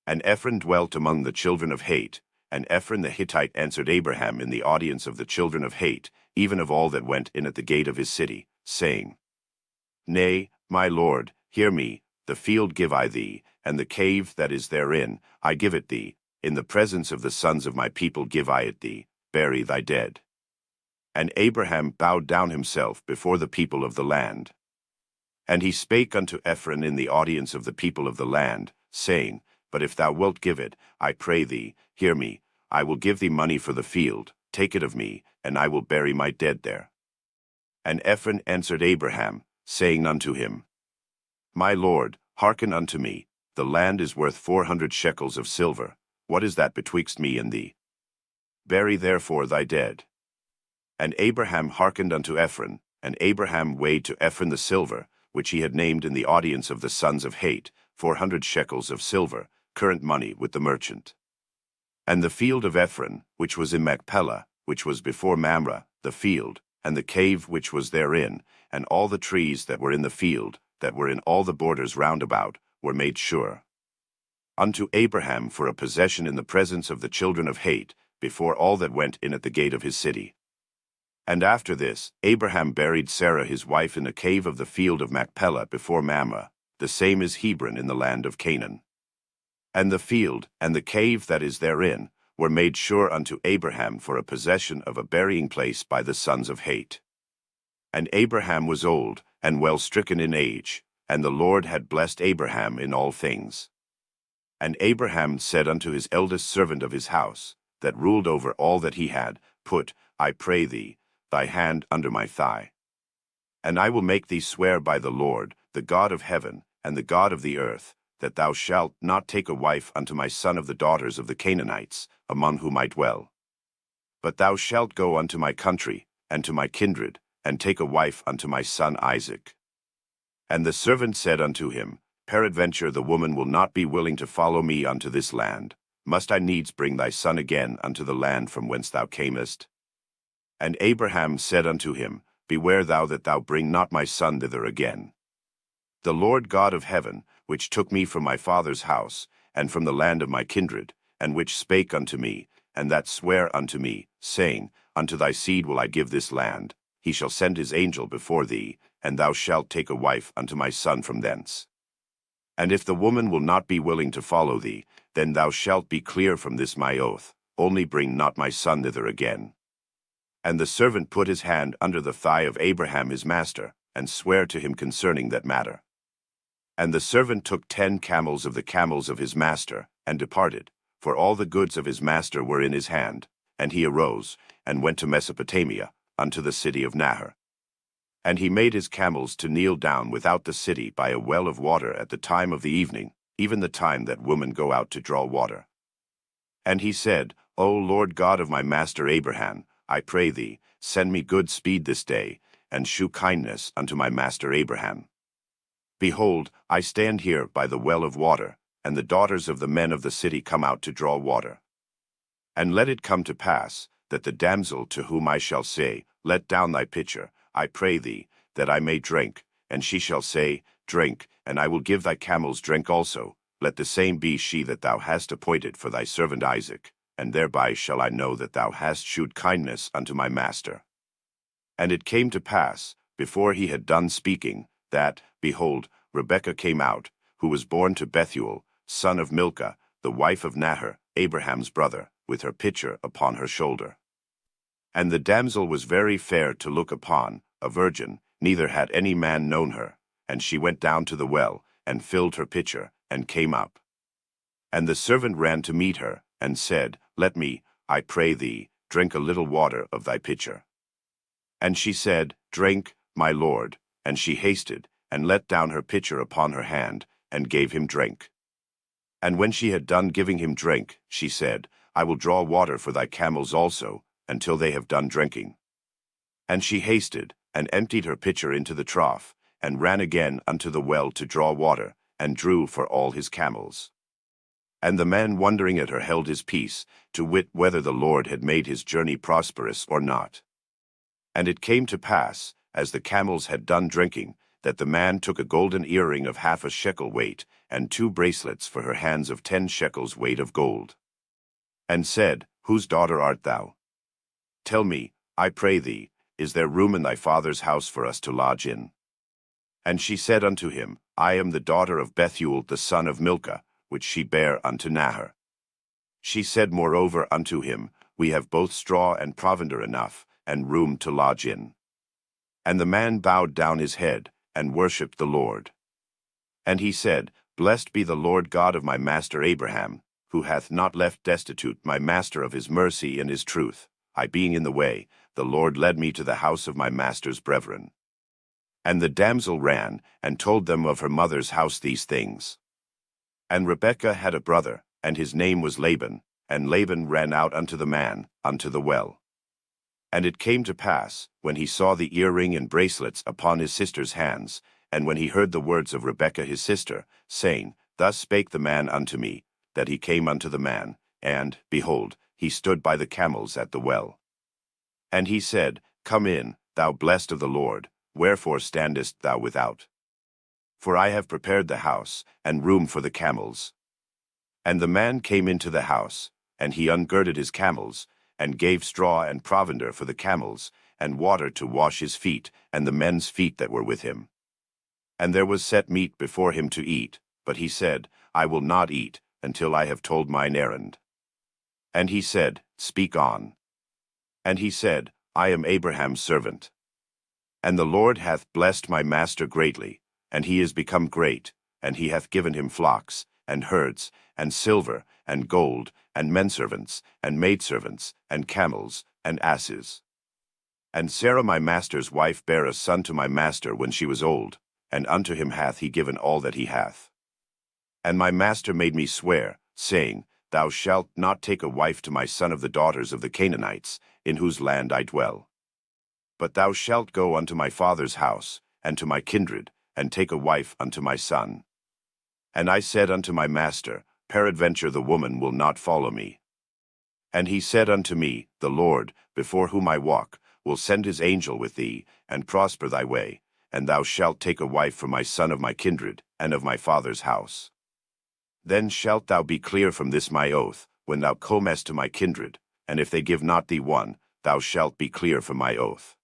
And Ephron dwelt among the children of Het, and Ephron the Hittite answered Abraham in the audience of the children of Het, even of all that went in at the gate of his city, saying, Nay, my lord, hear me, the field give I thee, and the cave that is therein, I give it thee, in the presence of the sons of my people give I it thee, bury thy dead. And Abraham bowed down himself before the people of the land. And he spake unto Ephron in the audience of the people of the land, saying, But if thou wilt give it, I pray thee, hear me, I will give thee money for the field, take it of me, and I will bury my dead there. And Ephron answered Abraham, saying unto him, My lord, hearken unto me, the land is worth 400 shekels of silver. What is that betwixt me and thee? Bury therefore thy dead. And Abraham hearkened unto Ephron, and Abraham weighed to Ephron the silver, which he had named in the audience of the sons of Het, 400 shekels of silver, current money with the merchant. And the field of Ephron, which was in Machpelah, which was before Mamre, the field, and the cave which was therein, and all the trees that were in the field, that were in all the borders round about, were made sure unto Abraham for a possession in the presence of the children of Het, before all that went in at the gate of his city. And after this, Abraham buried Sarah his wife in a cave of the field of Machpelah before Mamre, the same is Hebron in the land of Canaan. And the field, and the cave that is therein, were made sure unto Abraham for a possession of a burying place by the sons of Het. And Abraham was old, and well stricken in age, and the Lord had blessed Abraham in all things. And Abraham said unto his eldest servant of his house, that ruled over all that he had, Put, I pray thee, thy hand under my thigh. And I will make thee swear by the Lord, the God of heaven, and the God of the earth, that thou shalt not take a wife unto my son of the daughters of the Canaanites, among whom I dwell. But thou shalt go unto my country, and to my kindred, and take a wife unto my son Isaac. And the servant said unto him, Peradventure the woman will not be willing to follow me unto this land. Must I needs bring thy son again unto the land from whence thou camest? And Abraham said unto him, Beware thou that thou bring not my son thither again. The Lord God of heaven, which took me from my father's house, and from the land of my kindred, and which spake unto me, and that sware unto me, saying, Unto thy seed will I give this land. He shall send his angel before thee, and thou shalt take a wife unto my son from thence. And if the woman will not be willing to follow thee, then thou shalt be clear from this my oath, only bring not my son thither again. And the servant put his hand under the thigh of Abraham his master, and sware to him concerning that matter. And the servant took 10 camels of the camels of his master, and departed, for all the goods of his master were in his hand. And he arose, and went to Mesopotamia, unto the city of Nahor. And he made his camels to kneel down without the city by a well of water at the time of the evening, even the time that women go out to draw water. And he said, O Lord God of my master Abraham, I pray thee, send me good speed this day, and shew kindness unto my master Abraham. Behold, I stand here by the well of water, and the daughters of the men of the city come out to draw water. And let it come to pass, that the damsel to whom I shall say, Let down thy pitcher, I pray thee, that I may drink, and she shall say, Drink, and I will give thy camels drink also, let the same be she that thou hast appointed for thy servant Isaac, and thereby shall I know that thou hast shewed kindness unto my master. And it came to pass, before he had done speaking, that, behold, Rebekah came out, who was born to Bethuel, son of Milcah, the wife of Nahor, Abraham's brother, with her pitcher upon her shoulder. And the damsel was very fair to look upon, a virgin, neither had any man known her. And she went down to the well, and filled her pitcher, and came up. And the servant ran to meet her, and said, Let me, I pray thee, drink a little water of thy pitcher. And she said, Drink, my lord. And she hasted, and let down her pitcher upon her hand, and gave him drink. And when she had done giving him drink, she said, I will draw water for thy camels also, until they have done drinking. And she hasted, and emptied her pitcher into the trough, and ran again unto the well to draw water, and drew for all his camels. And the man wondering at her held his peace, to wit whether the Lord had made his journey prosperous or not. And it came to pass, as the camels had done drinking, that the man took a golden earring of 1/2 shekel weight, and 2 bracelets for her hands of 10 shekels weight of gold. And said, Whose daughter art thou? Tell me, I pray thee, is there room in thy father's house for us to lodge in? And she said unto him, I am the daughter of Bethuel the son of Milcah, which she bare unto Nahor. She said moreover unto him, We have both straw and provender enough, and room to lodge in. And the man bowed down his head, and worshipped the Lord. And he said, Blessed be the Lord God of my master Abraham, who hath not left destitute my master of his mercy and his truth. I being in the way, the Lord led me to the house of my master's brethren. And the damsel ran, and told them of her mother's house these things. And Rebekah had a brother, and his name was Laban, and Laban ran out unto the man, unto the well. And it came to pass, when he saw the earring and bracelets upon his sister's hands, and when he heard the words of Rebekah his sister, saying, Thus spake the man unto me, that he came unto the man, and, behold, he stood by the camels at the well. And he said, Come in, thou blessed of the Lord, wherefore standest thou without? For I have prepared the house, and room for the camels. And the man came into the house, and he ungirded his camels, and gave straw and provender for the camels, and water to wash his feet, and the men's feet that were with him. And there was set meat before him to eat, but he said, I will not eat, until I have told mine errand. And he said, Speak on. And he said, I am Abraham's servant. And the Lord hath blessed my master greatly, and he is become great, and he hath given him flocks, and herds, and silver, and gold, and menservants, and maidservants, and camels, and asses. And Sarah my master's wife bare a son to my master when she was old, and unto him hath he given all that he hath. And my master made me swear, saying, Thou shalt not take a wife to my son of the daughters of the Canaanites, in whose land I dwell. But thou shalt go unto my father's house, and to my kindred, and take a wife unto my son. And I said unto my master, Peradventure the woman will not follow me. And he said unto me, The Lord, before whom I walk, will send his angel with thee, and prosper thy way, and thou shalt take a wife for my son of my kindred, and of my father's house. Then shalt thou be clear from this my oath, when thou comest to my kindred, and if they give not thee one, thou shalt be clear from my oath.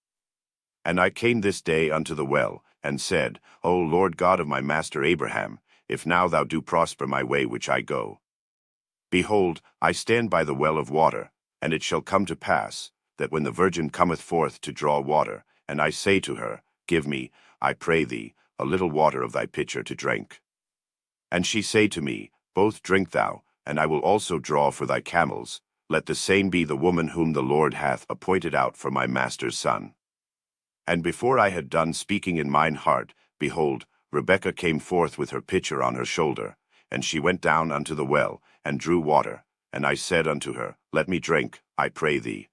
And I came this day unto the well, and said, O Lord God of my master Abraham, if now thou do prosper my way which I go. Behold, I stand by the well of water, and it shall come to pass, that when the virgin cometh forth to draw water, and I say to her, Give me, I pray thee, a little water of thy pitcher to drink. And she say to me, Both drink thou, and I will also draw for thy camels. Let the same be the woman whom the Lord hath appointed out for my master's son. And before I had done speaking in mine heart, behold, Rebekah came forth with her pitcher on her shoulder, and she went down unto the well, and drew water. And I said unto her, Let me drink, I pray thee.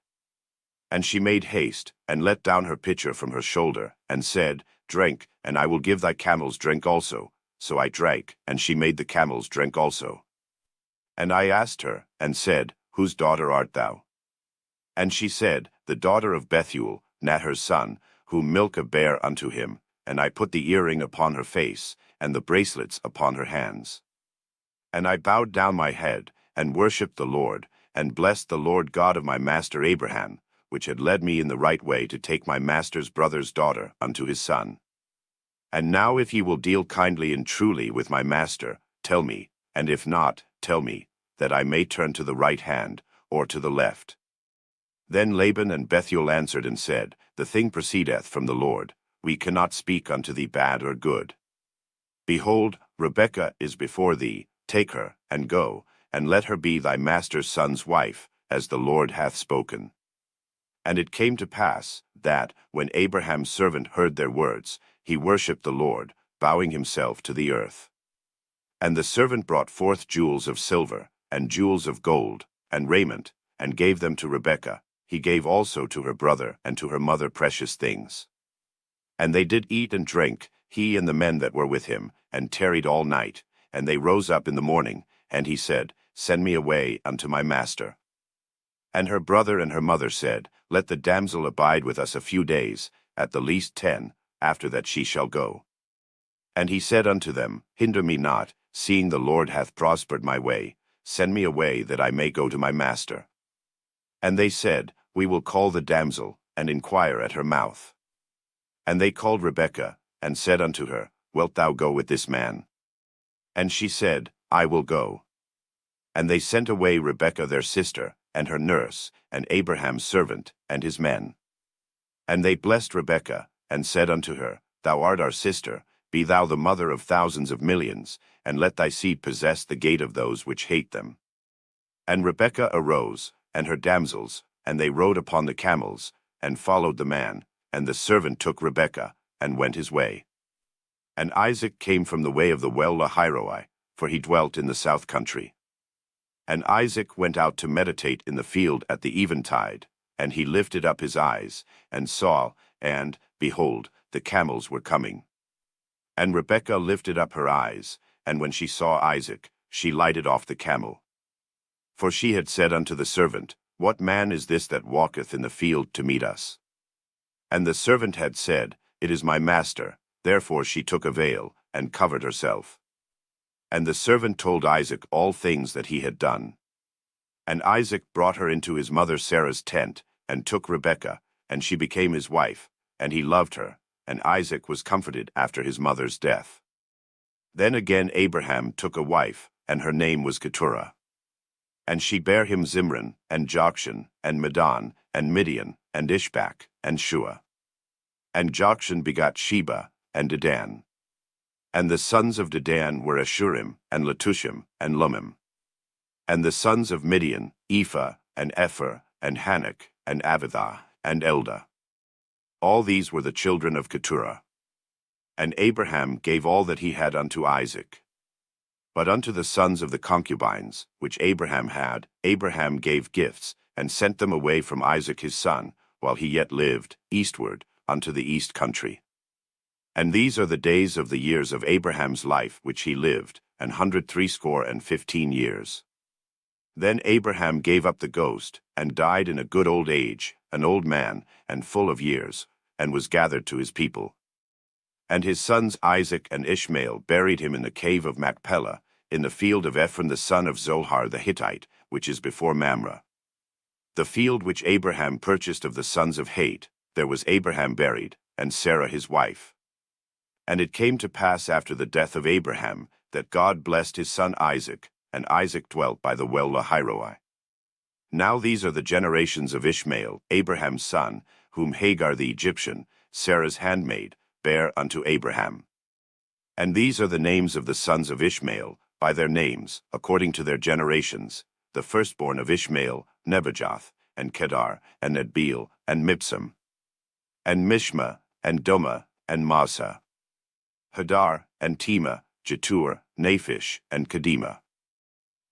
And she made haste, and let down her pitcher from her shoulder, and said, Drink, and I will give thy camels drink also. So I drank, and she made the camels drink also. And I asked her, and said, Whose daughter art thou? And she said, The daughter of Bethuel, Nahor's son, whom Milcah bare unto him. And I put the earring upon her face, and the bracelets upon her hands. And I bowed down my head, and worshipped the Lord, and blessed the Lord God of my master Abraham, which had led me in the right way to take my master's brother's daughter unto his son. And now if ye will deal kindly and truly with my master, tell me, and if not, tell me, that I may turn to the right hand, or to the left. Then Laban and Bethuel answered and said, The thing proceedeth from the Lord. We cannot speak unto thee bad or good. Behold, Rebekah is before thee, take her, and go, and let her be thy master's son's wife, as the Lord hath spoken. And it came to pass, that, when Abraham's servant heard their words, he worshipped the Lord, bowing himself to the earth. And the servant brought forth jewels of silver, and jewels of gold, and raiment, and gave them to Rebekah. He gave also to her brother and to her mother precious things. And they did eat and drink, he and the men that were with him, and tarried all night. And they rose up in the morning, and he said, Send me away unto my master. And her brother and her mother said, Let the damsel abide with us a few days, at the least 10, after that she shall go. And he said unto them, Hinder me not, seeing the Lord hath prospered my way. Send me away that I may go to my master. And they said, We will call the damsel, and inquire at her mouth. And they called Rebekah, and said unto her, Wilt thou go with this man? And she said, I will go. And they sent away Rebekah their sister, and her nurse, and Abraham's servant, and his men. And they blessed Rebekah, and said unto her, Thou art our sister, be thou the mother of thousands of millions, and let thy seed possess the gate of those which hate them. And Rebekah arose, and her damsels, and they rode upon the camels, and followed the man, and the servant took Rebekah, and went his way. And Isaac came from the way of the well Lahairoi, for he dwelt in the south country. And Isaac went out to meditate in the field at the eventide, and he lifted up his eyes, and saw, and, behold, the camels were coming. And Rebekah lifted up her eyes, and when she saw Isaac, she lighted off the camel. For she had said unto the servant, What man is this that walketh in the field to meet us? And the servant had said, It is my master. Therefore she took a veil, and covered herself. And the servant told Isaac all things that he had done. And Isaac brought her into his mother Sarah's tent, and took Rebekah, and she became his wife, and he loved her, and Isaac was comforted after his mother's death. Then again Abraham took a wife, and her name was Keturah. And she bare him Zimran, and Jokshan, and Medan, and Midian, and Ishbak, and Shua. And Jokshan begot Sheba, and Dedan. And the sons of Dedan were Ashurim, and Letushim, and Lumim. And the sons of Midian, Ephah, and Epher, and Hanok, and Avithah, and Eldah. All these were the children of Keturah. And Abraham gave all that he had unto Isaac. But unto the sons of the concubines, which Abraham had, Abraham gave gifts, and sent them away from Isaac his son, while he yet lived, eastward, unto the east country. And these are the days of the years of Abraham's life which he lived, 160 years. Then Abraham gave up the ghost, and died in a good old age, an old man, and full of years, and was gathered to his people. And his sons Isaac and Ishmael buried him in the cave of Machpelah, in the field of Ephron the son of Zohar the Hittite, which is before Mamre. The field which Abraham purchased of the sons of Heth, there was Abraham buried, and Sarah his wife. And it came to pass after the death of Abraham, that God blessed his son Isaac, and Isaac dwelt by the well Lahairoi. Now these are the generations of Ishmael, Abraham's son, whom Hagar the Egyptian, Sarah's handmaid, bare unto Abraham. And these are the names of the sons of Ishmael, by their names, according to their generations, the firstborn of Ishmael, Nebajoth, and Kedar, and Adbeel, and Mibsam, and Mishma, and Doma, and Massa, Hadar, and Tema, Jetur, Naphish, and Kedema.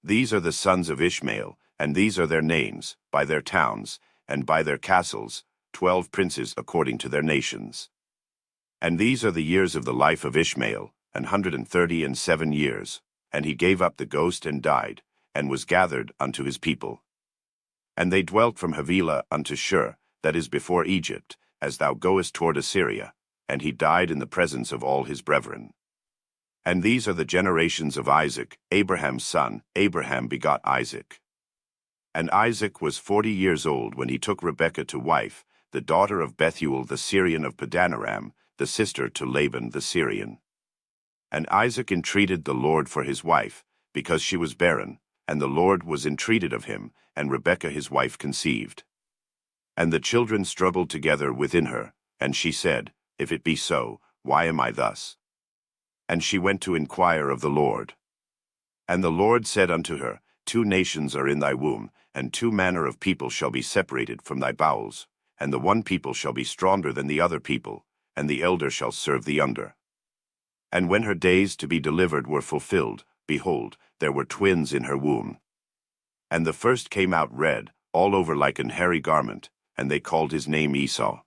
These are the sons of Ishmael, and these are their names, by their towns, and by their castles, 12 princes according to their nations. And these are the years of the life of Ishmael, 137 years, and he gave up the ghost and died, and was gathered unto his people. And they dwelt from Havilah unto Shur, that is before Egypt, as thou goest toward Assyria, and he died in the presence of all his brethren. And these are the generations of Isaac, Abraham's son. Abraham begot Isaac. And Isaac was 40 years old when he took Rebekah to wife, the daughter of Bethuel the Syrian of Padanaram, the sister to Laban the Syrian. And Isaac entreated the Lord for his wife, because she was barren, and the Lord was entreated of him, and Rebekah his wife conceived. And the children struggled together within her, and she said, If it be so, why am I thus? And she went to inquire of the Lord. And the Lord said unto her, 2 nations are in thy womb, and 2 manner of people shall be separated from thy bowels, and the one people shall be stronger than the other people, and the elder shall serve the younger. And when her days to be delivered were fulfilled, behold, there were twins in her womb. And the first came out red, all over like an hairy garment, and they called his name Esau.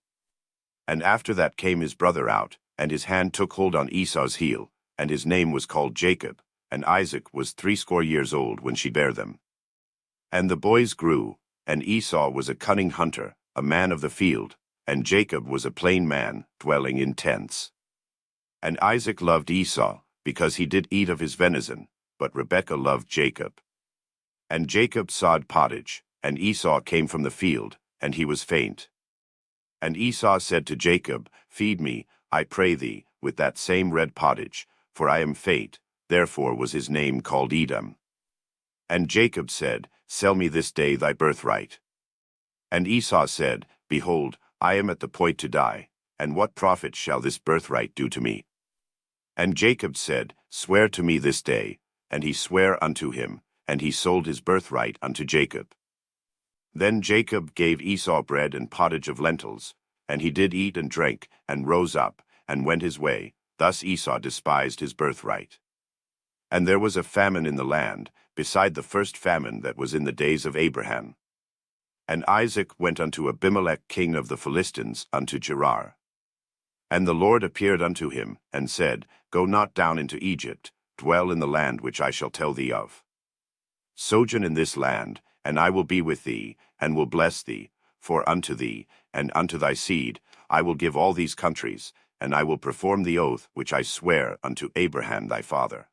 And after that came his brother out, and his hand took hold on Esau's heel, and his name was called Jacob, and Isaac was 80 years old when she bare them. And the boys grew, and Esau was a cunning hunter, a man of the field, and Jacob was a plain man, dwelling in tents. And Isaac loved Esau, because he did eat of his venison, but Rebekah loved Jacob. And Jacob sawed pottage, and Esau came from the field, and he was faint. And Esau said to Jacob, Feed me, I pray thee, with that same red pottage, for I am faint. Therefore was his name called Edom. And Jacob said, Sell me this day thy birthright. And Esau said, Behold, I am at the point to die, and what profit shall this birthright do to me? And Jacob said, Swear to me this day. And he sware unto him, and he sold his birthright unto Jacob. Then Jacob gave Esau bread and pottage of lentils, and he did eat and drank, and rose up, and went his way. Thus Esau despised his birthright. And there was a famine in the land, beside the first famine that was in the days of Abraham. And Isaac went unto Abimelech king of the Philistines unto Gerar. And the Lord appeared unto him, and said, Go not down into Egypt, dwell in the land which I shall tell thee of. Sojourn in this land, and I will be with thee, and will bless thee, for unto thee, and unto thy seed, I will give all these countries, and I will perform the oath which I swear unto Abraham thy father.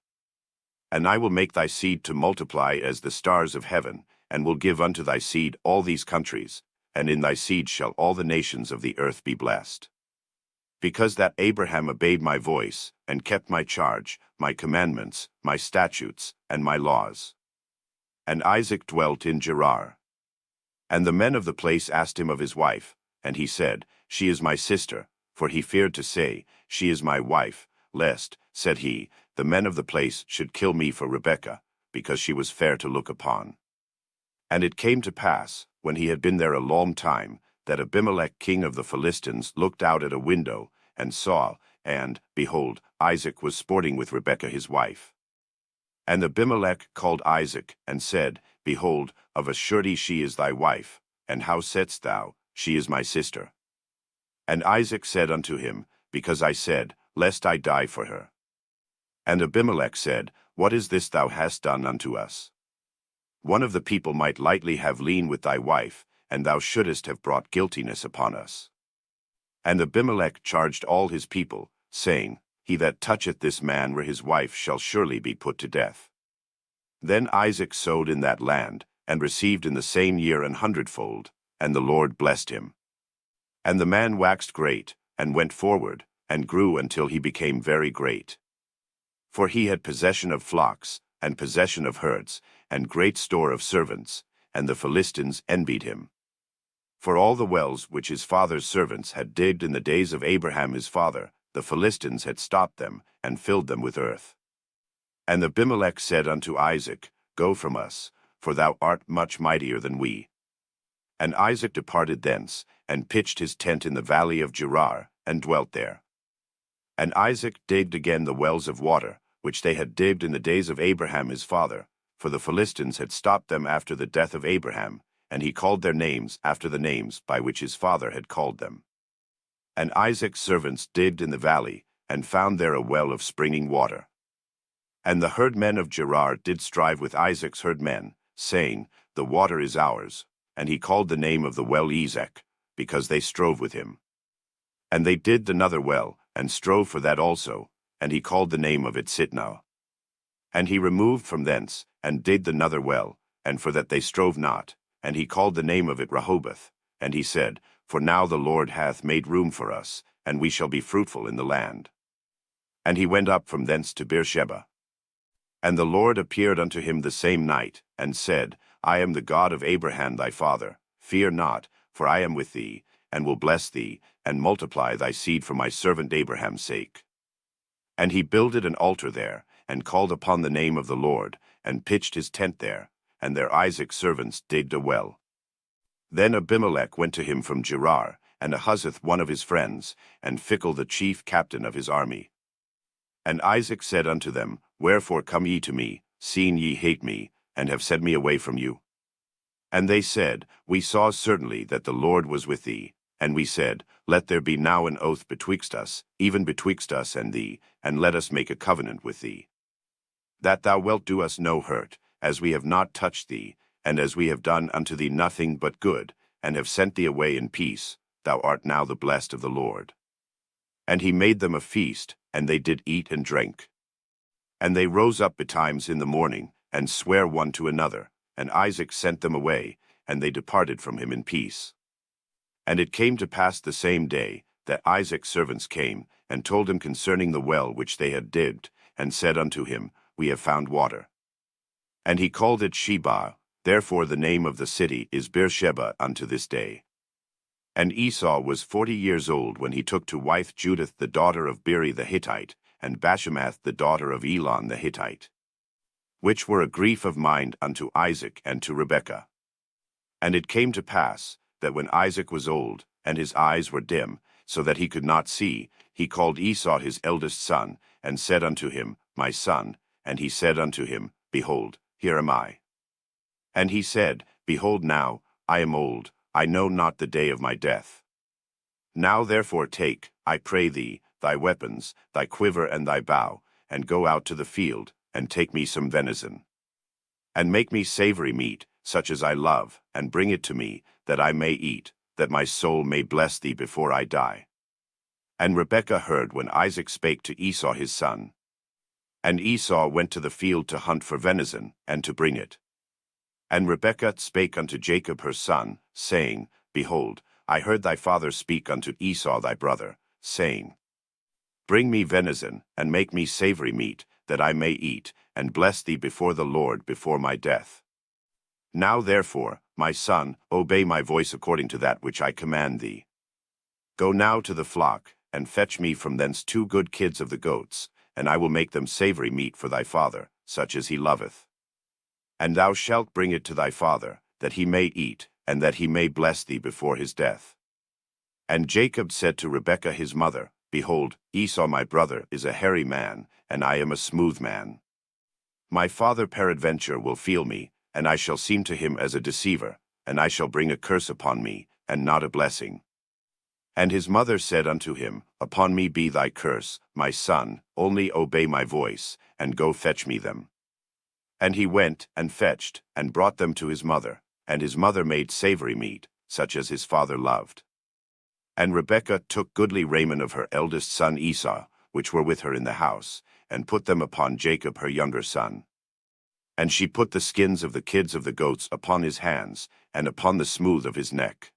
And I will make thy seed to multiply as the stars of heaven, and will give unto thy seed all these countries, and in thy seed shall all the nations of the earth be blessed. Because that Abraham obeyed my voice, and kept my charge, my commandments, my statutes, and my laws. And Isaac dwelt in Gerar. And the men of the place asked him of his wife, and he said, She is my sister, for he feared to say, She is my wife, lest, said he, the men of the place should kill me for Rebekah, because she was fair to look upon. And it came to pass, when he had been there a long time, that Abimelech king of the Philistines looked out at a window, and saw, and, behold, Isaac was sporting with Rebekah his wife. And Abimelech called Isaac, and said, Behold, of a surety she is thy wife, and how saidst thou, She is my sister? And Isaac said unto him, Because I said, Lest I die for her. And Abimelech said, What is this thou hast done unto us? One of the people might lightly have lain with thy wife, and thou shouldest have brought guiltiness upon us. And Abimelech charged all his people, saying, He that toucheth this man or his wife shall surely be put to death. Then Isaac sowed in that land, and received in the same year 100-fold, and the Lord blessed him. And the man waxed great, and went forward, and grew until he became very great. For he had possession of flocks, and possession of herds, and great store of servants, and the Philistines envied him. For all the wells which his father's servants had digged in the days of Abraham his father, the Philistines had stopped them, and filled them with earth. And Abimelech said unto Isaac, Go from us, for thou art much mightier than we. And Isaac departed thence, and pitched his tent in the valley of Gerar, and dwelt there. And Isaac digged again the wells of water, which they had digged in the days of Abraham his father, for the Philistines had stopped them after the death of Abraham, and he called their names after the names by which his father had called them. And Isaac's servants digged in the valley, and found there a well of springing water. And the herdmen of Gerar did strive with Isaac's herdmen, saying, The water is ours. And he called the name of the well Esek, because they strove with him. And they digged another well, and strove for that also, and he called the name of it Sitnah. And he removed from thence, and digged another well, and for that they strove not, and he called the name of it Rehoboth. And he said, For now the Lord hath made room for us, and we shall be fruitful in the land. And he went up from thence to Beersheba. And the Lord appeared unto him the same night, and said, I am the God of Abraham thy father. Fear not, for I am with thee, and will bless thee, and multiply thy seed for my servant Abraham's sake. And he builded an altar there, and called upon the name of the Lord, and pitched his tent there, and there Isaac's servants digged a well. Then Abimelech went to him from Gerar, and Ahuzzath one of his friends, and Phicol the chief captain of his army. And Isaac said unto them, Wherefore come ye to me, seeing ye hate me, and have sent me away from you? And they said, We saw certainly that the Lord was with thee. And we said, Let there be now an oath betwixt us, even betwixt us and thee, and let us make a covenant with thee. That thou wilt do us no hurt, as we have not touched thee, and as we have done unto thee nothing but good, and have sent thee away in peace, thou art now the blessed of the Lord. And he made them a feast, and they did eat and drink. And they rose up betimes in the morning, and sware one to another, and Isaac sent them away, and they departed from him in peace. And it came to pass the same day, that Isaac's servants came, and told him concerning the well which they had digged, and said unto him, We have found water. And he called it Sheba, therefore the name of the city is Beersheba unto this day. And Esau was 40 years old when he took to wife Judith the daughter of Beeri the Hittite, and Bashemath the daughter of Elon the Hittite, which were a grief of mind unto Isaac and to Rebekah. And it came to pass, that when Isaac was old, and his eyes were dim, so that he could not see, he called Esau his eldest son, and said unto him, My son. And he said unto him, Behold, here am I. And he said, Behold now, I am old, I know not the day of my death. Now therefore take, I pray thee, thy weapons, thy quiver and thy bow, and go out to the field, and take me some venison. And make me savory meat, such as I love, and bring it to me, that I may eat, that my soul may bless thee before I die. And Rebekah heard when Isaac spake to Esau his son. And Esau went to the field to hunt for venison, and to bring it. And Rebekah spake unto Jacob her son, saying, Behold, I heard thy father speak unto Esau thy brother, saying, Bring me venison, and make me savory meat, that I may eat, and bless thee before the Lord before my death. Now therefore, my son, obey my voice according to that which I command thee. Go now to the flock, and fetch me from thence 2 good kids of the goats, and I will make them savory meat for thy father, such as he loveth. And thou shalt bring it to thy father, that he may eat, and that he may bless thee before his death. And Jacob said to Rebekah his mother, Behold, Esau my brother is a hairy man, and I am a smooth man. My father peradventure will feel me, and I shall seem to him as a deceiver, and I shall bring a curse upon me, and not a blessing. And his mother said unto him, Upon me be thy curse, my son, only obey my voice, and go fetch me them. And he went, and fetched, and brought them to his mother, and his mother made savory meat, such as his father loved. And Rebekah took goodly raiment of her eldest son Esau, which were with her in the house, and put them upon Jacob her younger son. And she put the skins of the kids of the goats upon his hands, and upon the smooth of his neck.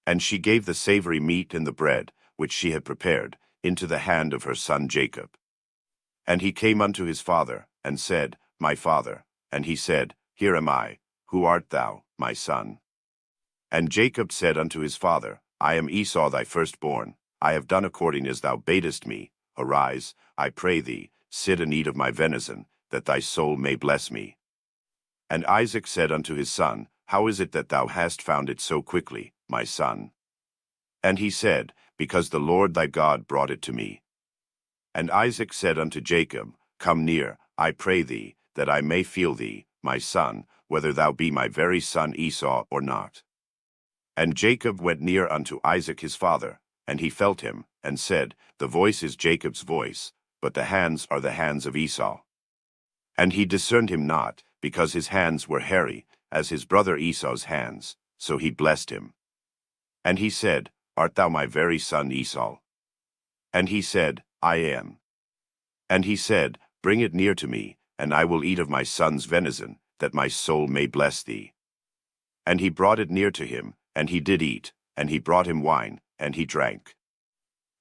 And she gave the savory meat and the bread, which she had prepared, into the hand of her son Jacob. And he came unto his father, and said, My father. And he said, Here am I. Who art thou, my son? And Jacob said unto his father, I am Esau thy firstborn. I have done according as thou badest me. Arise, I pray thee, sit and eat of my venison, that thy soul may bless me. And Isaac said unto his son, How is it that thou hast found it so quickly, my son? And he said, Because the Lord thy God brought it to me. And Isaac said unto Jacob, Come near, I pray thee, that I may feel thee, my son, whether thou be my very son Esau or not. And Jacob went near unto Isaac his father, and he felt him, and said, The voice is Jacob's voice, but the hands are the hands of Esau. And he discerned him not, because his hands were hairy, as his brother Esau's hands, so he blessed him. And he said, Art thou my very son Esau? And he said, I am. And he said, Bring it near to me, and I will eat of my son's venison, that my soul may bless thee. And he brought it near to him, and he did eat, and he brought him wine, and he drank.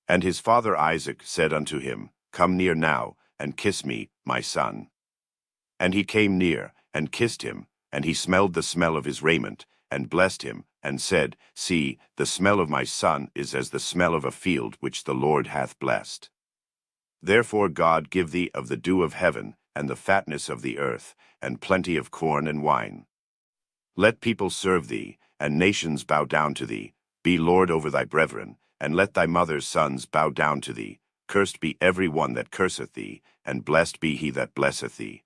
And his father Isaac said unto him, Come near now, and kiss me, my son. And he came near, and kissed him, and he smelled the smell of his raiment, and blessed him, and said, See, the smell of my son is as the smell of a field which the Lord hath blessed. Therefore God give thee of the dew of heaven, and the fatness of the earth, and plenty of corn and wine. Let people serve thee, and nations bow down to thee. Be Lord over thy brethren, and let thy mother's sons bow down to thee. Cursed be every one that curseth thee, and blessed be he that blesseth thee.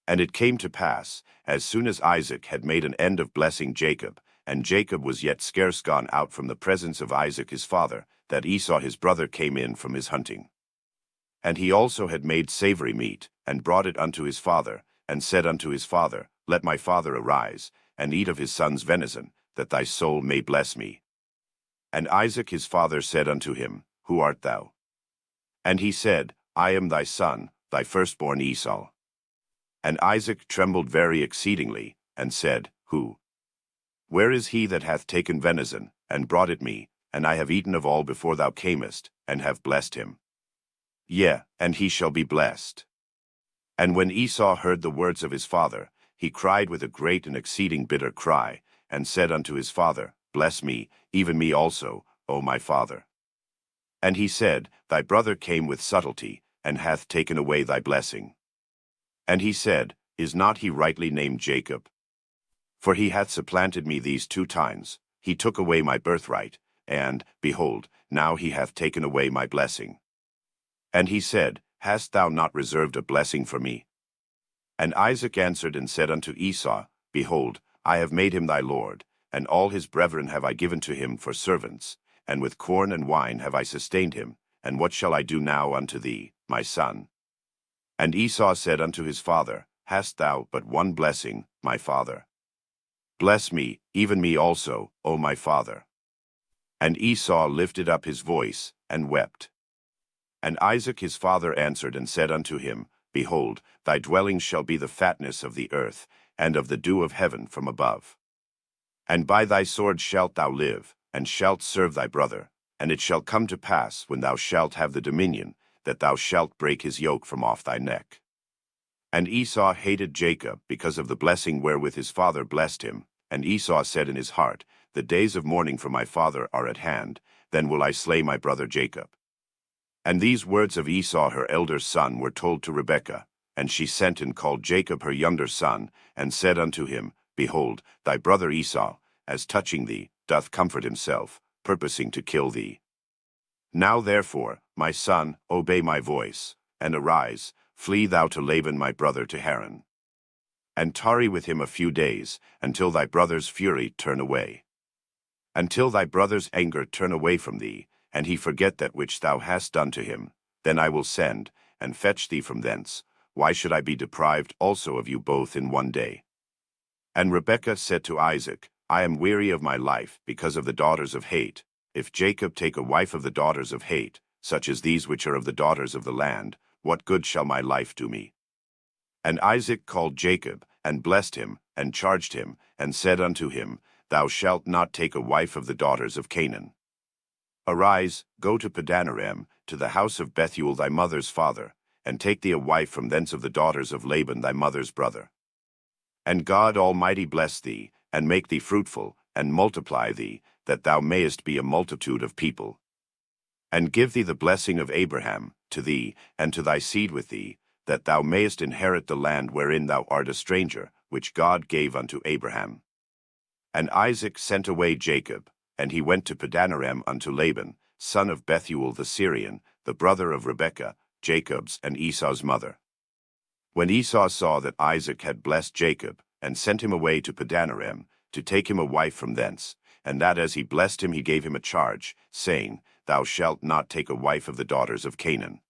And it came to pass, as soon as Isaac had made an end of blessing Jacob, and Jacob was yet scarce gone out from the presence of Isaac his father, that Esau his brother came in from his hunting. And he also had made savory meat, and brought it unto his father, and said unto his father, Let my father arise, and eat of his son's venison, that thy soul may bless me. And Isaac his father said unto him, Who art thou? And he said, I am thy son, thy firstborn Esau. And Isaac trembled very exceedingly, and said, Who? Where is he that hath taken venison, and brought it me, and I have eaten of all before thou camest, and have blessed him? Yea, and he shall be blessed. And when Esau heard the words of his father, he cried with a great and exceeding bitter cry, and said unto his father, Bless me, even me also, O my father. And he said, Thy brother came with subtlety, and hath taken away thy blessing. And he said, Is not he rightly named Jacob? For he hath supplanted me these 2 times. He took away my birthright, and, behold, now he hath taken away my blessing. And he said, Hast thou not reserved a blessing for me? And Isaac answered and said unto Esau, Behold, I have made him thy lord, and all his brethren have I given to him for servants, and with corn and wine have I sustained him, and what shall I do now unto thee, my son? And Esau said unto his father, Hast thou but one blessing, my father? Bless me, even me also, O my father. And Esau lifted up his voice, and wept. And Isaac his father answered and said unto him, Behold, thy dwelling shall be the fatness of the earth, and of the dew of heaven from above. And by thy sword shalt thou live, and shalt serve thy brother. And it shall come to pass, when thou shalt have the dominion, that thou shalt break his yoke from off thy neck. And Esau hated Jacob because of the blessing wherewith his father blessed him. And Esau said in his heart, The days of mourning for my father are at hand, then will I slay my brother Jacob. And these words of Esau her elder son were told to Rebekah, and she sent and called Jacob her younger son, and said unto him, Behold, thy brother Esau, as touching thee, doth comfort himself, purposing to kill thee. Now therefore, my son, obey my voice, and arise, flee thou to Laban my brother to Haran. And tarry with him a few days, until thy brother's fury turn away. Until thy brother's anger turn away from thee, and he forget that which thou hast done to him, then I will send, and fetch thee from thence. Why should I be deprived also of you both in one day? And Rebekah said to Isaac, I am weary of my life because of the daughters of hate. If Jacob take a wife of the daughters of hate, such as these which are of the daughters of the land, what good shall my life do me? And Isaac called Jacob, and blessed him, and charged him, and said unto him, Thou shalt not take a wife of the daughters of Canaan. Arise, go to Padanaram, to the house of Bethuel thy mother's father, and take thee a wife from thence of the daughters of Laban thy mother's brother. And God Almighty bless thee, and make thee fruitful, and multiply thee, that thou mayest be a multitude of people. And give thee the blessing of Abraham, to thee, and to thy seed with thee, that thou mayest inherit the land wherein thou art a stranger, which God gave unto Abraham. And Isaac sent away Jacob, and he went to Padanaram unto Laban, son of Bethuel the Syrian, the brother of Rebekah, Jacob's and Esau's mother. When Esau saw that Isaac had blessed Jacob, and sent him away to Padanaram, to take him a wife from thence, and that as he blessed him he gave him a charge, saying, Thou shalt not take a wife of the daughters of Canaan.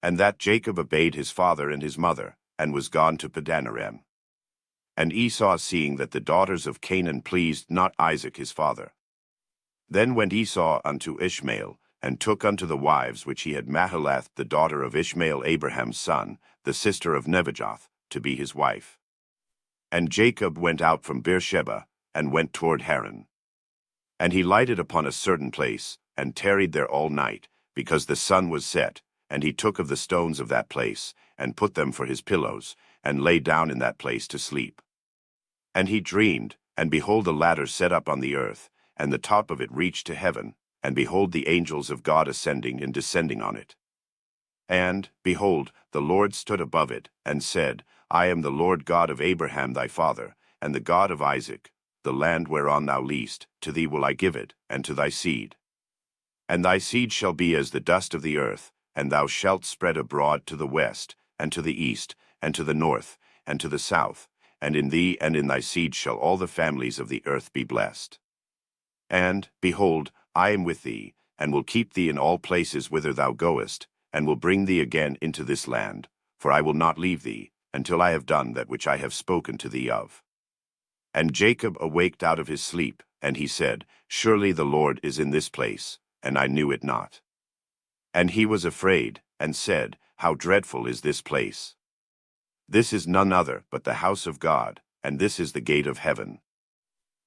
And that Jacob obeyed his father and his mother, and was gone to Padanaram. And Esau, seeing that the daughters of Canaan pleased not Isaac his father. Then went Esau unto Ishmael, and took unto the wives which he had Mahalath the daughter of Ishmael Abraham's son, the sister of Nebajoth, to be his wife. And Jacob went out from Beersheba, and went toward Haran. And he lighted upon a certain place, and tarried there all night, because the sun was set, and he took of the stones of that place, and put them for his pillows, and lay down in that place to sleep. And he dreamed, and behold a ladder set up on the earth, and the top of it reached to heaven, and behold the angels of God ascending and descending on it. And, behold, the Lord stood above it, and said, I am the Lord God of Abraham thy father, and the God of Isaac. The land whereon thou liest, to thee will I give it, and to thy seed. And thy seed shall be as the dust of the earth, and thou shalt spread abroad to the west, and to the east, and to the north, and to the south, and in thee and in thy seed shall all the families of the earth be blessed. And, behold, I am with thee, and will keep thee in all places whither thou goest, and will bring thee again into this land, for I will not leave thee, until I have done that which I have spoken to thee of. And Jacob awaked out of his sleep, and he said, Surely the Lord is in this place, and I knew it not. And he was afraid, and said, How dreadful is this place! This is none other but the house of God, and this is the gate of heaven.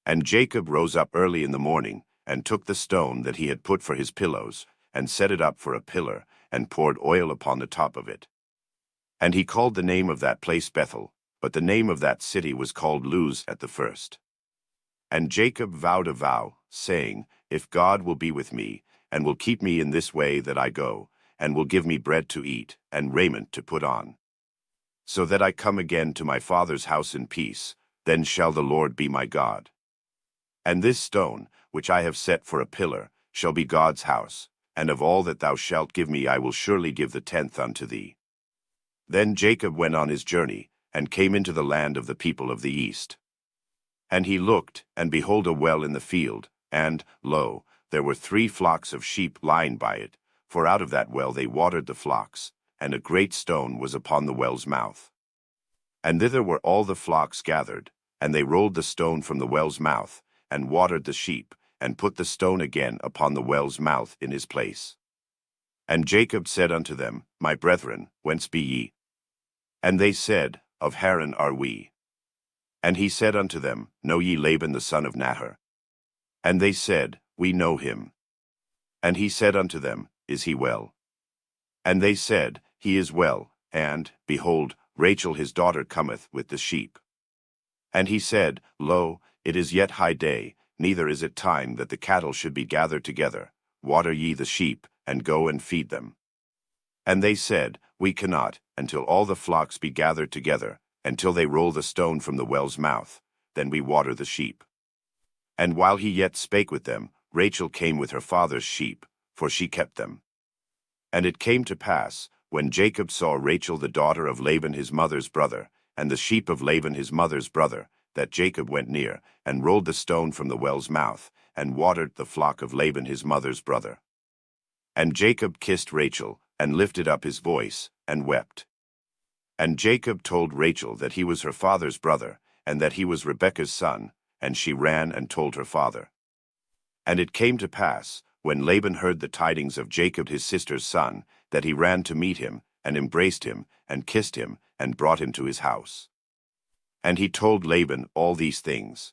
And Jacob rose up early in the morning, and took the stone that he had put for his pillows, and set it up for a pillar, and poured oil upon the top of it. And he called the name of that place Bethel, but the name of that city was called Luz at the first. And Jacob vowed a vow, saying, If God will be with me, and will keep me in this way that I go, and will give me bread to eat, and raiment to put on, so that I come again to my father's house in peace, then shall the Lord be my God. And this stone, which I have set for a pillar, shall be God's house, and of all that thou shalt give me I will surely give the tenth unto thee. Then Jacob went on his journey, and came into the land of the people of the east. And he looked, and behold a well in the field, and, lo, there were 3 flocks of sheep lying by it, for out of that well they watered the flocks, and a great stone was upon the well's mouth. And thither were all the flocks gathered, and they rolled the stone from the well's mouth, and watered the sheep, and put the stone again upon the well's mouth in his place. And Jacob said unto them, My brethren, whence be ye? And they said, Of Haran are we. And he said unto them, Know ye Laban the son of Nahor? And they said, We know him. And he said unto them, Is he well? And they said, He is well, and, behold, Rachel his daughter cometh with the sheep. And he said, Lo, it is yet high day, neither is it time that the cattle should be gathered together. Water ye the sheep, and go and feed them. And they said, We cannot, until all the flocks be gathered together, until they roll the stone from the well's mouth, then we water the sheep. And while he yet spake with them, Rachel came with her father's sheep, for she kept them. And it came to pass, when Jacob saw Rachel the daughter of Laban his mother's brother, and the sheep of Laban his mother's brother, that Jacob went near, and rolled the stone from the well's mouth, and watered the flock of Laban his mother's brother. And Jacob kissed Rachel, and lifted up his voice, and wept. And Jacob told Rachel that he was her father's brother, and that he was Rebekah's son, and she ran and told her father. And it came to pass, when Laban heard the tidings of Jacob his sister's son, that he ran to meet him, and embraced him, and kissed him, and brought him to his house. And he told Laban all these things.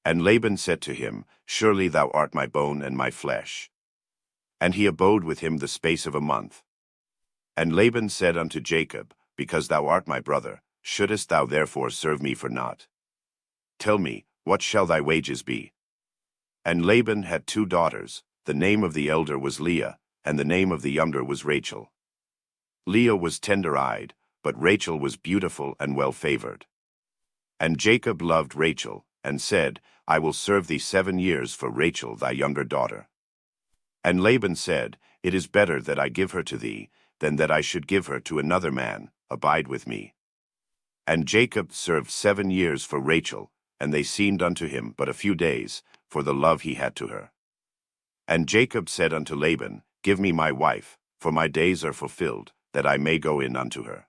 And Laban said to him, Surely thou art my bone and my flesh. And he abode with him the space of a month. And Laban said unto Jacob, Because thou art my brother, shouldest thou therefore serve me for naught? Tell me, what shall thy wages be? And Laban had 2 daughters. The name of the elder was Leah, and the name of the younger was Rachel. Leah was tender-eyed, but Rachel was beautiful and well-favored. And Jacob loved Rachel, and said, I will serve thee 7 years for Rachel thy younger daughter. And Laban said, It is better that I give her to thee, than that I should give her to another man. Abide with me. And Jacob served 7 years for Rachel, and they seemed unto him but a few days, for the love he had to her. And Jacob said unto Laban, Give me my wife, for my days are fulfilled, that I may go in unto her.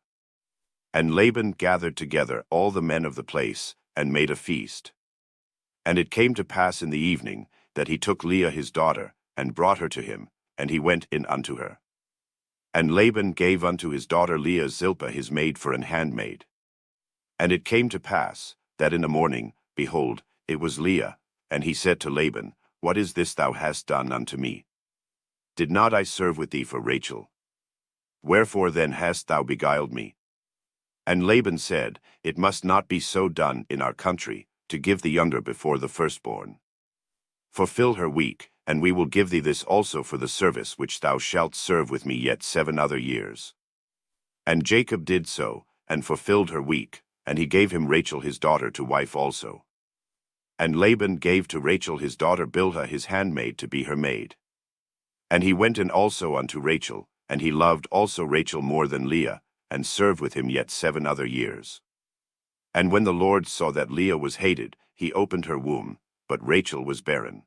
And Laban gathered together all the men of the place, and made a feast. And it came to pass in the evening, that he took Leah his daughter, and brought her to him, and he went in unto her. And Laban gave unto his daughter Leah Zilpah his maid for an handmaid. And it came to pass, that in the morning, behold, it was Leah, and he said to Laban, What is this thou hast done unto me? Did not I serve with thee for Rachel? Wherefore then hast thou beguiled me? And Laban said, It must not be so done in our country, to give the younger before the firstborn. Fulfill her week, and we will give thee this also for the service which thou shalt serve with me yet 7 other years. And Jacob did so, and fulfilled her week, and he gave him Rachel his daughter to wife also. And Laban gave to Rachel his daughter Bilhah his handmaid to be her maid. And he went in also unto Rachel, and he loved also Rachel more than Leah, and served with him yet 7 other years. And when the Lord saw that Leah was hated, he opened her womb, but Rachel was barren.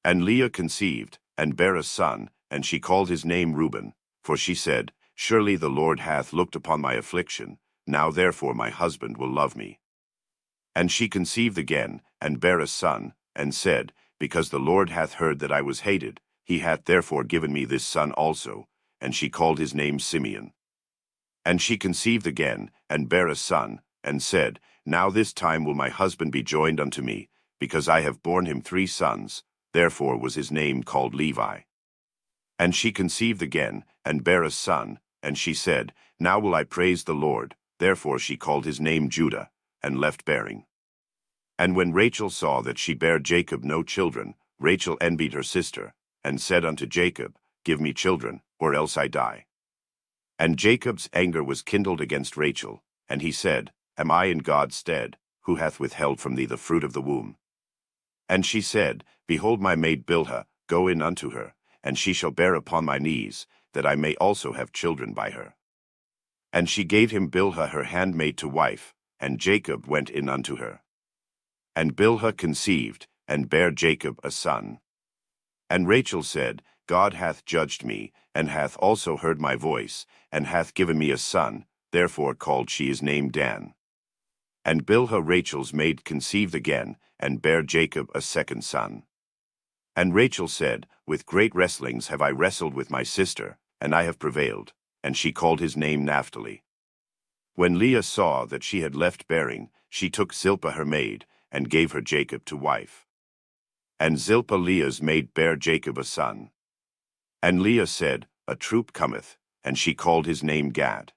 And Leah conceived, and bare a son, and she called his name Reuben, for she said, Surely the Lord hath looked upon my affliction, now therefore my husband will love me. And she conceived again, and bare a son, and said, Because the Lord hath heard that I was hated, he hath therefore given me this son also, and she called his name Simeon. And she conceived again, and bare a son, and said, Now this time will my husband be joined unto me, because I have borne him 3 sons, therefore was his name called Levi. And she conceived again, and bare a son, and she said, Now will I praise the Lord, therefore she called his name Judah, and left bearing. And when Rachel saw that she bare Jacob no children, Rachel envied her sister, and said unto Jacob, Give me children, or else I die. And Jacob's anger was kindled against Rachel, and he said, Am I in God's stead, who hath withheld from thee the fruit of the womb? And she said, Behold my maid Bilhah, go in unto her, and she shall bear upon my knees, that I may also have children by her. And she gave him Bilhah her handmaid to wife, and Jacob went in unto her. And Bilhah conceived, and bare Jacob a son. And Rachel said, God hath judged me, and hath also heard my voice, and hath given me a son, therefore called she his name Dan. And Bilhah Rachel's maid conceived again, and bare Jacob a second son. And Rachel said, With great wrestlings have I wrestled with my sister, and I have prevailed, and she called his name Naphtali. When Leah saw that she had left bearing, she took Zilpah her maid, and gave her Jacob to wife. And Zilpah Leah's maid bare Jacob a son. And Leah said, A troop cometh, and she called his name Gad.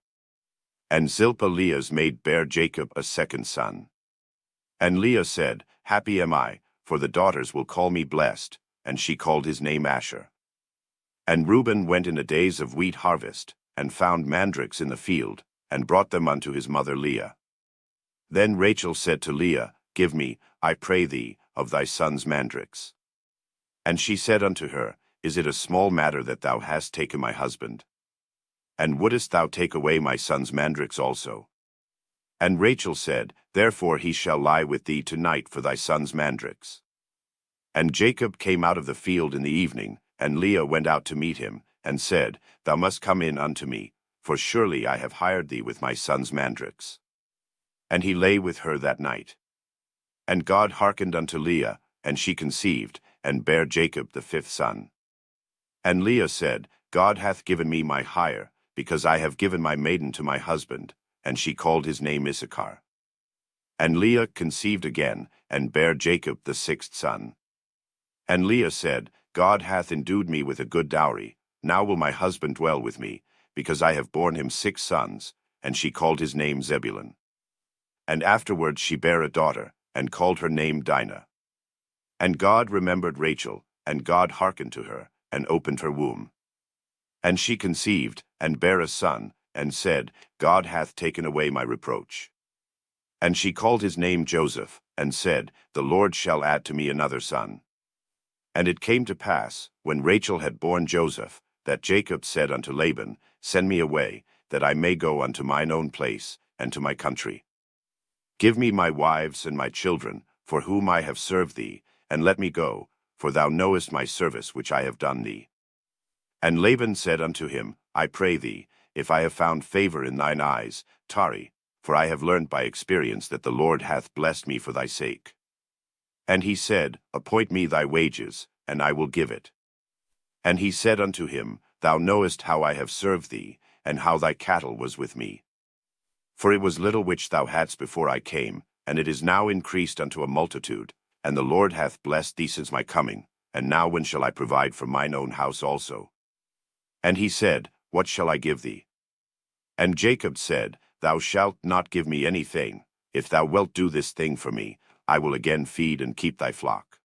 And Zilpah Leah's maid bare Jacob a second son. And Leah said, Happy am I, for the daughters will call me blessed, and she called his name Asher. And Reuben went in the days of wheat harvest, and found mandrakes in the field, and brought them unto his mother Leah. Then Rachel said to Leah, Give me, I pray thee, of thy son's mandrakes. And she said unto her, Is it a small matter that thou hast taken my husband? And wouldest thou take away my son's mandrakes also? And Rachel said, Therefore he shall lie with thee tonight for thy son's mandrakes. And Jacob came out of the field in the evening, and Leah went out to meet him, and said, Thou must come in unto me, for surely I have hired thee with my son's mandrakes. And he lay with her that night. And God hearkened unto Leah, and she conceived, and bare Jacob the 5th son. And Leah said, God hath given me my hire, because I have given my maiden to my husband, and she called his name Issachar. And Leah conceived again, and bare Jacob the 6th son. And Leah said, God hath endued me with a good dowry, now will my husband dwell with me, because I have borne him 6 sons, and she called his name Zebulun. And afterward she bare a daughter, and called her name Dinah. And God remembered Rachel, and God hearkened to her, and opened her womb. And she conceived, and bare a son, and said, God hath taken away my reproach. And she called his name Joseph, and said, The Lord shall add to me another son. And it came to pass, when Rachel had borne Joseph, that Jacob said unto Laban, Send me away, that I may go unto mine own place, and to my country. Give me my wives and my children, for whom I have served thee, and let me go, for thou knowest my service which I have done thee. And Laban said unto him, I pray thee, if I have found favor in thine eyes, tarry, for I have learned by experience that the Lord hath blessed me for thy sake. And he said, Appoint me thy wages, and I will give it. And he said unto him, Thou knowest how I have served thee, and how thy cattle was with me. For it was little which thou hadst before I came, and it is now increased unto a multitude, and the Lord hath blessed thee since my coming, and now when shall I provide for mine own house also? And he said, What shall I give thee? And Jacob said, Thou shalt not give me anything. If thou wilt do this thing for me, I will again feed and keep thy flock.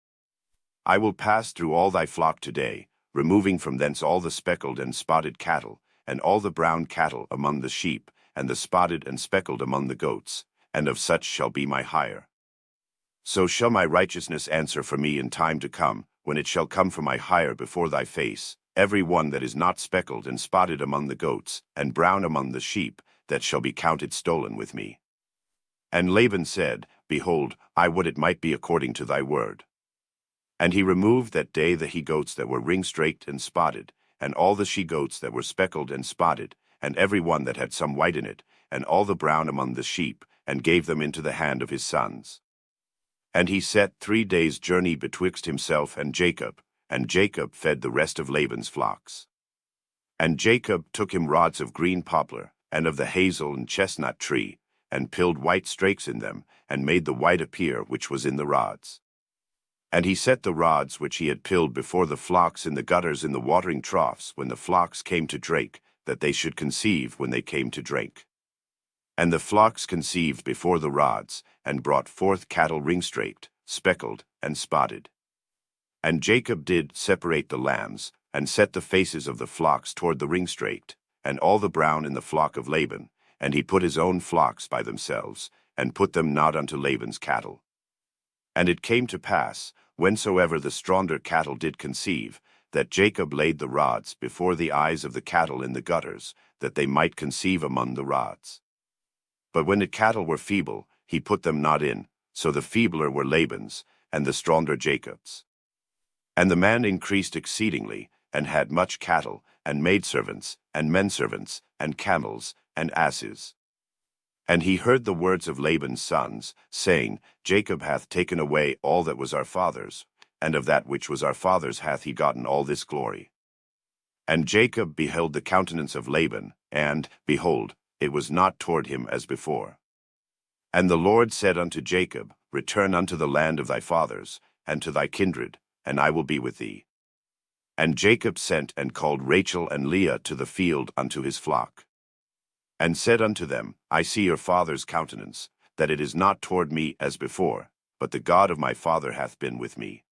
I will pass through all thy flock today, removing from thence all the speckled and spotted cattle, and all the brown cattle among the sheep, and the spotted and speckled among the goats, and of such shall be my hire. So shall my righteousness answer for me in time to come, when it shall come for my hire before thy face, every one that is not speckled and spotted among the goats, and brown among the sheep, that shall be counted stolen with me. And Laban said, Behold, I would it might be according to thy word. And he removed that day the he-goats that were ring-straked and spotted, and all the she-goats that were speckled and spotted, and every one that had some white in it, and all the brown among the sheep, and gave them into the hand of his sons. And he set 3 days' journey betwixt himself and Jacob fed the rest of Laban's flocks. And Jacob took him rods of green poplar, and of the hazel and chestnut tree, and pilled white strakes in them, and made the white appear which was in the rods. And he set the rods which he had pilled before the flocks in the gutters in the watering troughs when the flocks came to drink, that they should conceive when they came to drink. And the flocks conceived before the rods, and brought forth cattle ring-straked, speckled, and spotted. And Jacob did separate the lambs, and set the faces of the flocks toward the ring-straked, and all the brown in the flock of Laban, and he put his own flocks by themselves, and put them not unto Laban's cattle. And it came to pass, whensoever the stronger cattle did conceive, that Jacob laid the rods before the eyes of the cattle in the gutters, that they might conceive among the rods. But when the cattle were feeble, he put them not in, so the feebler were Laban's, and the stronger Jacob's. And the man increased exceedingly, and had much cattle, and maidservants, and menservants, and camels, and asses. And he heard the words of Laban's sons, saying, Jacob hath taken away all that was our father's, and of that which was our father's hath he gotten all this glory. And Jacob beheld the countenance of Laban, and, behold, it was not toward him as before. And the Lord said unto Jacob, Return unto the land of thy fathers, and to thy kindred, and I will be with thee. And Jacob sent and called Rachel and Leah to the field unto his flock. And said unto them, I see your father's countenance, that it is not toward me as before, but the God of my father hath been with me.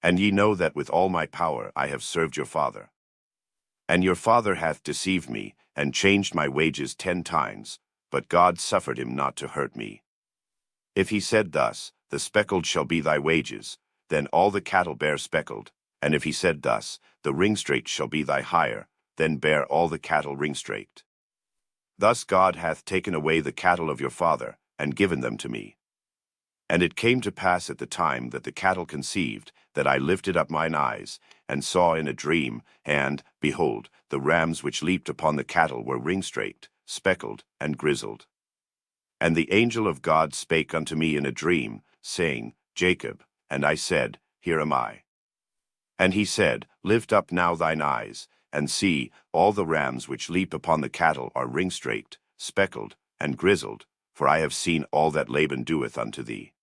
And ye know that with all my power I have served your father. And your father hath deceived me, and changed my wages 10 times, but God suffered him not to hurt me. If he said thus, The speckled shall be thy wages, then all the cattle bear speckled, and if he said thus, The ring-straked shall be thy hire, then bear all the cattle ring-straked. Thus God hath taken away the cattle of your father, and given them to me. And it came to pass at the time that the cattle conceived, that I lifted up mine eyes, and saw in a dream, and, behold, the rams which leaped upon the cattle were ring-straked, speckled, and grizzled. And the angel of God spake unto me in a dream, saying, Jacob. And I said, Here am I. And he said, Lift up now thine eyes, and see, all the rams which leap upon the cattle are ring-straked, speckled, and grizzled, for I have seen all that Laban doeth unto thee.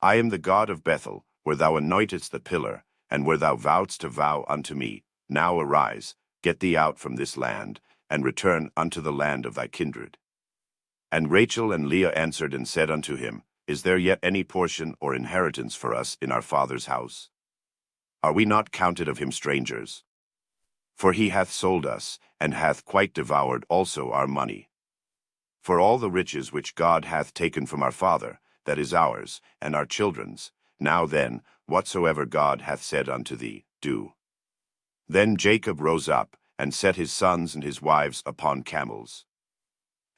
I am the God of Bethel, where thou anointedst the pillar, and where thou vowedst a vow unto me. Now arise, get thee out from this land, and return unto the land of thy kindred. And Rachel and Leah answered and said unto him, Is there yet any portion or inheritance for us in our father's house? Are we not counted of him strangers? For he hath sold us, and hath quite devoured also our money. For all the riches which God hath taken from our father, that is ours, and our children's. Now then, whatsoever God hath said unto thee, do. Then Jacob rose up, and set his sons and his wives upon camels.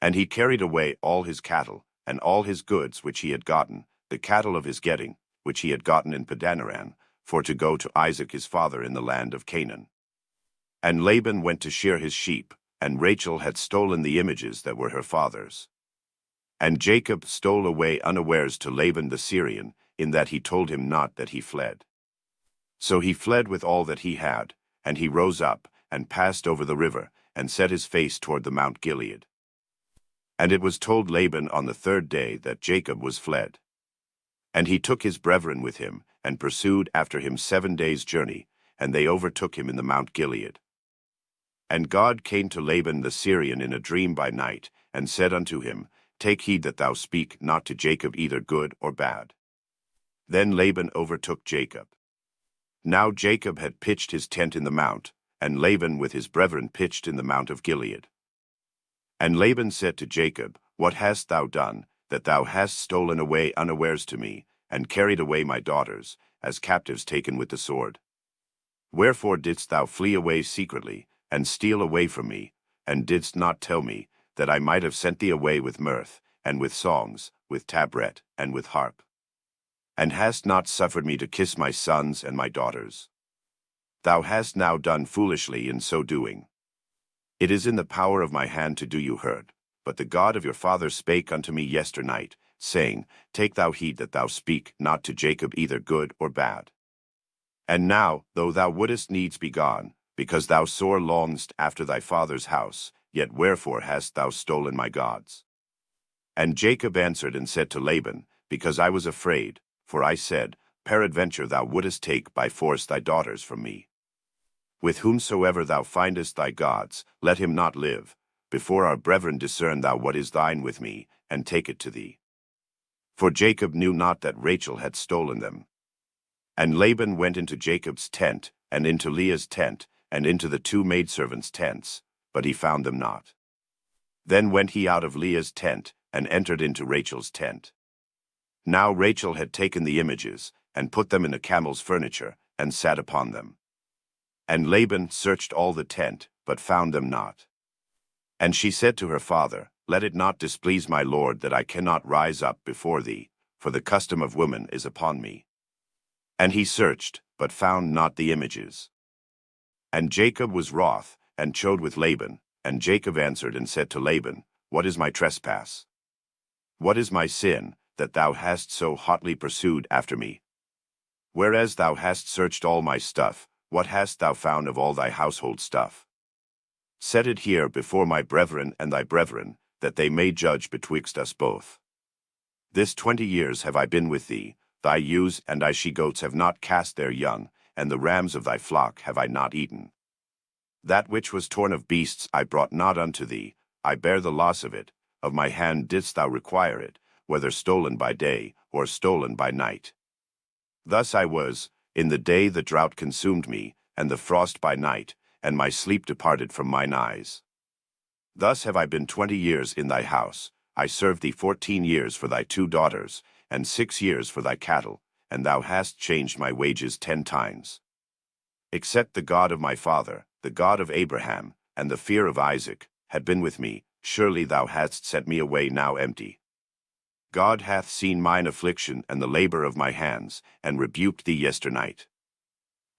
And he carried away all his cattle, and all his goods which he had gotten, the cattle of his getting, which he had gotten in Padanaram, for to go to Isaac his father in the land of Canaan. And Laban went to shear his sheep, and Rachel had stolen the images that were her father's. And Jacob stole away unawares to Laban the Syrian, in that he told him not that he fled. So he fled with all that he had, and he rose up, and passed over the river, and set his face toward the Mount Gilead. And it was told Laban on the third day that Jacob was fled. And he took his brethren with him, and pursued after him 7 days' journey, and they overtook him in the Mount Gilead. And God came to Laban the Syrian in a dream by night, and said unto him, Take heed that thou speak not to Jacob either good or bad. Then Laban overtook Jacob. Now Jacob had pitched his tent in the mount, and Laban with his brethren pitched in the mount of Gilead. And Laban said to Jacob, What hast thou done, that thou hast stolen away unawares to me, and carried away my daughters, as captives taken with the sword? Wherefore didst thou flee away secretly, and steal away from me, and didst not tell me, that I might have sent thee away with mirth, and with songs, with tabret, and with harp? And hast not suffered me to kiss my sons and my daughters? Thou hast now done foolishly in so doing. It is in the power of my hand to do you hurt, but the God of your father spake unto me yesternight, saying, Take thou heed that thou speak not to Jacob either good or bad. And now, though thou wouldest needs be gone, because thou sore longest after thy father's house, yet wherefore hast thou stolen my gods? And Jacob answered and said to Laban, Because I was afraid, for I said, Peradventure thou wouldest take by force thy daughters from me. With whomsoever thou findest thy gods, let him not live. Before our brethren discern thou what is thine with me, and take it to thee. For Jacob knew not that Rachel had stolen them. And Laban went into Jacob's tent, and into Leah's tent, and into the 2 maidservants' tents, but he found them not. Then went he out of Leah's tent, and entered into Rachel's tent. Now Rachel had taken the images, and put them in a camel's furniture, and sat upon them. And Laban searched all the tent, but found them not. And she said to her father, Let it not displease my lord that I cannot rise up before thee, for the custom of women is upon me. And he searched, but found not the images. And Jacob was wroth, and chode with Laban, and Jacob answered and said to Laban, What is my trespass? What is my sin, that thou hast so hotly pursued after me? Whereas thou hast searched all my stuff, what hast thou found of all thy household stuff? Set it here before my brethren and thy brethren, that they may judge betwixt us both. This 20 years have I been with thee, thy ewes and thy she-goats have not cast their young, and the rams of thy flock have I not eaten. That which was torn of beasts I brought not unto thee, I bear the loss of it, of my hand didst thou require it, whether stolen by day or stolen by night. Thus I was, in the day the drought consumed me, and the frost by night, and my sleep departed from mine eyes. Thus have I been 20 years in thy house, I served thee 14 years for thy 2 daughters, and 6 years for thy cattle, and thou hast changed my wages 10 times. Except the God of my father, the God of Abraham, and the fear of Isaac, had been with me, surely thou hadst sent me away now empty. God hath seen mine affliction and the labor of my hands, and rebuked thee yesternight.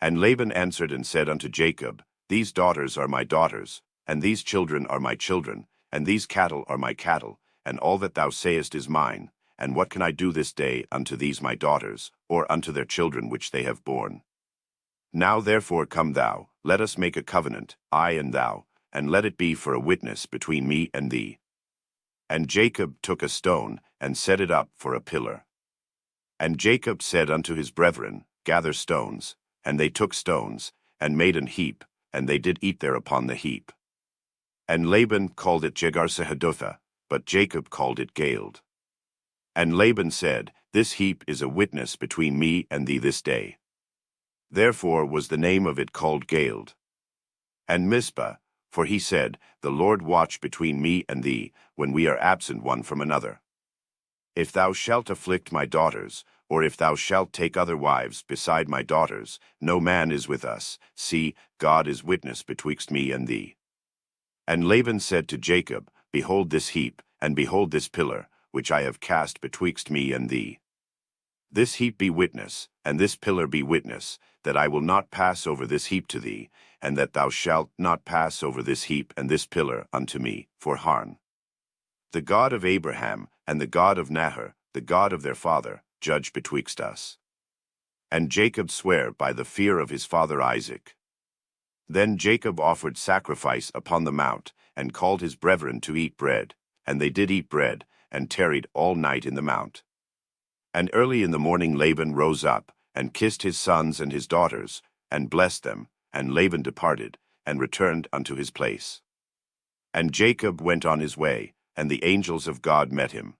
And Laban answered and said unto Jacob, These daughters are my daughters, and these children are my children, and these cattle are my cattle, and all that thou sayest is mine, and what can I do this day unto these my daughters, or unto their children which they have borne? Now therefore come thou, let us make a covenant, I and thou, and let it be for a witness between me and thee. And Jacob took a stone, and set it up for a pillar. And Jacob said unto his brethren, Gather stones. And they took stones, and made an heap, and they did eat thereupon the heap. And Laban called it Jegar-sahadutha, but Jacob called it Galeed. And Laban said, This heap is a witness between me and thee this day. Therefore was the name of it called Galeed. And Mizpah, for he said, The Lord watch between me and thee, when we are absent one from another. If thou shalt afflict my daughters, or if thou shalt take other wives beside my daughters, no man is with us. See, God is witness betwixt me and thee. And Laban said to Jacob, Behold this heap, and behold this pillar, which I have cast betwixt me and thee. This heap be witness, and this pillar be witness, that I will not pass over this heap to thee, and that thou shalt not pass over this heap and this pillar unto me, for harm. The God of Abraham, and the God of Nahor, the God of their father, judge betwixt us. And Jacob sware by the fear of his father Isaac. Then Jacob offered sacrifice upon the mount, and called his brethren to eat bread. And they did eat bread, and tarried all night in the mount. And early in the morning Laban rose up, and kissed his sons and his daughters, and blessed them. And Laban departed, and returned unto his place. And Jacob went on his way, and the angels of God met him.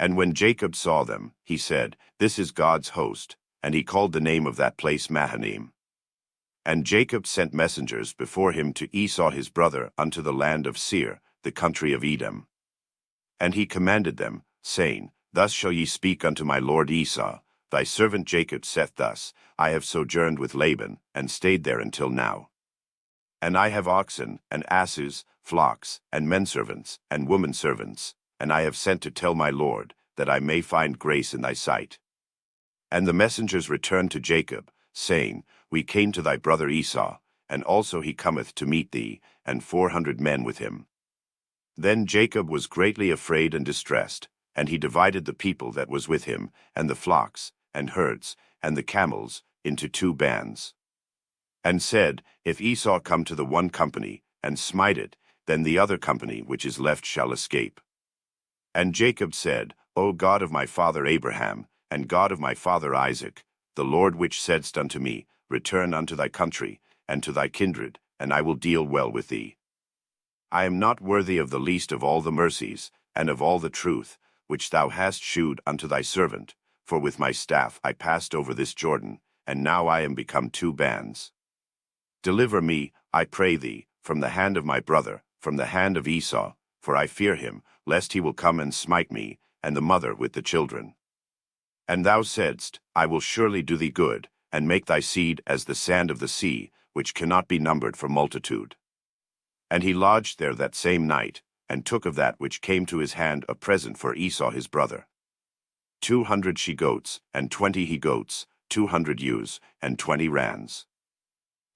And when Jacob saw them, he said, This is God's host, and he called the name of that place Mahanaim. And Jacob sent messengers before him to Esau his brother unto the land of Seir, the country of Edom. And he commanded them, saying, Thus shall ye speak unto my lord Esau, Thy servant Jacob saith thus, I have sojourned with Laban, and stayed there until now. And I have oxen, and asses, flocks, and menservants, and womenservants, and I have sent to tell my lord, that I may find grace in thy sight. And the messengers returned to Jacob, saying, We came to thy brother Esau, and also he cometh to meet thee, and 400 men with him. Then Jacob was greatly afraid and distressed, and he divided the people that was with him, and the flocks, and herds, and the camels, into 2 bands. And said, If Esau come to the one company, and smite it, then the other company which is left shall escape. And Jacob said, O God of my father Abraham, and God of my father Isaac, the Lord which saidst unto me, Return unto thy country, and to thy kindred, and I will deal well with thee. I am not worthy of the least of all the mercies, and of all the truth, which thou hast shewed unto thy servant, for with my staff I passed over this Jordan, and now I am become 2 bands. Deliver me, I pray thee, from the hand of my brother, from the hand of Esau, for I fear him, lest he will come and smite me, and the mother with the children. And thou saidst, I will surely do thee good, and make thy seed as the sand of the sea, which cannot be numbered for multitude. And he lodged there that same night, and took of that which came to his hand a present for Esau his brother. 200 she-goats, and 20 he-goats, 200 ewes, and 20 rams.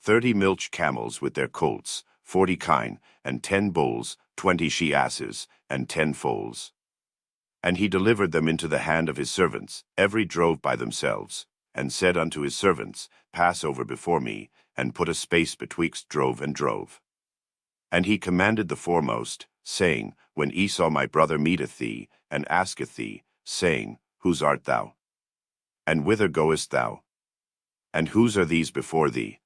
30 milch camels with their colts, 40 kine, and 10 bulls, 20 she-asses, and 10 foals. And he delivered them into the hand of his servants, every drove by themselves, and said unto his servants, Pass over before me, and put a space betwixt drove and drove. And he commanded the foremost, saying, When Esau my brother meeteth thee, and asketh thee, saying, Whose art thou? And whither goest thou? And whose are these before thee?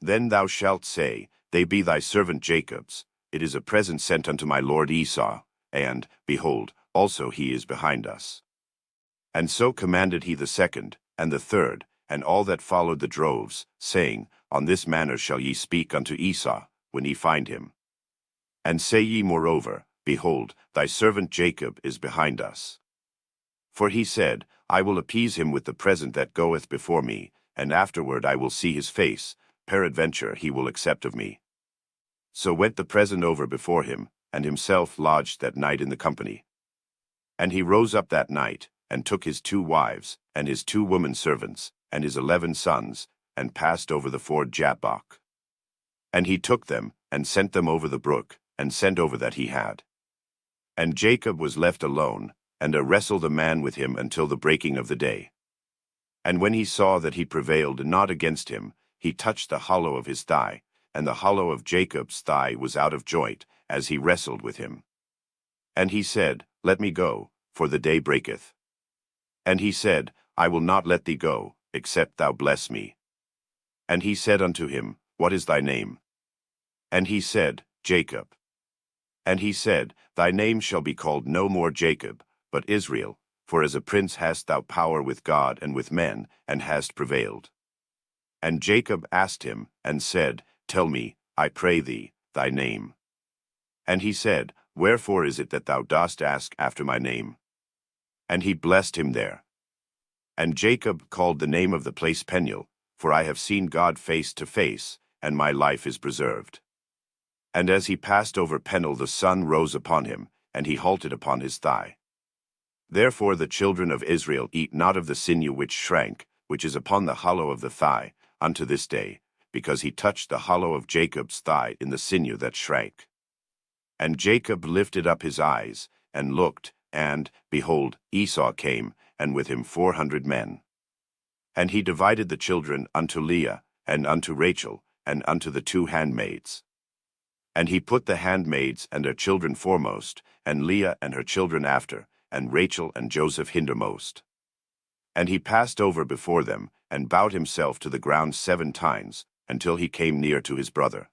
Then thou shalt say, They be thy servant Jacob's, it is a present sent unto my lord Esau, and, behold, also he is behind us. And so commanded he the second, and the third, and all that followed the droves, saying, On this manner shall ye speak unto Esau, when ye find him. And say ye moreover, Behold, thy servant Jacob is behind us. For he said, I will appease him with the present that goeth before me, and afterward I will see his face, peradventure he will accept of me. So went the present over before him, and himself lodged that night in the company. And he rose up that night, and took his 2 wives, and his 2 women servants, and his 11 sons, and passed over the ford Jabbok. And he took them, and sent them over the brook, and sent over that he had. And Jacob was left alone, and wrestled a man with him until the breaking of the day. And when he saw that he prevailed not against him, he touched the hollow of his thigh, and the hollow of Jacob's thigh was out of joint, as he wrestled with him. And he said, Let me go, for the day breaketh. And he said, I will not let thee go, except thou bless me. And he said unto him, What is thy name? And he said, Jacob. And he said, Thy name shall be called no more Jacob, but Israel, for as a prince hast thou power with God and with men, and hast prevailed. And Jacob asked him, and said, Tell me, I pray thee, thy name. And he said, Wherefore is it that thou dost ask after my name? And he blessed him there. And Jacob called the name of the place Peniel, for I have seen God face to face, and my life is preserved. And as he passed over Peniel, the sun rose upon him, and he halted upon his thigh. Therefore the children of Israel eat not of the sinew which shrank, which is upon the hollow of the thigh, unto this day, because he touched the hollow of Jacob's thigh in the sinew that shrank. And Jacob lifted up his eyes, and looked, and, behold, Esau came, and with him 400 men. And he divided the children unto Leah, and unto Rachel, and unto the 2 handmaids. And he put the handmaids and their children foremost, and Leah and her children after, and Rachel and Joseph hindermost. And he passed over before them, and bowed himself to the ground 7 times, until he came near to his brother.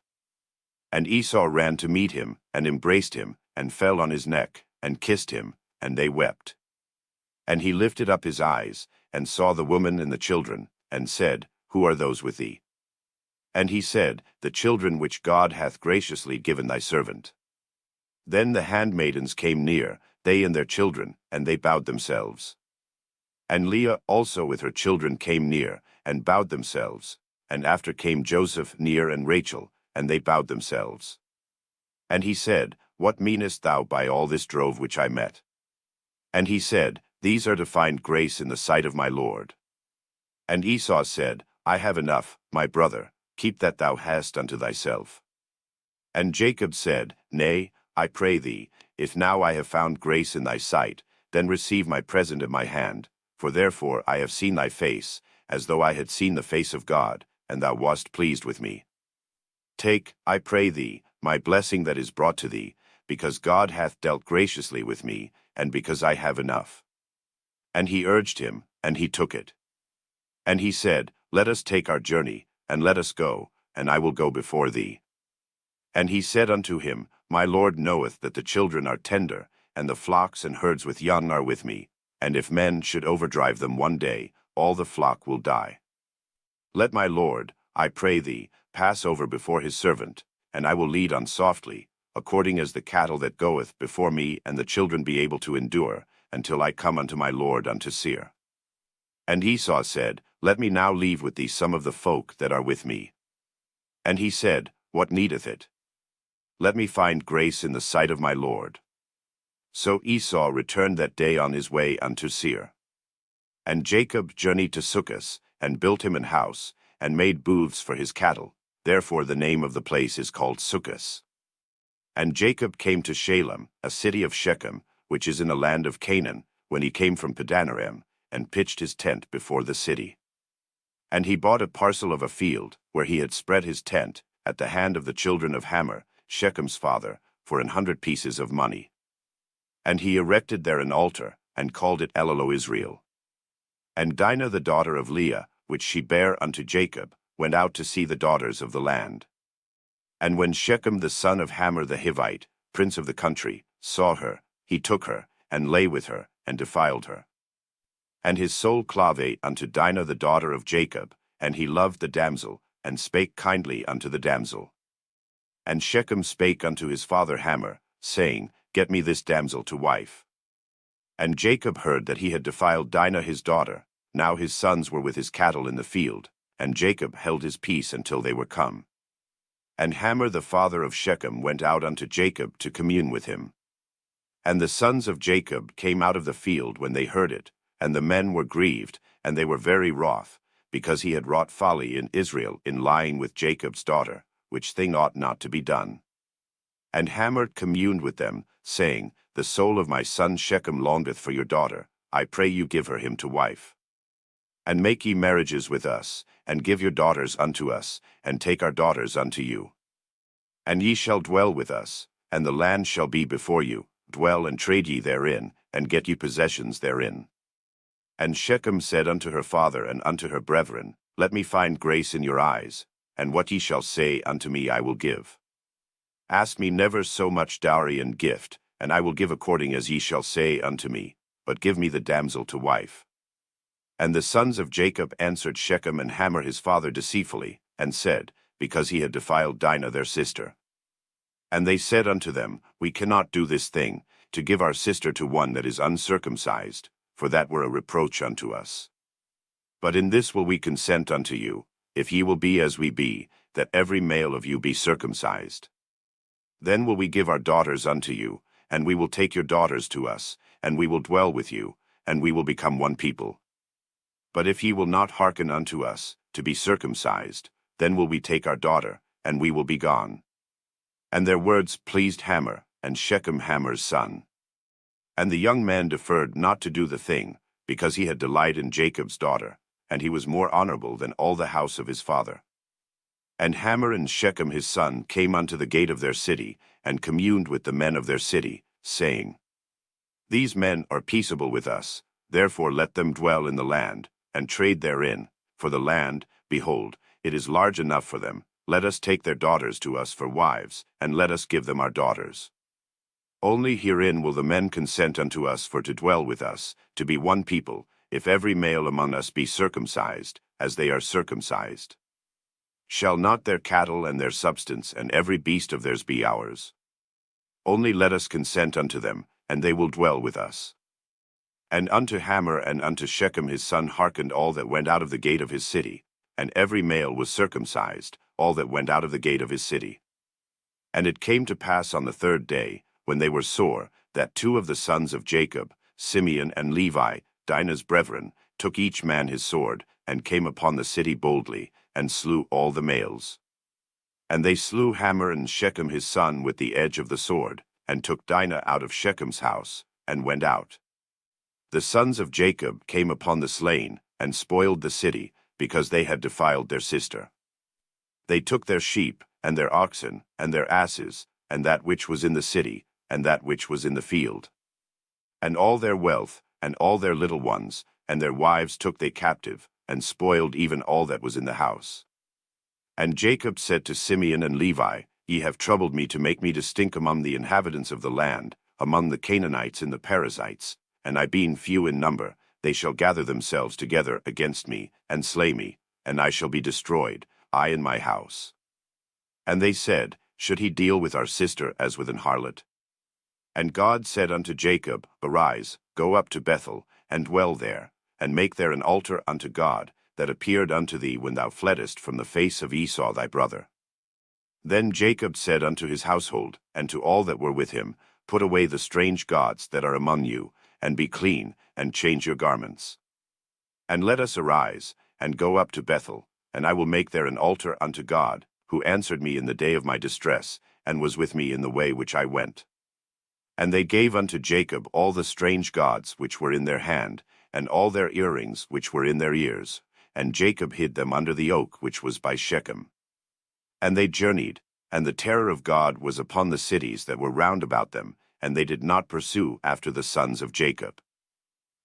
And Esau ran to meet him, and embraced him, and fell on his neck, and kissed him, and they wept. And he lifted up his eyes, and saw the woman and the children, and said, Who are those with thee? And he said, The children which God hath graciously given thy servant. Then the handmaidens came near, they and their children, and they bowed themselves. And Leah also with her children came near, and bowed themselves. And after came Joseph near and Rachel, and they bowed themselves. And he said, What meanest thou by all this drove which I met? And he said, These are to find grace in the sight of my Lord. And Esau said, I have enough, my brother, keep that thou hast unto thyself. And Jacob said, Nay, I pray thee, if now I have found grace in thy sight, then receive my present in my hand, for therefore I have seen thy face, as though I had seen the face of God, and thou wast pleased with me. Take, I pray thee, my blessing that is brought to thee, because God hath dealt graciously with me, and because I have enough. And he urged him, and he took it. And he said, Let us take our journey, and let us go, and I will go before thee. And he said unto him, My Lord knoweth that the children are tender, and the flocks and herds with young are with me, and if men should overdrive them one day, all the flock will die. Let my Lord, I pray thee, pass over before his servant, and I will lead on softly, according as the cattle that goeth before me and the children be able to endure, until I come unto my Lord unto Seir. And Esau said, Let me now leave with thee some of the folk that are with me. And he said, What needeth it? Let me find grace in the sight of my Lord. So Esau returned that day on his way unto Seir. And Jacob journeyed to Succoth, and built him an house, and made booths for his cattle. Therefore the name of the place is called Succoth. And Jacob came to Shalem, a city of Shechem, which is in the land of Canaan, when he came from Padanaram, and pitched his tent before the city. And he bought a parcel of a field, where he had spread his tent, at the hand of the children of Hamor, Shechem's father, for 100 pieces of money. And he erected there an altar, and called it Elelo Israel. And Dinah the daughter of Leah, which she bare unto Jacob, went out to see the daughters of the land. And when Shechem the son of Hamor the Hivite, prince of the country, saw her, he took her, and lay with her, and defiled her. And his soul clave unto Dinah the daughter of Jacob, and he loved the damsel, and spake kindly unto the damsel. And Shechem spake unto his father Hamor, saying, Get me this damsel to wife. And Jacob heard that he had defiled Dinah his daughter. Now his sons were with his cattle in the field, and Jacob held his peace until they were come. And Hamor the father of Shechem went out unto Jacob to commune with him. And the sons of Jacob came out of the field when they heard it, and the men were grieved, and they were very wroth, because he had wrought folly in Israel in lying with Jacob's daughter, which thing ought not to be done. And Hamor communed with them, saying, The soul of my son Shechem longeth for your daughter, I pray you give her him to wife. And make ye marriages with us, and give your daughters unto us, and take our daughters unto you. And ye shall dwell with us, and the land shall be before you. Dwell and trade ye therein, and get ye possessions therein. And Shechem said unto her father and unto her brethren, Let me find grace in your eyes, and what ye shall say unto me I will give. Ask me never so much dowry and gift, and I will give according as ye shall say unto me, but give me the damsel to wife. And the sons of Jacob answered Shechem and Hamor his father deceitfully, and said, Because he had defiled Dinah their sister. And they said unto them, We cannot do this thing, to give our sister to one that is uncircumcised, for that were a reproach unto us. But in this will we consent unto you, if ye will be as we be, that every male of you be circumcised. Then will we give our daughters unto you, and we will take your daughters to us, and we will dwell with you, and we will become one people. But if ye will not hearken unto us, to be circumcised, then will we take our daughter, and we will be gone. And their words pleased Hamor, and Shechem Hamor's son. And the young man deferred not to do the thing, because he had delight in Jacob's daughter, and he was more honorable than all the house of his father. And Hamor and Shechem his son came unto the gate of their city, and communed with the men of their city, saying, These men are peaceable with us, therefore let them dwell in the land, and trade therein, for the land, behold, it is large enough for them. Let us take their daughters to us for wives, and let us give them our daughters. Only herein will the men consent unto us for to dwell with us, to be one people, if every male among us be circumcised, as they are circumcised. Shall not their cattle and their substance and every beast of theirs be ours? Only let us consent unto them, and they will dwell with us. And unto Hamor and unto Shechem his son hearkened all that went out of the gate of his city, and every male was circumcised, all that went out of the gate of his city. And it came to pass on the third day, when they were sore, that two of the sons of Jacob, Simeon and Levi, Dinah's brethren, took each man his sword, and came upon the city boldly, and slew all the males. And they slew Hamor and Shechem his son with the edge of the sword, and took Dinah out of Shechem's house, and went out. The sons of Jacob came upon the slain, and spoiled the city, because they had defiled their sister. They took their sheep, and their oxen, and their asses, and that which was in the city, and that which was in the field. And all their wealth, and all their little ones, and their wives took they captive, and spoiled even all that was in the house. And Jacob said to Simeon and Levi, Ye have troubled me to make me to stink among the inhabitants of the land, among the Canaanites and the Perizzites, and I being few in number, they shall gather themselves together against me, and slay me, and I shall be destroyed, I and my house. And they said, Should he deal with our sister as with an harlot? And God said unto Jacob, Arise, go up to Bethel, and dwell there, and make there an altar unto God, that appeared unto thee when thou fleddest from the face of Esau thy brother. Then Jacob said unto his household, and to all that were with him, Put away the strange gods that are among you, and be clean, and change your garments. And let us arise, and go up to Bethel, and I will make there an altar unto God, who answered me in the day of my distress, and was with me in the way which I went. And they gave unto Jacob all the strange gods which were in their hand, and all their earrings which were in their ears, and Jacob hid them under the oak which was by Shechem. And they journeyed, and the terror of God was upon the cities that were round about them, and they did not pursue after the sons of Jacob.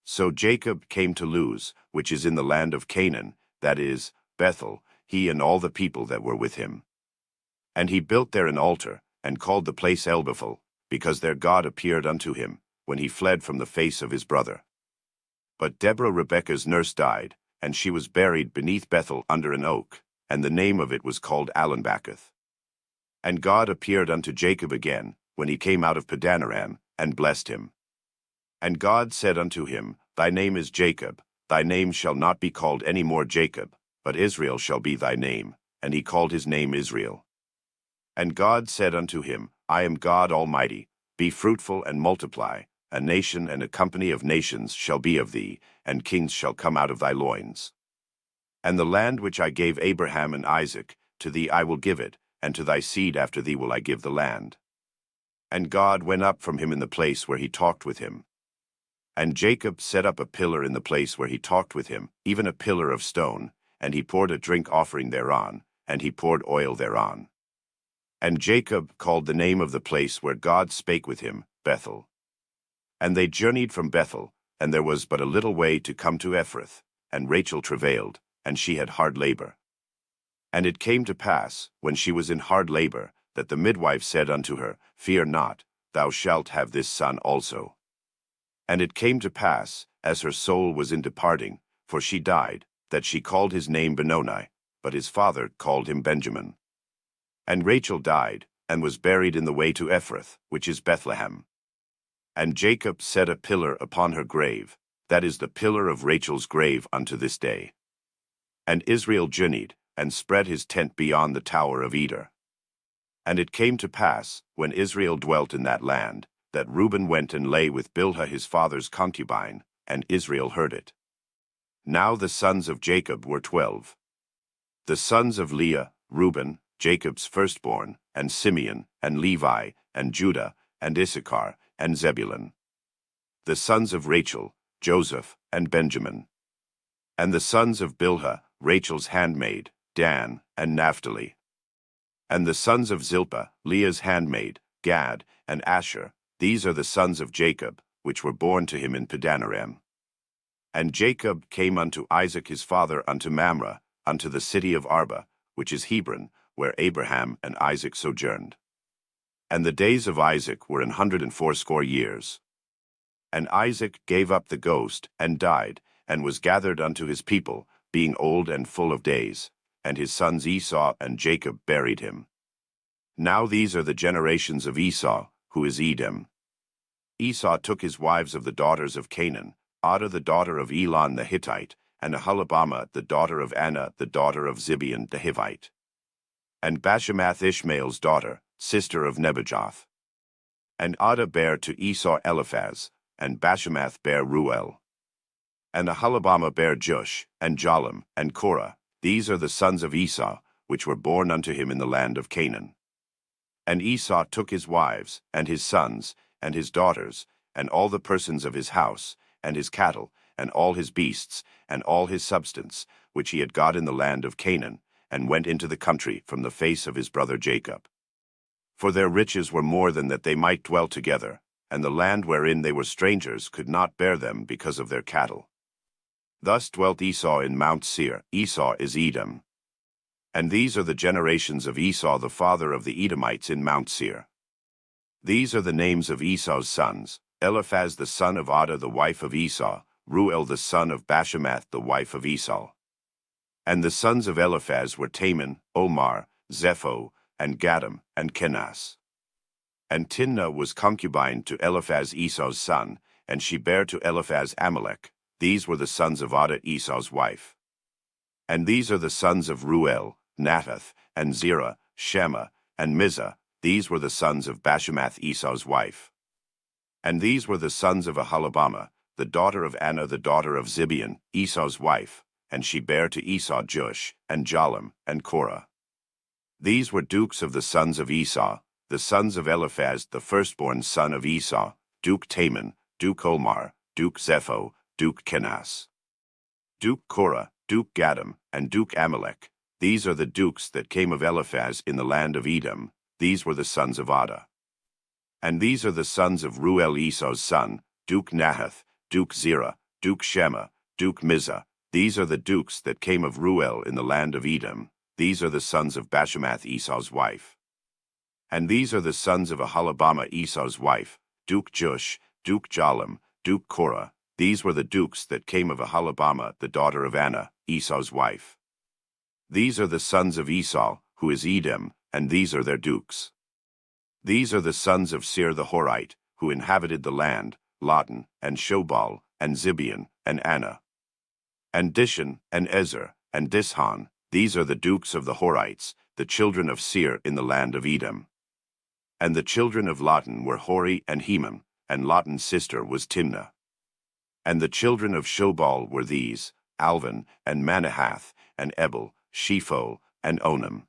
So Jacob came to Luz, which is in the land of Canaan, that is, Bethel, he and all the people that were with him. And he built there an altar, and called the place Elbethel, because their God appeared unto him, when he fled from the face of his brother. But Deborah Rebekah's nurse died, and she was buried beneath Bethel under an oak, and the name of it was called Allenbacketh. And God appeared unto Jacob again, when he came out of Padanaram, and blessed him. And God said unto him, Thy name is Jacob, thy name shall not be called any more Jacob, but Israel shall be thy name. And he called his name Israel. And God said unto him, I am God Almighty, be fruitful and multiply, a nation and a company of nations shall be of thee, and kings shall come out of thy loins. And the land which I gave Abraham and Isaac, to thee I will give it, and to thy seed after thee will I give the land. And God went up from him in the place where he talked with him. And Jacob set up a pillar in the place where he talked with him, even a pillar of stone, and he poured a drink offering thereon, and he poured oil thereon. And Jacob called the name of the place where God spake with him, Bethel. And they journeyed from Bethel, and there was but a little way to come to Ephrath, and Rachel travailed, and she had hard labor. And it came to pass, when she was in hard labor, that the midwife said unto her, Fear not, thou shalt have this son also. And it came to pass, as her soul was in departing, for she died, that she called his name Benoni, but his father called him Benjamin. And Rachel died, and was buried in the way to Ephrath, which is Bethlehem. And Jacob set a pillar upon her grave, that is the pillar of Rachel's grave unto this day. And Israel journeyed, and spread his tent beyond the tower of Eder. And it came to pass, when Israel dwelt in that land, that Reuben went and lay with Bilhah his father's concubine, and Israel heard it. Now the sons of Jacob were 12. The sons of Leah, Reuben, Jacob's firstborn, and Simeon, and Levi, and Judah, and Issachar, and Zebulun. The sons of Rachel, Joseph, and Benjamin. And the sons of Bilhah, Rachel's handmaid, Dan, and Naphtali. And the sons of Zilpah, Leah's handmaid, Gad, and Asher. These are the sons of Jacob, which were born to him in Padanaram. And Jacob came unto Isaac his father unto Mamre, unto the city of Arba, which is Hebron, where Abraham and Isaac sojourned. And the days of Isaac were 180 years. And Isaac gave up the ghost, and died, and was gathered unto his people, being old and full of days. And his sons Esau and Jacob buried him. Now these are the generations of Esau, who is Edom. Esau took his wives of the daughters of Canaan, Adah the daughter of Elon the Hittite, and Aholibamah the daughter of Anna the daughter of Zibeon the Hivite. And Bashemath Ishmael's daughter, sister of Nebajoth. And Adah bare to Esau Eliphaz, and Bashemath bare Ruel. And Aholibamah bare Jush, and Jolam, and Korah. These are the sons of Esau, which were born unto him in the land of Canaan. And Esau took his wives, and his sons, and his daughters, and all the persons of his house, and his cattle, and all his beasts, and all his substance, which he had got in the land of Canaan, and went into the country from the face of his brother Jacob. For their riches were more than that they might dwell together, and the land wherein they were strangers could not bear them because of their cattle. Thus dwelt Esau in Mount Seir. Esau is Edom. And these are the generations of Esau the father of the Edomites in Mount Seir. These are the names of Esau's sons: Eliphaz the son of Adah the wife of Esau, Ruel the son of Bashemath the wife of Esau. And the sons of Eliphaz were Taman, Omar, Zepho, and Gatam, and Kenaz. And Timnah was concubine to Eliphaz Esau's son, and she bare to Eliphaz Amalek. These were the sons of Adah Esau's wife. And these are the sons of Ruel, Nahath, and Zerah, Shema, and Mizah. These were the sons of Bashemath Esau's wife. And these were the sons of Aholibamah, the daughter of Anna the daughter of Zibeon, Esau's wife, and she bare to Esau Jush, and Jolam, and Korah. These were dukes of the sons of Esau, the sons of Eliphaz the firstborn son of Esau, Duke Taman, Duke Omar, Duke Zepho, Duke Kenaz. Duke Korah, Duke Gatam, and Duke Amalek. These are the dukes that came of Eliphaz in the land of Edom. These were the sons of Adah. And these are the sons of Ruel Esau's son, Duke Nahath, Duke Zerah, Duke Shema, Duke Mizah. These are the dukes that came of Ruel in the land of Edom. These are the sons of Bashemath Esau's wife. And these are the sons of Aholibamah Esau's wife, Duke Jush, Duke Jolam, Duke Korah. These were the dukes that came of Aholibamah the daughter of Anna, Esau's wife. These are the sons of Esau, who is Edom, and these are their dukes. These are the sons of Seir the Horite, who inhabited the land, Lotan, and Shobal, and Zibeon, and Anna. And Dishon, and Ezer, and Dishon. These are the dukes of the Horites, the children of Seir in the land of Edom. And the children of Lotan were Hori and Hemam, and Lotan's sister was Timnah. And the children of Shobal were these: Alvan, and Manahath, and Ebal, Shephol, and Onam.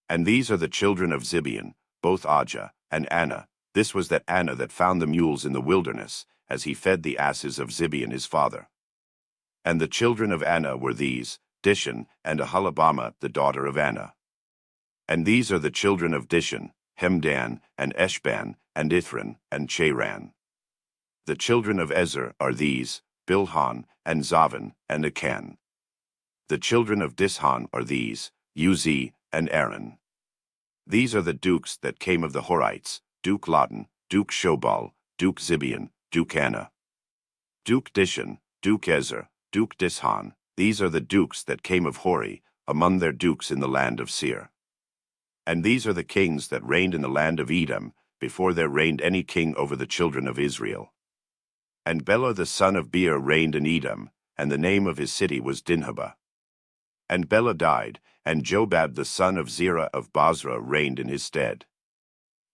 And these are the children of Zibeon, both Ajah and Anna. This was that Anna that found the mules in the wilderness, as he fed the asses of Zibeon his father. And the children of Anah were these, Dishon, and Aholibamah the daughter of Anah. And these are the children of Dishon, Hemdan, and Eshban, and Ithran, and Cheran. The children of Ezer are these, Bilhan, and Zavan, and Akan. The children of Dishon are these, Uzi, and Aaron. These are the dukes that came of the Horites, Duke Lotan, Duke Shobal, Duke Zibeon, Duke Anah. Duke Dishon, Duke Ezer, Duke Dishon, these are the dukes that came of Hori, among their dukes in the land of Seir. And these are the kings that reigned in the land of Edom, before there reigned any king over the children of Israel. And Bela the son of Beer reigned in Edom, and the name of his city was Dinhabah. And Bela died, and Jobab the son of Zerah of Basra reigned in his stead.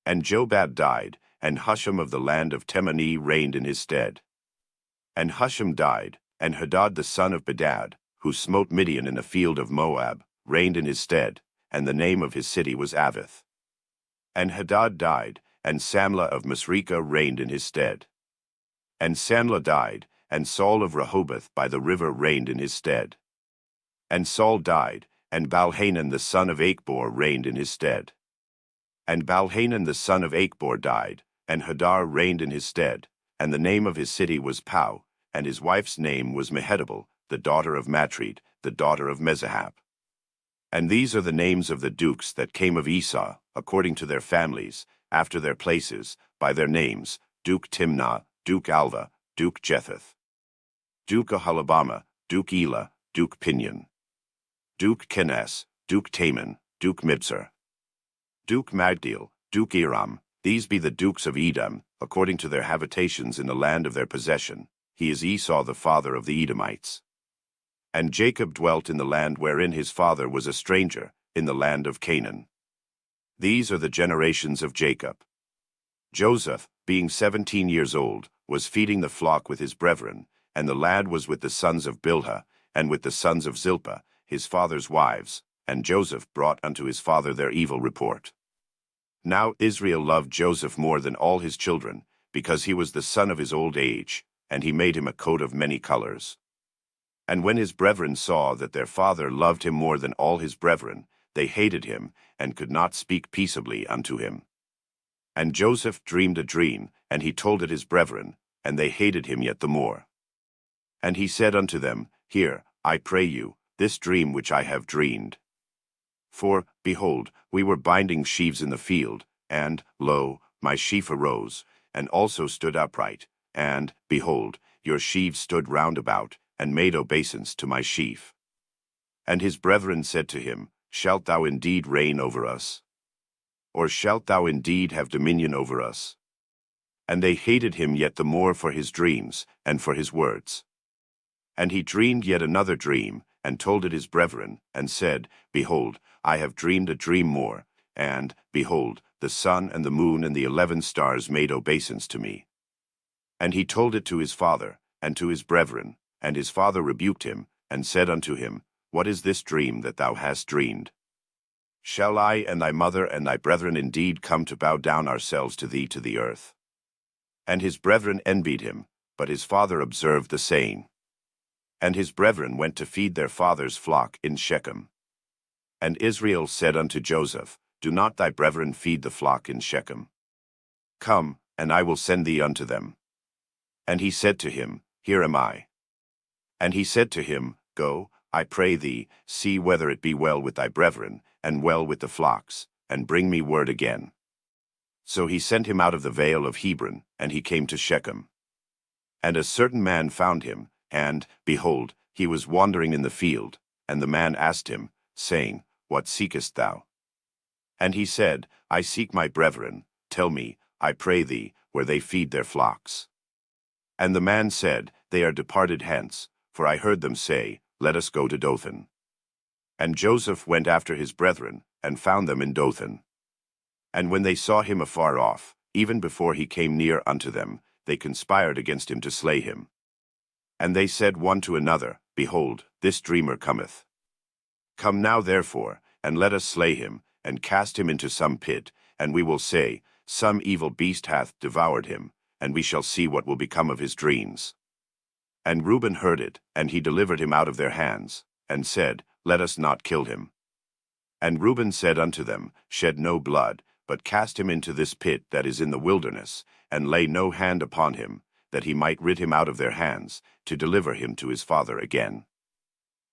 And Jobab died, and Husham of the land of Temani reigned in his stead. And Husham died, and Hadad the son of Bedad, who smote Midian in the field of Moab, reigned in his stead, and the name of his city was Avith. And Hadad died, and Samlah of Masrekah reigned in his stead. And Samlah died, and Saul of Rehoboth by the river reigned in his stead. And Saul died, and Balhanan the son of Achbor reigned in his stead. And Balhanan the son of Achbor died, and Hadar reigned in his stead, and the name of his city was Pau, and his wife's name was Mehetabel, the daughter of Matred, the daughter of Mezahab. And these are the names of the dukes that came of Esau, according to their families, after their places, by their names, Duke Timnah, Duke Alva, Duke Jethath, Duke Aholibamah, Duke Elah, Duke Pinion, Duke Kenes, Duke Taman, Duke Mibzar, Duke Magdiel, Duke Iram, these be the dukes of Edom, according to their habitations in the land of their possession. He is Esau the father of the Edomites. And Jacob dwelt in the land wherein his father was a stranger, in the land of Canaan. These are the generations of Jacob. Joseph, being 17 years old, was feeding the flock with his brethren, and the lad was with the sons of Bilhah, and with the sons of Zilpah, his father's wives, and Joseph brought unto his father their evil report. Now Israel loved Joseph more than all his children, because he was the son of his old age, and he made him a coat of many colors. And when his brethren saw that their father loved him more than all his brethren, they hated him, and could not speak peaceably unto him. And Joseph dreamed a dream, and he told it his brethren, and they hated him yet the more. And he said unto them, Hear, I pray you, this dream which I have dreamed. For, behold, we were binding sheaves in the field, and, lo, my sheaf arose, and also stood upright, and, behold, your sheaves stood round about, and made obeisance to my sheaf. And his brethren said to him, Shalt thou indeed reign over us? Or shalt thou indeed have dominion over us? And they hated him yet the more for his dreams, and for his words. And he dreamed yet another dream, and told it his brethren, and said, Behold, I have dreamed a dream more, and, behold, the sun and the moon and the 11 stars made obeisance to me. And he told it to his father, and to his brethren, and his father rebuked him, and said unto him, What is this dream that thou hast dreamed? Shall I and thy mother and thy brethren indeed come to bow down ourselves to thee to the earth? And his brethren envied him, but his father observed the saying. And his brethren went to feed their father's flock in Shechem. And Israel said unto Joseph, Do not thy brethren feed the flock in Shechem? Come, and I will send thee unto them. And he said to him, Here am I. And he said to him, Go, I pray thee, see whether it be well with thy brethren, and well with the flocks, and bring me word again. So he sent him out of the vale of Hebron, and he came to Shechem. And a certain man found him, and, behold, he was wandering in the field, and the man asked him, saying, What seekest thou? And he said, I seek my brethren, tell me, I pray thee, where they feed their flocks. And the man said, They are departed hence, for I heard them say, Let us go to Dothan. And Joseph went after his brethren, and found them in Dothan. And when they saw him afar off, even before he came near unto them, they conspired against him to slay him. And they said one to another, Behold, this dreamer cometh. Come now therefore, and let us slay him, and cast him into some pit, and we will say, Some evil beast hath devoured him, and we shall see what will become of his dreams. And Reuben heard it, and he delivered him out of their hands, and said, Let us not kill him. And Reuben said unto them, Shed no blood, but cast him into this pit that is in the wilderness, and lay no hand upon him, that he might rid him out of their hands, to deliver him to his father again.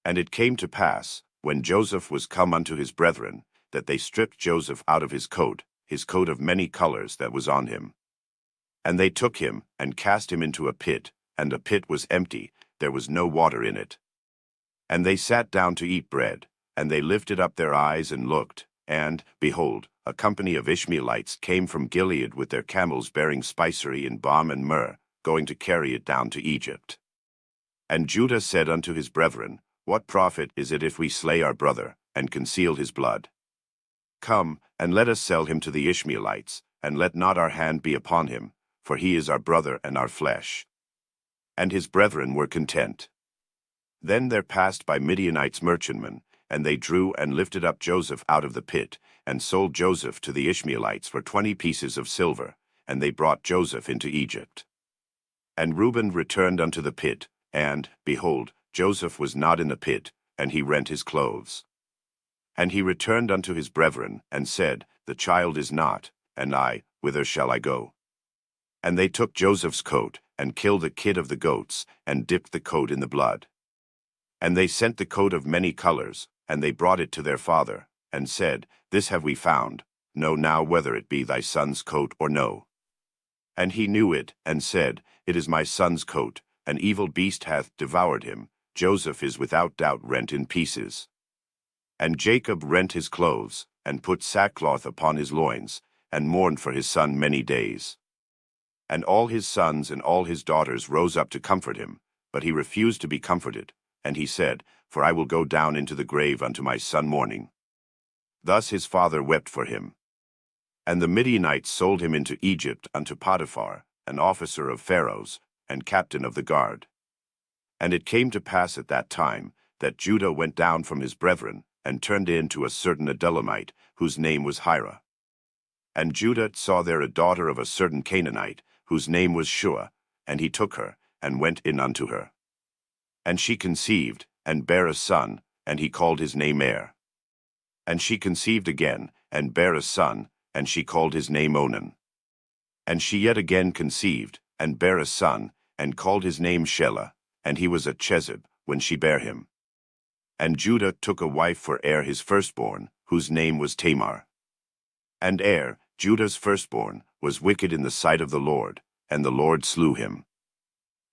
And it came to pass, when Joseph was come unto his brethren, that they stripped Joseph out of his coat of many colors that was on him. And they took him, and cast him into a pit, and the pit was empty, there was no water in it. And they sat down to eat bread, and they lifted up their eyes and looked, and, behold, a company of Ishmaelites came from Gilead with their camels bearing spicery and balm and myrrh, going to carry it down to Egypt. And Judah said unto his brethren, What profit is it if we slay our brother, and conceal his blood? Come, and let us sell him to the Ishmaelites, and let not our hand be upon him, for he is our brother and our flesh. And his brethren were content. Then there passed by Midianites merchantmen, and they drew and lifted up Joseph out of the pit, and sold Joseph to the Ishmaelites for 20 pieces of silver, and they brought Joseph into Egypt. And Reuben returned unto the pit, and, behold, Joseph was not in the pit, and he rent his clothes. And he returned unto his brethren, and said, The child is not, and I, whither shall I go? And they took Joseph's coat, and killed the kid of the goats, and dipped the coat in the blood. And they sent the coat of many colors, and they brought it to their father, and said, This have we found, know now whether it be thy son's coat or no. And he knew it, and said, It is my son's coat, an evil beast hath devoured him, Joseph is without doubt rent in pieces. And Jacob rent his clothes, and put sackcloth upon his loins, and mourned for his son many days. And all his sons and all his daughters rose up to comfort him, but he refused to be comforted, and he said, For I will go down into the grave unto my son mourning. Thus his father wept for him. And the Midianites sold him into Egypt unto Potiphar, an officer of Pharaoh's, and captain of the guard. And it came to pass at that time, that Judah went down from his brethren, and turned in to a certain Adullamite, whose name was Hira. And Judah saw there a daughter of a certain Canaanite, whose name was Shua, and he took her, and went in unto her. And she conceived, and bare a son, and he called his name Er. And she conceived again, and bare a son, and she called his name Onan. And she yet again conceived, and bare a son, and called his name Shelah, and he was at Chezib, when she bare him. And Judah took a wife for Er his firstborn, whose name was Tamar. And Er, Judah's firstborn, was wicked in the sight of the Lord, and the Lord slew him.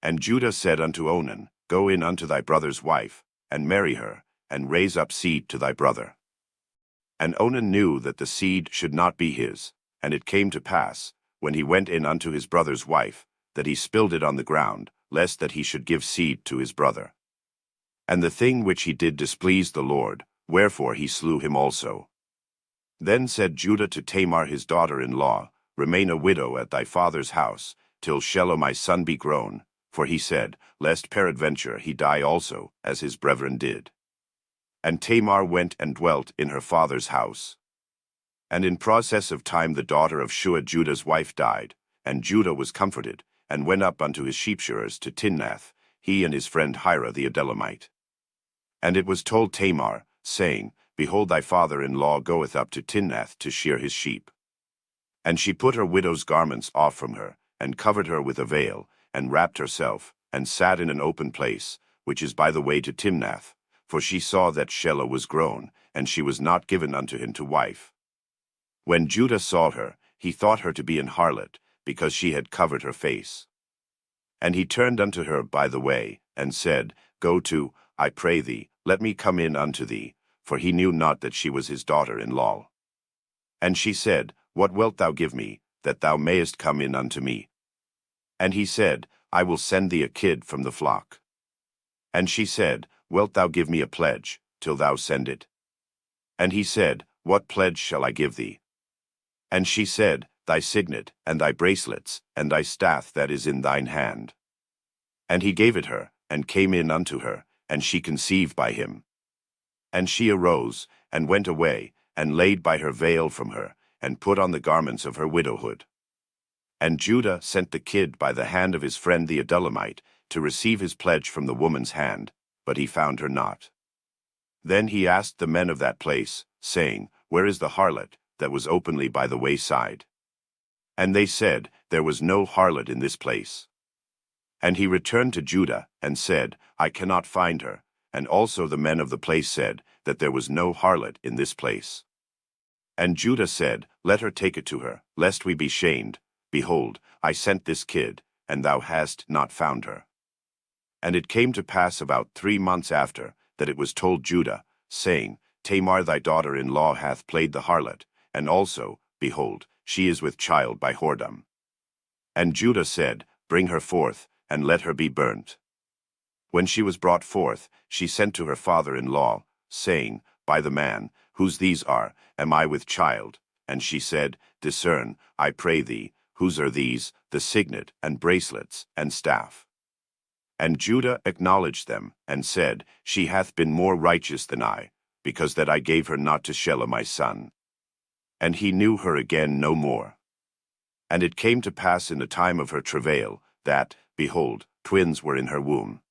And Judah said unto Onan, Go in unto thy brother's wife, and marry her, and raise up seed to thy brother. And Onan knew that the seed should not be his, and it came to pass, when he went in unto his brother's wife, that he spilled it on the ground, lest that he should give seed to his brother. And the thing which he did displeased the Lord, wherefore he slew him also. Then said Judah to Tamar his daughter-in-law, Remain a widow at thy father's house, till Shelah my son be grown, for he said, Lest peradventure he die also, as his brethren did. And Tamar went and dwelt in her father's house. And in process of time the daughter of Shua Judah's wife died, and Judah was comforted, and went up unto his sheepshearers to Timnath, he and his friend Hira the Adullamite. And it was told Tamar, saying, Behold, thy father-in-law goeth up to Timnath to shear his sheep. And she put her widow's garments off from her, and covered her with a veil, and wrapped herself, and sat in an open place, which is by the way to Timnath, for she saw that Shelah was grown, and she was not given unto him to wife. When Judah saw her, he thought her to be an harlot, because she had covered her face. And he turned unto her by the way, and said, Go to, I pray thee, let me come in unto thee, for he knew not that she was his daughter-in-law. And she said, What wilt thou give me, that thou mayest come in unto me? And he said, I will send thee a kid from the flock. And she said, Wilt thou give me a pledge, till thou send it? And he said, What pledge shall I give thee? And she said, Thy signet, and thy bracelets, and thy staff that is in thine hand. And he gave it her, and came in unto her, and she conceived by him. And she arose, and went away, and laid by her veil from her, and put on the garments of her widowhood. And Judah sent the kid by the hand of his friend the Adullamite to receive his pledge from the woman's hand, but he found her not. Then he asked the men of that place, saying, Where is the harlot that was openly by the wayside? And they said, There was no harlot in this place. And he returned to Judah, and said, I cannot find her. And also the men of the place said, that there was no harlot in this place. And Judah said, Let her take it to her, lest we be shamed. Behold, I sent this kid, and thou hast not found her. And it came to pass about 3 months after, that it was told Judah, saying, Tamar thy daughter-in-law hath played the harlot, and also, behold, she is with child by whoredom. And Judah said, Bring her forth, and let her be burnt. When she was brought forth, she sent to her father-in-law, saying, By the man, whose these are, am I with child? And she said, Discern, I pray thee, whose are these, the signet, and bracelets, and staff. And Judah acknowledged them, and said, She hath been more righteous than I, because that I gave her not to Shelah my son. And he knew her again no more. And it came to pass in the time of her travail, that, behold, twins were in her womb.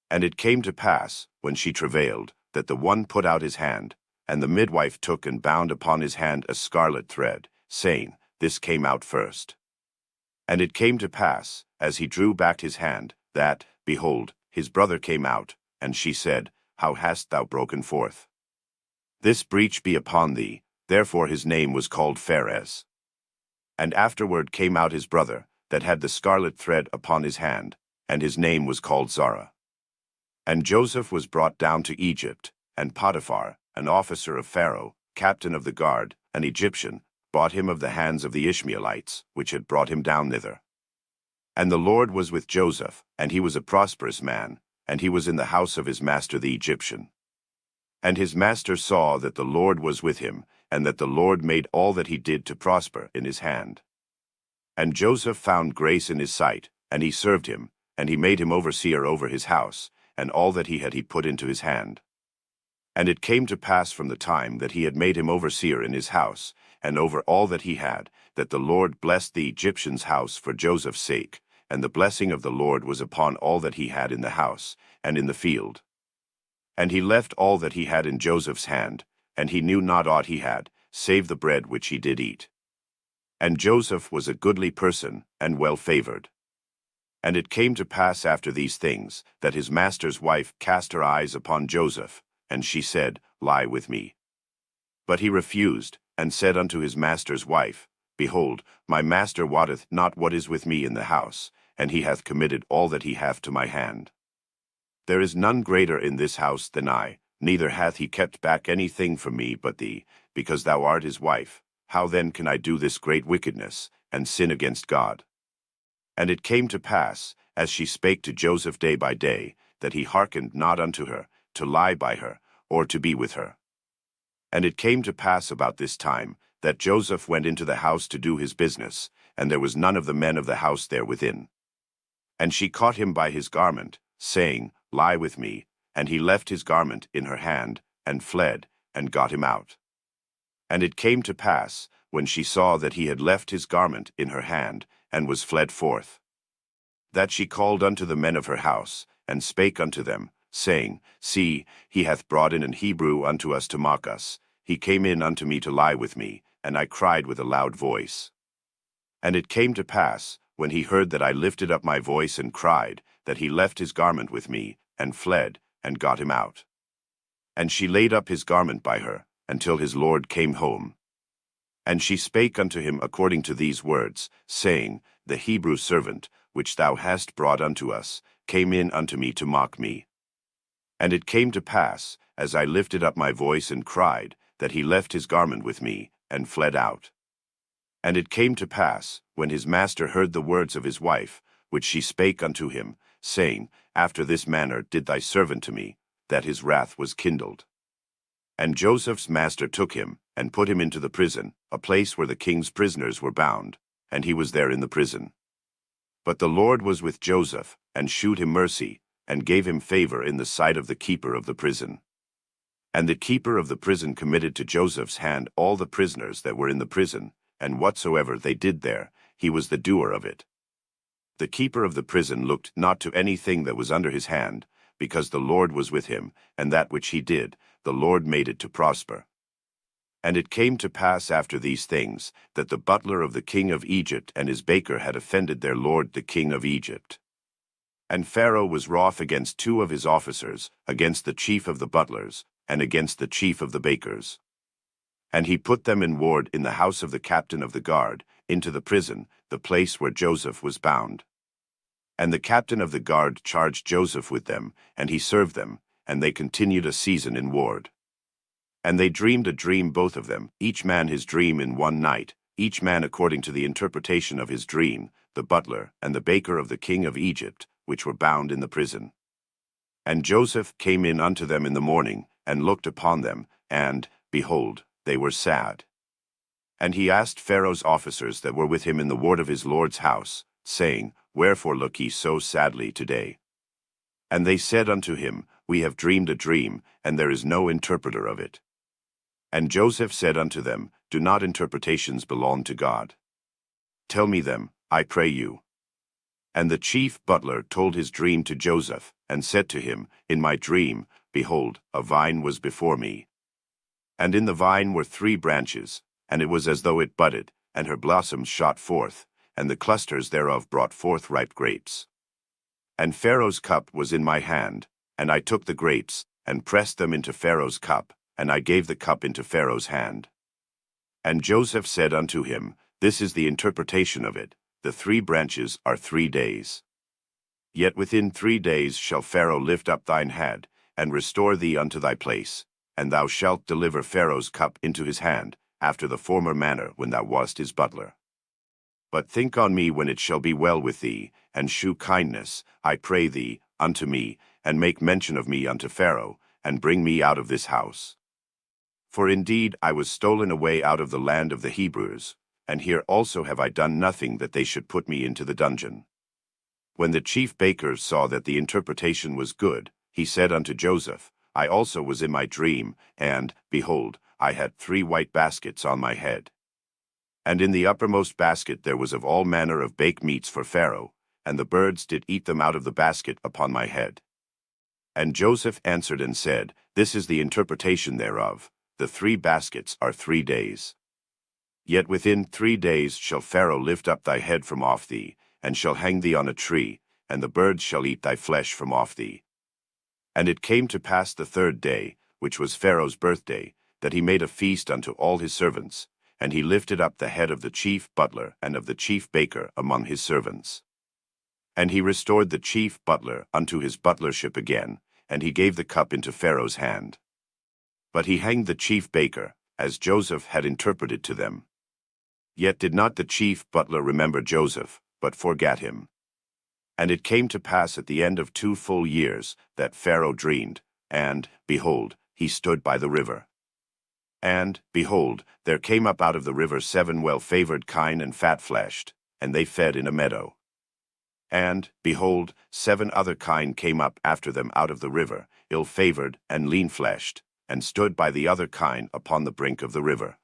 And it came to pass, when she travailed, that the one put out his hand, and the midwife took and bound upon his hand a scarlet thread, saying, This came out first. And it came to pass, as he drew back his hand, that, behold, his brother came out, and she said, How hast thou broken forth? This breach be upon thee. Therefore his name was called Pharez. And afterward came out his brother, that had the scarlet thread upon his hand, and his name was called Zara. And Joseph was brought down to Egypt, and Potiphar, an officer of Pharaoh, captain of the guard, an Egyptian, bought him of the hands of the Ishmaelites, which had brought him down thither. And the Lord was with Joseph, and he was a prosperous man, and he was in the house of his master the Egyptian. And his master saw that the Lord was with him, and that the Lord made all that he did to prosper in his hand. And Joseph found grace in his sight, and he served him, and he made him overseer over his house, and all that he had he put into his hand. And it came to pass from the time that he had made him overseer in his house, and over all that he had, that the Lord blessed the Egyptian's house for Joseph's sake, and the blessing of the Lord was upon all that he had in the house, and in the field. And he left all that he had in Joseph's hand, and he knew not aught he had, save the bread which he did eat. And Joseph was a goodly person, and well favored. And it came to pass after these things, that his master's wife cast her eyes upon Joseph, and she said, Lie with me. But he refused, and said unto his master's wife, Behold, my master wotteth not what is with me in the house, and he hath committed all that he hath to my hand. There is none greater in this house than I, neither hath he kept back anything from me but thee, because thou art his wife. How then can I do this great wickedness, and sin against God? And it came to pass, as she spake to Joseph day by day, that he hearkened not unto her, to lie by her, or to be with her. And it came to pass about this time, that Joseph went into the house to do his business, and there was none of the men of the house there within. And she caught him by his garment, saying, Lie with me, and he left his garment in her hand, and fled, and got him out. And it came to pass, when she saw that he had left his garment in her hand, and was fled forth, that she called unto the men of her house, and spake unto them, saying, See, he hath brought in an Hebrew unto us to mock us. He came in unto me to lie with me, and I cried with a loud voice. And it came to pass, when he heard that I lifted up my voice and cried, that he left his garment with me, and fled, and got him out. And she laid up his garment by her, until his lord came home. And she spake unto him according to these words, saying, The Hebrew servant, which thou hast brought unto us, came in unto me to mock me. And it came to pass, as I lifted up my voice and cried, that he left his garment with me, and fled out. And it came to pass, when his master heard the words of his wife, which she spake unto him, saying, After this manner did thy servant to me, that his wrath was kindled. And Joseph's master took him, and put him into the prison, a place where the king's prisoners were bound, and he was there in the prison. But the Lord was with Joseph, and shewed him mercy, and gave him favor in the sight of the keeper of the prison. And the keeper of the prison committed to Joseph's hand all the prisoners that were in the prison, and whatsoever they did there, he was the doer of it. The keeper of the prison looked not to anything that was under his hand, because the Lord was with him, and that which he did, the Lord made it to prosper. And it came to pass after these things, that the butler of the king of Egypt and his baker had offended their lord the king of Egypt. And Pharaoh was wroth against two of his officers, against the chief of the butlers, and against the chief of the bakers. And he put them in ward in the house of the captain of the guard, into the prison, the place where Joseph was bound. And the captain of the guard charged Joseph with them, and he served them, and they continued a season in ward. And they dreamed a dream both of them, each man his dream in one night, each man according to the interpretation of his dream, the butler and the baker of the king of Egypt, which were bound in the prison. And Joseph came in unto them in the morning, and looked upon them, and, behold, they were sad. And he asked Pharaoh's officers that were with him in the ward of his lord's house, saying, Wherefore look ye so sadly today? And they said unto him, We have dreamed a dream, and there is no interpreter of it. And Joseph said unto them, Do not interpretations belong to God? Tell me them, I pray you. And the chief butler told his dream to Joseph, and said to him, In my dream, behold, a vine was before me. And in the vine were 3 branches, and it was as though it budded, and her blossoms shot forth, and the clusters thereof brought forth ripe grapes. And Pharaoh's cup was in my hand, and I took the grapes, and pressed them into Pharaoh's cup, and I gave the cup into Pharaoh's hand. And Joseph said unto him, This is the interpretation of it, the 3 branches are 3 days. Yet within 3 days shall Pharaoh lift up thine head, and restore thee unto thy place, and thou shalt deliver Pharaoh's cup into his hand, after the former manner when thou wast his butler. But think on me when it shall be well with thee, and shew kindness, I pray thee, unto me, and make mention of me unto Pharaoh, and bring me out of this house. For indeed I was stolen away out of the land of the Hebrews, and here also have I done nothing that they should put me into the dungeon. When the chief baker saw that the interpretation was good, he said unto Joseph, I also was in my dream, and, behold, I had 3 white baskets on my head. And in the uppermost basket there was of all manner of baked meats for Pharaoh, and the birds did eat them out of the basket upon my head. And Joseph answered and said, This is the interpretation thereof, the 3 baskets are 3 days. Yet within 3 days shall Pharaoh lift up thy head from off thee, and shall hang thee on a tree, and the birds shall eat thy flesh from off thee. And it came to pass the 3rd day, which was Pharaoh's birthday, that he made a feast unto all his servants, and he lifted up the head of the chief butler and of the chief baker among his servants. And he restored the chief butler unto his butlership again, and he gave the cup into Pharaoh's hand. But he hanged the chief baker, as Joseph had interpreted to them. Yet did not the chief butler remember Joseph, but forgat him. And it came to pass at the end of 2 full years that Pharaoh dreamed, and, behold, he stood by the river. And, behold, there came up out of the river 7 well-favored kine and fat-fleshed, and they fed in a meadow. And, behold, 7 other kine came up after them out of the river, ill-favored and lean-fleshed, and stood by the other kine upon the brink of the river.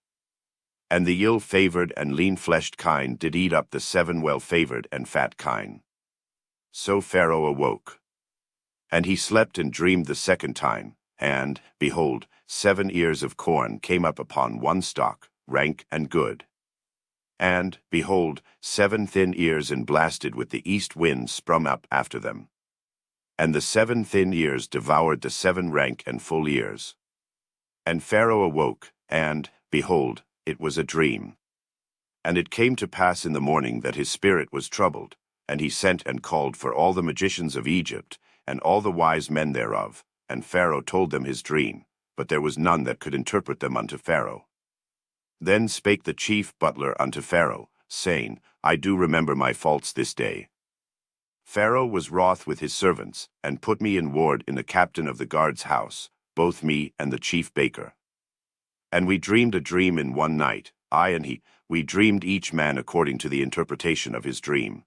And the ill-favored and lean-fleshed kine did eat up the 7 well-favored and fat kine. So Pharaoh awoke. And he slept and dreamed the 2nd time, and, behold, 7 ears of corn came up upon one stalk, rank and good. And, behold, 7 thin ears and blasted with the east wind sprung up after them. And the 7 thin ears devoured the 7 rank and full ears. And Pharaoh awoke, and, behold, it was a dream. And it came to pass in the morning that his spirit was troubled, and he sent and called for all the magicians of Egypt, and all the wise men thereof, and Pharaoh told them his dream, but there was none that could interpret them unto Pharaoh. Then spake the chief butler unto Pharaoh, saying, I do remember my faults this day. Pharaoh was wroth with his servants, and put me in ward in the captain of the guard's house, both me and the chief baker. And we dreamed a dream in one night, I and he, we dreamed each man according to the interpretation of his dream.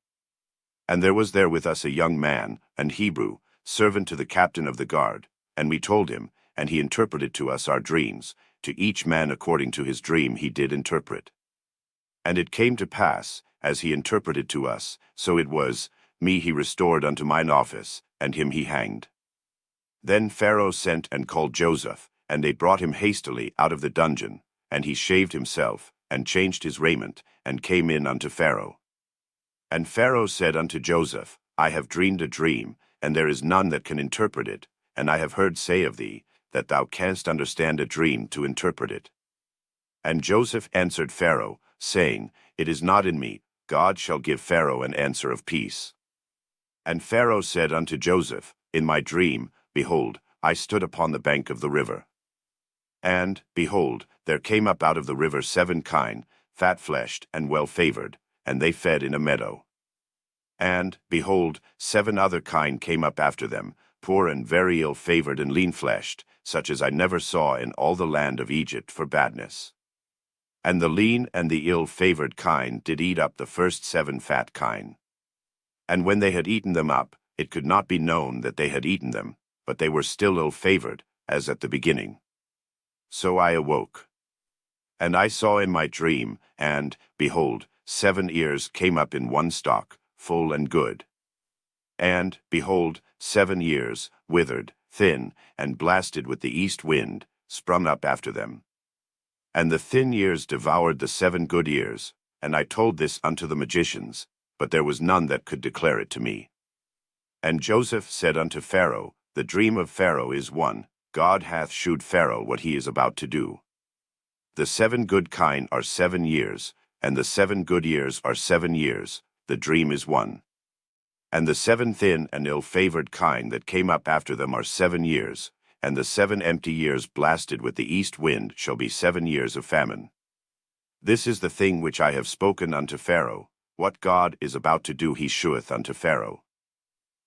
And there was there with us a young man, an Hebrew, servant to the captain of the guard, and we told him, and he interpreted to us our dreams, to each man according to his dream he did interpret. And it came to pass, as he interpreted to us, so it was, me he restored unto mine office, and him he hanged. Then Pharaoh sent and called Joseph, and they brought him hastily out of the dungeon, and he shaved himself, and changed his raiment, and came in unto Pharaoh. And Pharaoh said unto Joseph, I have dreamed a dream, and there is none that can interpret it, and I have heard say of thee, that thou canst understand a dream to interpret it. And Joseph answered Pharaoh, saying, It is not in me, God shall give Pharaoh an answer of peace. And Pharaoh said unto Joseph, In my dream, behold, I stood upon the bank of the river. And, behold, there came up out of the river 7 kine, fat-fleshed and well-favored, and they fed in a meadow. And, behold, 7 other kine came up after them, poor and very ill-favored and lean-fleshed, such as I never saw in all the land of Egypt for badness. And the lean and the ill-favored kine did eat up the first 7 fat kine. And when they had eaten them up, it could not be known that they had eaten them, but they were still ill-favored, as at the beginning. So I awoke. And I saw in my dream, and, behold, 7 ears came up in one stalk, full and good. And, behold, 7 ears, withered, thin, and blasted with the east wind, sprung up after them. And the thin ears devoured the 7 good ears, and I told this unto the magicians, but there was none that could declare it to me. And Joseph said unto Pharaoh, The dream of Pharaoh is one, God hath shewed Pharaoh what he is about to do. The 7 good kine are 7 years, and the 7 good ears are 7 years, the dream is one. And the 7 thin and ill-favored kine that came up after them are 7 years, and the 7 empty years blasted with the east wind shall be 7 years of famine. This is the thing which I have spoken unto Pharaoh, what God is about to do he sheweth unto Pharaoh.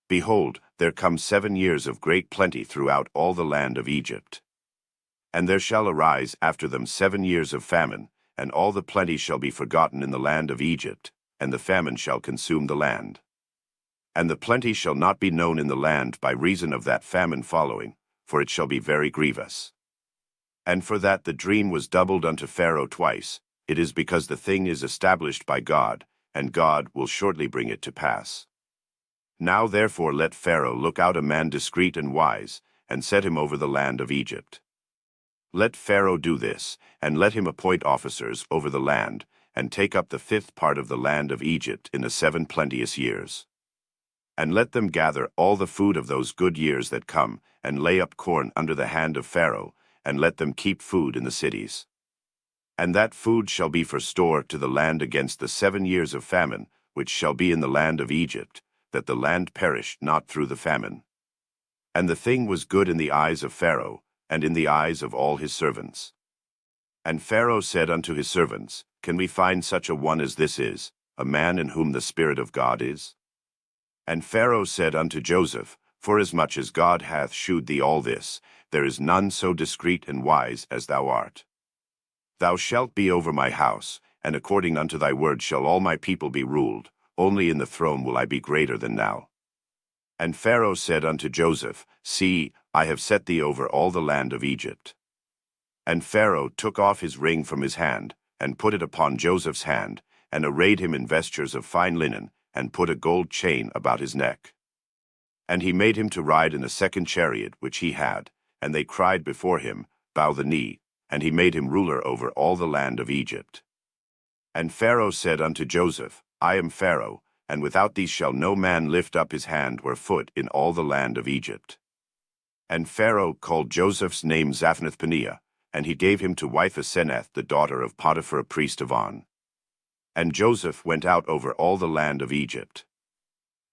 Behold, there come 7 years of great plenty throughout all the land of Egypt. And there shall arise after them 7 years of famine, and all the plenty shall be forgotten in the land of Egypt, and the famine shall consume the land. And the plenty shall not be known in the land by reason of that famine following, for it shall be very grievous. And for that the dream was doubled unto Pharaoh twice, it is because the thing is established by God, and God will shortly bring it to pass. Now therefore let Pharaoh look out a man discreet and wise, and set him over the land of Egypt. Let Pharaoh do this, and let him appoint officers over the land, and take up the 5th part of the land of Egypt in the 7 plenteous years. And let them gather all the food of those good years that come, and lay up corn under the hand of Pharaoh, and let them keep food in the cities. And that food shall be for store to the land against the 7 years of famine, which shall be in the land of Egypt, that the land perish not through the famine. And the thing was good in the eyes of Pharaoh, and in the eyes of all his servants. And Pharaoh said unto his servants, Can we find such a one as this is, a man in whom the Spirit of God is? And Pharaoh said unto Joseph, Forasmuch as God hath shewed thee all this, there is none so discreet and wise as thou art. Thou shalt be over my house, and according unto thy word shall all my people be ruled, only in the throne will I be greater than now. And Pharaoh said unto Joseph, See, I have set thee over all the land of Egypt. And Pharaoh took off his ring from his hand, and put it upon Joseph's hand, and arrayed him in vestures of fine linen, and put a gold chain about his neck. And he made him to ride in a 2nd chariot which he had, and they cried before him, Bow the knee, and he made him ruler over all the land of Egypt. And Pharaoh said unto Joseph, I am Pharaoh, and without thee shall no man lift up his hand or foot in all the land of Egypt. And Pharaoh called Joseph's name Zaphnath-Paneah, and he gave him to wife Asenath the daughter of Potiphar a priest of On. And Joseph went out over all the land of Egypt.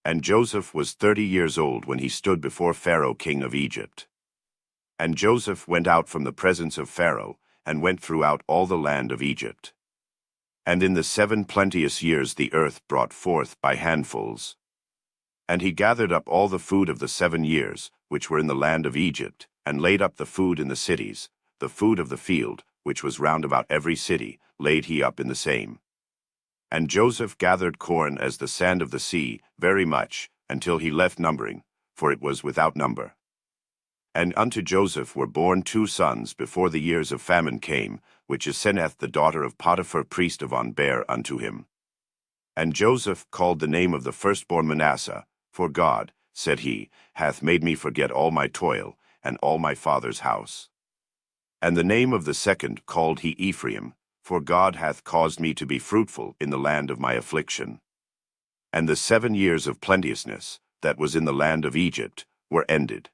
And Joseph was 30 years old when he stood before Pharaoh king of Egypt. And Joseph went out from the presence of Pharaoh, and went throughout all the land of Egypt. And in the 7 plenteous years the earth brought forth by handfuls. And he gathered up all the food of the 7 years, which were in the land of Egypt, and laid up the food in the cities, the food of the field, which was round about every city, laid he up in the same. And Joseph gathered corn as the sand of the sea, very much, until he left numbering, for it was without number. And unto Joseph were born 2 sons before the years of famine came, which Asenath the daughter of Potiphar priest of On bare unto him. And Joseph called the name of the firstborn Manasseh, for God, said he, hath made me forget all my toil, and all my father's house. And the name of the second called he Ephraim, for God hath caused me to be fruitful in the land of my affliction. And the 7 years of plenteousness, that was in the land of Egypt, were ended.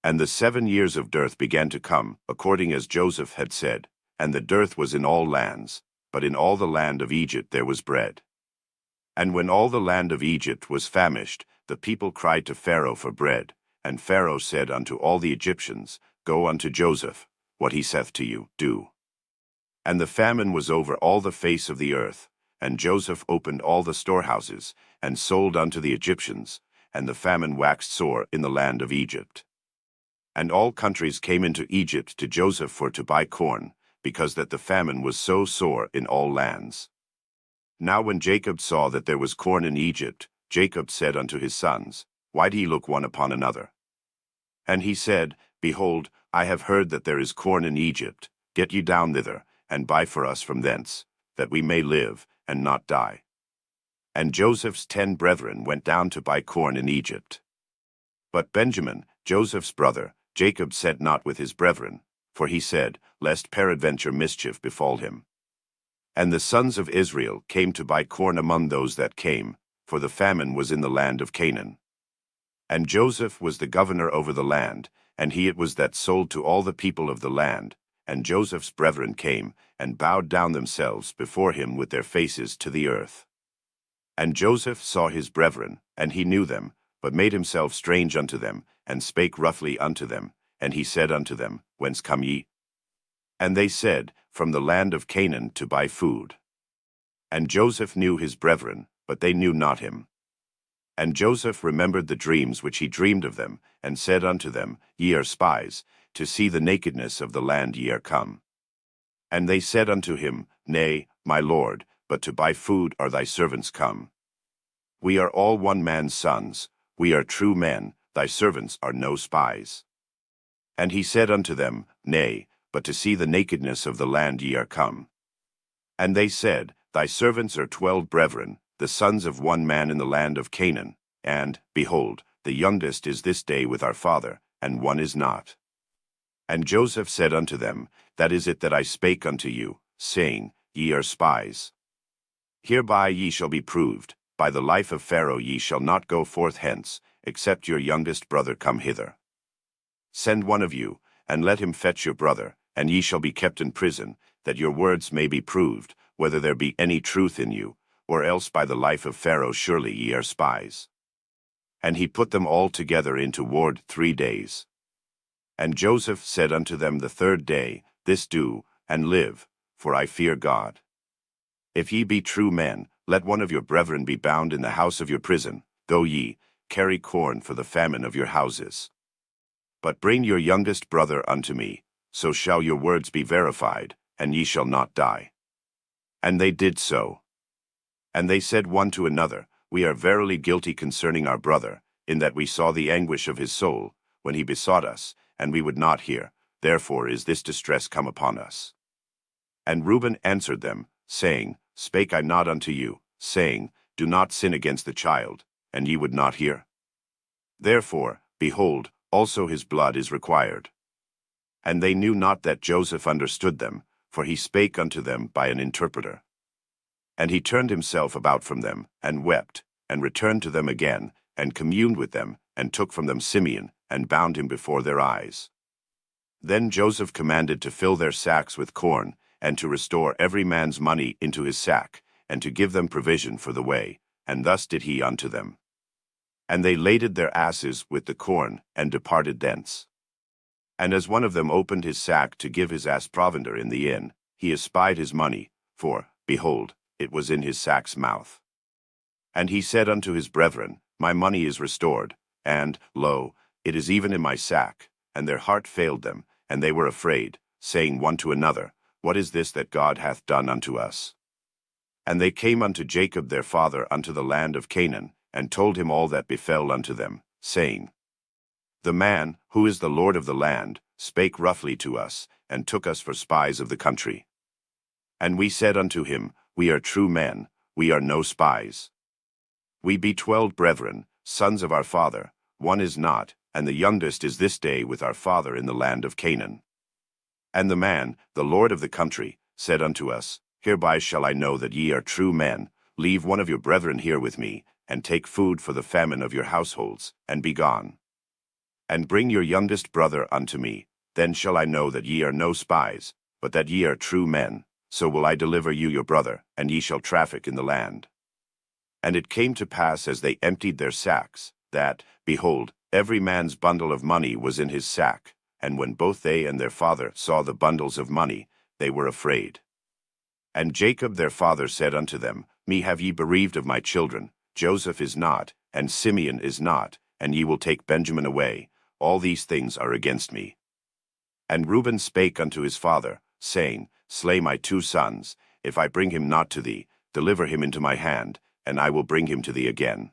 And the 7 years of dearth began to come, according as Joseph had said, and the dearth was in all lands, but in all the land of Egypt there was bread. And when all the land of Egypt was famished, the people cried to Pharaoh for bread, and Pharaoh said unto all the Egyptians, Go unto Joseph, what he saith to you, do. And the famine was over all the face of the earth, and Joseph opened all the storehouses, and sold unto the Egyptians, and the famine waxed sore in the land of Egypt. And all countries came into Egypt to Joseph for to buy corn, because that the famine was so sore in all lands. Now when Jacob saw that there was corn in Egypt, Jacob said unto his sons, Why do ye look one upon another? And he said, Behold, I have heard that there is corn in Egypt. Get ye down thither, and buy for us from thence, that we may live, and not die. And Joseph's 10 brethren went down to buy corn in Egypt. But Benjamin, Joseph's brother, Jacob sat not with his brethren, for he said, Lest peradventure mischief befall him. And the sons of Israel came to buy corn among those that came, for the famine was in the land of Canaan. And Joseph was the governor over the land, and he it was that sold to all the people of the land. And Joseph's brethren came, and bowed down themselves before him with their faces to the earth. And Joseph saw his brethren, and he knew them, but made himself strange unto them, and spake roughly unto them. And he said unto them, Whence come ye? And they said, From the land of Canaan to buy food. And Joseph knew his brethren, but they knew not him. And Joseph remembered the dreams which he dreamed of them, and said unto them, Ye are spies, to see the nakedness of the land ye are come. And they said unto him, Nay, my lord, but to buy food are thy servants come. We are all one man's sons, we are true men, thy servants are no spies. And he said unto them, Nay, but to see the nakedness of the land ye are come. And they said, Thy servants are 12 brethren, the sons of one man in the land of Canaan, and, behold, the youngest is this day with our father, and one is not. And Joseph said unto them, That is it that I spake unto you, saying, Ye are spies. Hereby ye shall be proved, by the life of Pharaoh ye shall not go forth hence, except your youngest brother come hither. Send one of you, and let him fetch your brother, and ye shall be kept in prison, that your words may be proved, whether there be any truth in you, or else by the life of Pharaoh surely ye are spies. And he put them all together into ward 3 days. And Joseph said unto them the 3rd day, This do, and live, for I fear God. If ye be true men, let one of your brethren be bound in the house of your prison, go ye, carry corn for the famine of your houses. But bring your youngest brother unto me, so shall your words be verified, and ye shall not die. And they did so. And they said one to another, We are verily guilty concerning our brother, in that we saw the anguish of his soul, when he besought us, and we would not hear, therefore is this distress come upon us. And Reuben answered them, saying, Spake I not unto you, saying, Do not sin against the child, and ye would not hear? Therefore, behold, also his blood is required. And they knew not that Joseph understood them, for he spake unto them by an interpreter. And he turned himself about from them, and wept, and returned to them again, and communed with them, and took from them Simeon, and bound him before their eyes. Then Joseph commanded to fill their sacks with corn, and to restore every man's money into his sack, and to give them provision for the way, and thus did he unto them. And they laded their asses with the corn, and departed thence. And as one of them opened his sack to give his ass provender in the inn, he espied his money, for, behold, it was in his sack's mouth. And he said unto his brethren, My money is restored, and, lo, it is even in my sack. And their heart failed them, and they were afraid, saying one to another, What is this that God hath done unto us? And they came unto Jacob their father unto the land of Canaan, and told him all that befell unto them, saying, The man, who is the Lord of the land, spake roughly to us, and took us for spies of the country. And we said unto him, We are true men, we are no spies. We be 12 brethren, sons of our father, one is not, and the youngest is this day with our father in the land of Canaan. And the man, the Lord of the country, said unto us, Hereby shall I know that ye are true men. Leave one of your brethren here with me, and take food for the famine of your households, and be gone. And bring your youngest brother unto me, then shall I know that ye are no spies, but that ye are true men. So will I deliver you your brother, and ye shall traffic in the land. And it came to pass as they emptied their sacks, that, behold, every man's bundle of money was in his sack. And when both they and their father saw the bundles of money, they were afraid. And Jacob their father said unto them, Me have ye bereaved of my children. Joseph is not, and Simeon is not, and ye will take Benjamin away. All these things are against me. And Reuben spake unto his father, saying, Slay my 2 sons. If I bring him not to thee, deliver him into my hand, and I will bring him to thee again.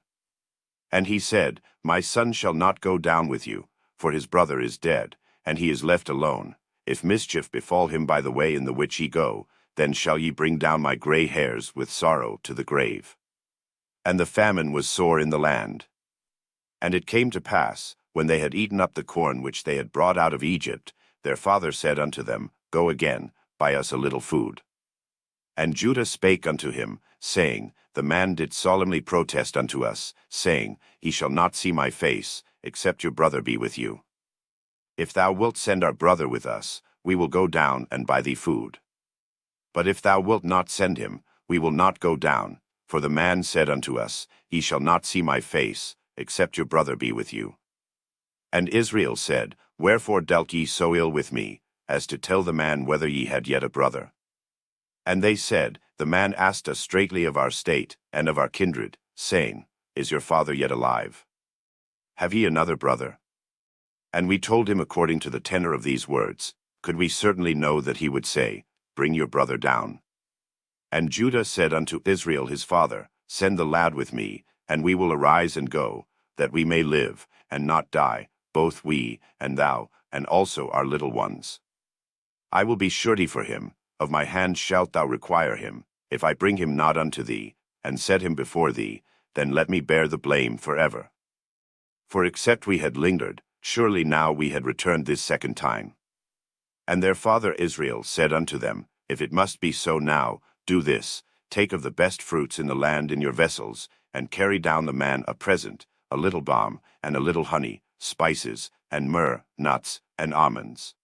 And he said, My son shall not go down with you, for his brother is dead, and he is left alone. If mischief befall him by the way in the which ye go, then shall ye bring down my gray hairs with sorrow to the grave. And the famine was sore in the land. And it came to pass, when they had eaten up the corn which they had brought out of Egypt, their father said unto them, Go again, buy us a little food. And Judah spake unto him, saying, The man did solemnly protest unto us, saying, He shall not see my face, except your brother be with you. If thou wilt send our brother with us, we will go down and buy thee food. But if thou wilt not send him, we will not go down, for the man said unto us, Ye shall not see my face, except your brother be with you. And Israel said, Wherefore dealt ye so ill with me, as to tell the man whether ye had yet a brother? And they said, The man asked us straitly of our state, and of our kindred, saying, Is your father yet alive? Have ye another brother? And we told him according to the tenor of these words. Could we certainly know that he would say, Bring your brother down? And Judah said unto Israel his father, Send the lad with me, and we will arise and go, that we may live, and not die, both we, and thou, and also our little ones. I will be surety for him, of my hand shalt thou require him, if I bring him not unto thee, and set him before thee, then let me bear the blame forever. For except we had lingered, surely now we had returned this second time. And their father Israel said unto them, If it must be so now, do this, take of the best fruits in the land in your vessels, and carry down the man a present, a little balm, and a little honey, spices, and myrrh, nuts, and almonds.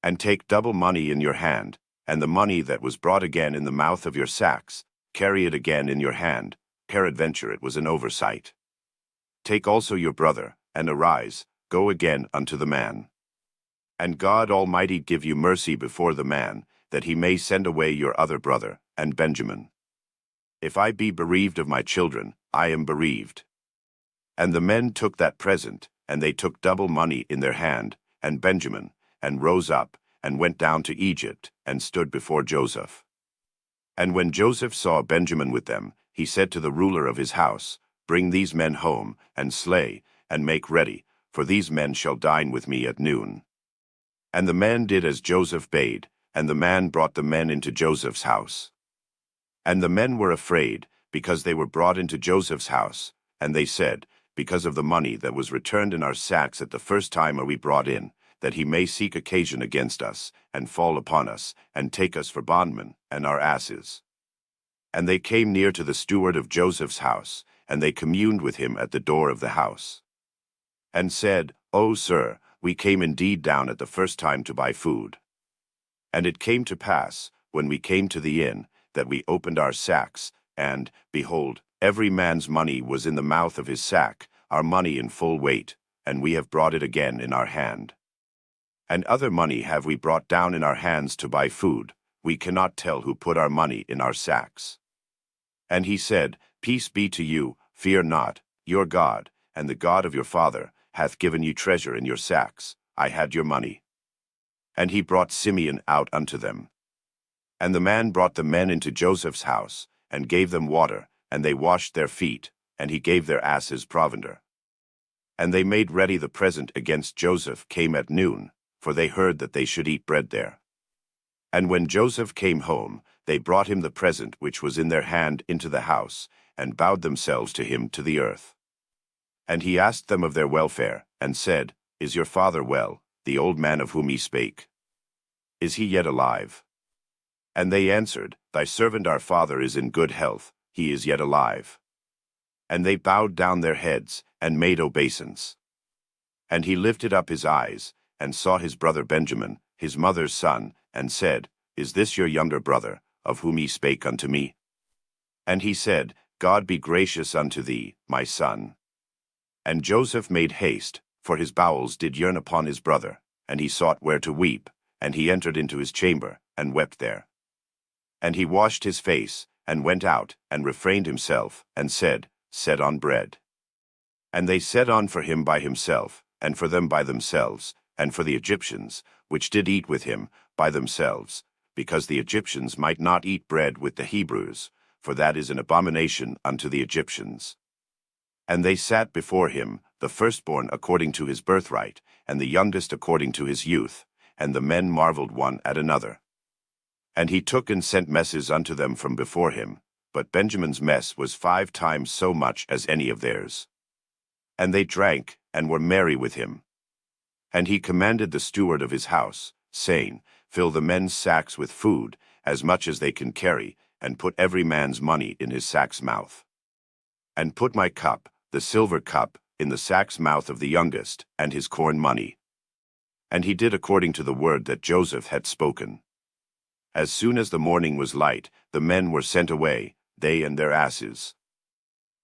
And take double money in your hand, and the money that was brought again in the mouth of your sacks, carry it again in your hand, peradventure it was an oversight. Take also your brother, and arise, go again unto the man. And God Almighty give you mercy before the man, that he may send away your other brother, and Benjamin. If I be bereaved of my children, I am bereaved. And the men took that present, and they took double money in their hand, and Benjamin, and rose up, and went down to Egypt, and stood before Joseph. And when Joseph saw Benjamin with them, he said to the ruler of his house, Bring these men home, and slay, and make ready, for these men shall dine with me at noon. And the man did as Joseph bade, and the man brought the men into Joseph's house. And the men were afraid, because they were brought into Joseph's house, and they said, Because of the money that was returned in our sacks at the first time are we brought in, that he may seek occasion against us, and fall upon us, and take us for bondmen, and our asses. And they came near to the steward of Joseph's house, and they communed with him at the door of the house. And said, O sir, we came indeed down at the first time to buy food. And it came to pass, when we came to the inn, that we opened our sacks, and, behold, every man's money was in the mouth of his sack, our money in full weight, and we have brought it again in our hand. And other money have we brought down in our hands to buy food, we cannot tell who put our money in our sacks. And he said, Peace be to you, fear not, your God, and the God of your father, hath given you treasure in your sacks, I had your money. And he brought Simeon out unto them. And the man brought the men into Joseph's house, and gave them water, and they washed their feet, and he gave their asses provender. And they made ready the present against Joseph came at noon, for they heard that they should eat bread there. And when Joseph came home, they brought him the present which was in their hand into the house, and bowed themselves to him to the earth. And he asked them of their welfare, and said, Is your father well, the old man of whom ye spake? Is he yet alive? And they answered, Thy servant our father is in good health, he is yet alive. And they bowed down their heads, and made obeisance. And he lifted up his eyes, and saw his brother Benjamin, his mother's son, and said, Is this your younger brother, of whom ye spake unto me? And he said, God be gracious unto thee, my son. And Joseph made haste, for his bowels did yearn upon his brother, and he sought where to weep, and he entered into his chamber, and wept there. And he washed his face, and went out, and refrained himself, and said, Set on bread. And they set on for him by himself, and for them by themselves, and for the Egyptians, which did eat with him, by themselves, because the Egyptians might not eat bread with the Hebrews, for that is an abomination unto the Egyptians. And they sat before him, the firstborn according to his birthright, and the youngest according to his youth, and the men marveled one at another. And he took and sent messes unto them from before him, but Benjamin's mess was 5 times so much as any of theirs. And they drank, and were merry with him. And he commanded the steward of his house, saying, Fill the men's sacks with food, as much as they can carry, and put every man's money in his sack's mouth. And put my cup, the silver cup, in the sack's mouth of the youngest, and his corn money. And he did according to the word that Joseph had spoken. As soon as the morning was light, the men were sent away, they and their asses.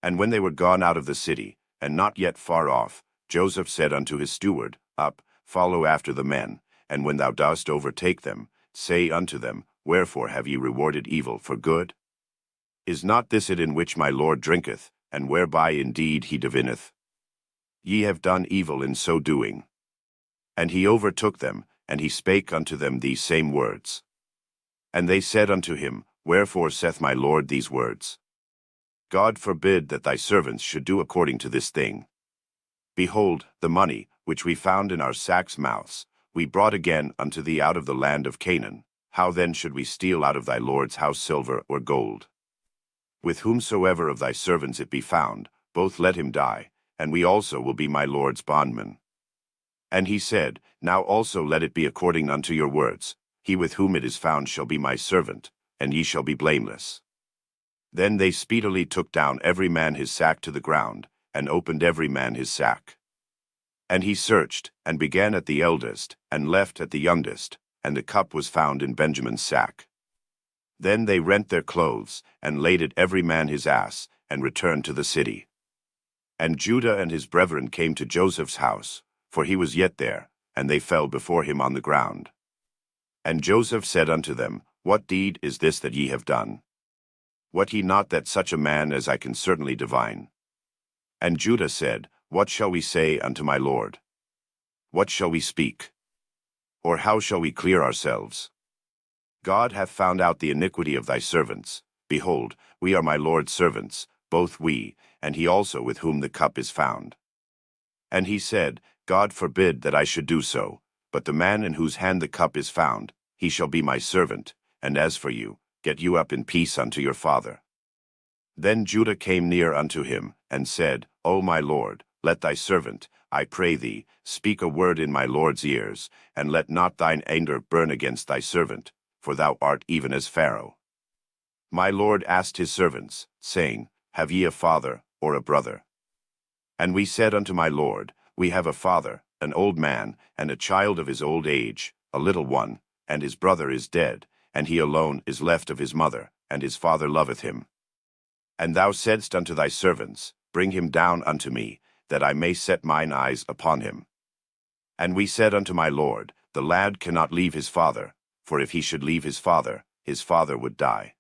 And when they were gone out of the city, and not yet far off, Joseph said unto his steward, Up, follow after the men, and when thou dost overtake them, say unto them, Wherefore have ye rewarded evil for good? Is not this it in which my Lord drinketh, and whereby indeed he divineth? Ye have done evil in so doing. And he overtook them, and he spake unto them these same words. And they said unto him, Wherefore saith my Lord these words? God forbid that thy servants should do according to this thing. Behold, the money, which we found in our sacks' mouths, we brought again unto thee out of the land of Canaan. How then should we steal out of thy Lord's house silver or gold? With whomsoever of thy servants it be found, both let him die, and we also will be my Lord's bondmen. And he said, Now also let it be according unto your words. He with whom it is found shall be my servant, and ye shall be blameless. Then they speedily took down every man his sack to the ground, and opened every man his sack. And he searched, and began at the eldest, and left at the youngest, and the cup was found in Benjamin's sack. Then they rent their clothes, and laded every man his ass, and returned to the city. And Judah and his brethren came to Joseph's house, for he was yet there, and they fell before him on the ground. And Joseph said unto them, What deed is this that ye have done? Wot ye not that such a man as I can certainly divine? And Judah said, What shall we say unto my Lord? What shall we speak? Or how shall we clear ourselves? God hath found out the iniquity of thy servants. Behold, we are my Lord's servants, both we, and he also with whom the cup is found. And he said, God forbid that I should do so, but the man in whose hand the cup is found, he shall be my servant, and as for you, get you up in peace unto your father. Then Judah came near unto him, and said, O my Lord, let thy servant, I pray thee, speak a word in my Lord's ears, and let not thine anger burn against thy servant, for thou art even as Pharaoh. My Lord asked his servants, saying, Have ye a father, or a brother? And we said unto my Lord, We have a father, an old man, and a child of his old age, a little one, and his brother is dead, and he alone is left of his mother, and his father loveth him. And thou saidst unto thy servants, Bring him down unto me, that I may set mine eyes upon him. And we said unto my Lord, The lad cannot leave his father, for if he should leave his father would die.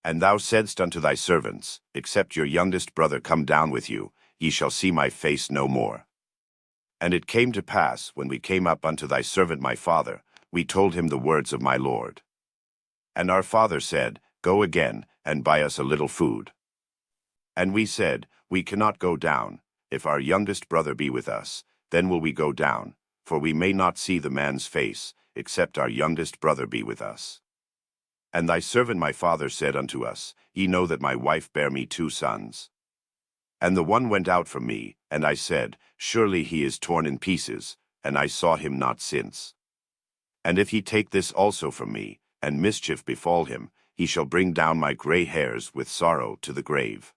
And thou saidst unto thy servants, Except your youngest brother come down with you, ye shall see my face no more. And it came to pass, when we came up unto thy servant my father, we told him the words of my Lord. And our father said, Go again, and buy us a little food. And we said, We cannot go down, If our youngest brother be with us, then will we go down, for we may not see the man's face, except our youngest brother be with us. And thy servant my father said unto us, Ye know that my wife bare me 2 sons. And the one went out from me, and I said, Surely he is torn in pieces, and I saw him not since. And if he take this also from me, and mischief befall him, he shall bring down my gray hairs with sorrow to the grave.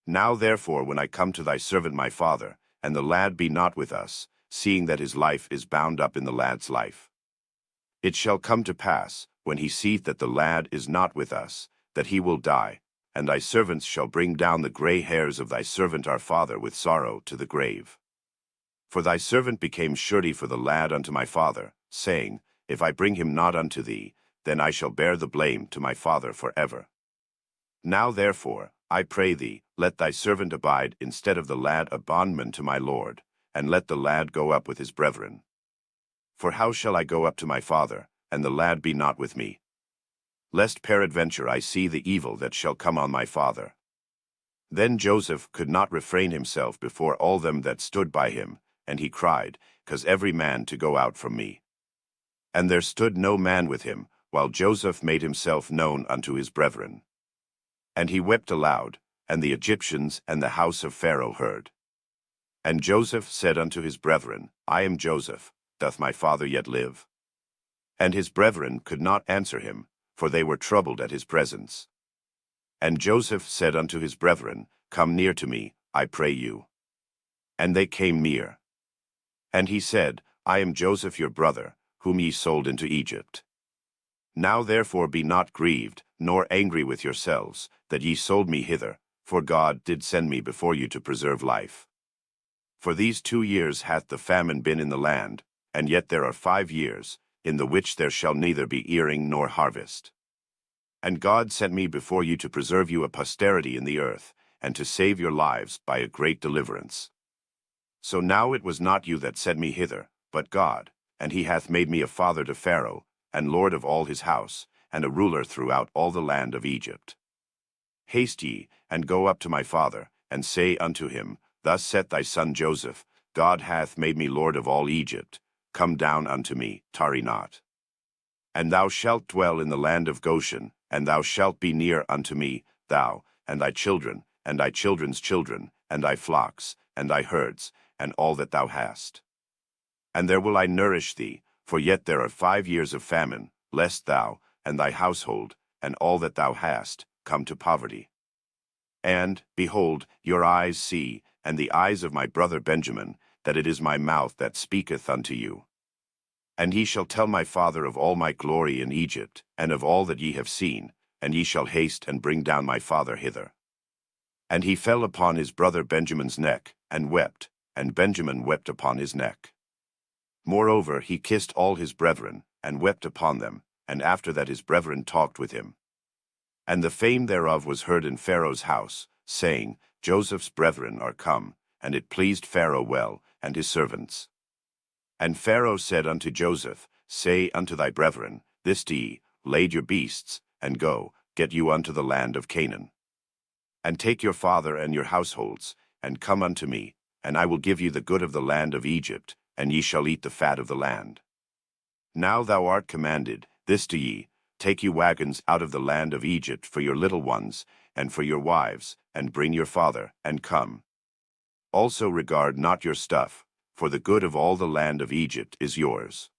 Now therefore when I come to thy servant my father, and the lad be not with us, seeing that his life is bound up in the lad's life. It shall come to pass, when he seeth that the lad is not with us, that he will die, and thy servants shall bring down the gray hairs of thy servant our father with sorrow to the grave. For thy servant became surety for the lad unto my father, saying, If I bring him not unto thee, then I shall bear the blame to my father forever. Now therefore, I pray thee, let thy servant abide instead of the lad a bondman to my lord, and let the lad go up with his brethren. For how shall I go up to my father, and the lad be not with me? Lest peradventure I see the evil that shall come on my father. Then Joseph could not refrain himself before all them that stood by him, and he cried, Cause every man to go out from me. And there stood no man with him, while Joseph made himself known unto his brethren. And he wept aloud, and the Egyptians and the house of Pharaoh heard. And Joseph said unto his brethren, I am Joseph, doth my father yet live? And his brethren could not answer him, for they were troubled at his presence. And Joseph said unto his brethren, Come near to me, I pray you. And they came near. And he said, I am Joseph your brother, whom ye sold into Egypt. Now therefore be not grieved, nor angry with yourselves, that ye sold me hither, for God did send me before you to preserve life. For these 2 years hath the famine been in the land, and yet there are 5 years, in the which there shall neither be earing nor harvest. And God sent me before you to preserve you a posterity in the earth, and to save your lives by a great deliverance. So now it was not you that sent me hither, but God, and he hath made me a father to Pharaoh, and lord of all his house, and a ruler throughout all the land of Egypt. Haste ye, and go up to my father, and say unto him, Thus saith thy son Joseph, God hath made me lord of all Egypt. Come down unto me, tarry not. And thou shalt dwell in the land of Goshen, and thou shalt be near unto me, thou, and thy children, and thy children's children, and thy flocks, and thy herds, and all that thou hast. And there will I nourish thee, for yet there are 5 years of famine, lest thou, and thy household, and all that thou hast, come to poverty. And, behold, your eyes see, and the eyes of my brother Benjamin, that it is my mouth that speaketh unto you. And he shall tell my father of all my glory in Egypt, and of all that ye have seen, and ye shall haste and bring down my father hither. And he fell upon his brother Benjamin's neck, and wept, and Benjamin wept upon his neck. Moreover he kissed all his brethren, and wept upon them, and after that his brethren talked with him. And the fame thereof was heard in Pharaoh's house, saying, Joseph's brethren are come, and it pleased Pharaoh well, and his servants. And Pharaoh said unto Joseph, Say unto thy brethren, This ye, lade your beasts, and go, get you unto the land of Canaan. And take your father and your households, and come unto me, and I will give you the good of the land of Egypt, and ye shall eat the fat of the land. Now thou art commanded, this to ye, take you wagons out of the land of Egypt for your little ones, and for your wives, and bring your father, and come. Also regard not your stuff, for the good of all the land of Egypt is yours.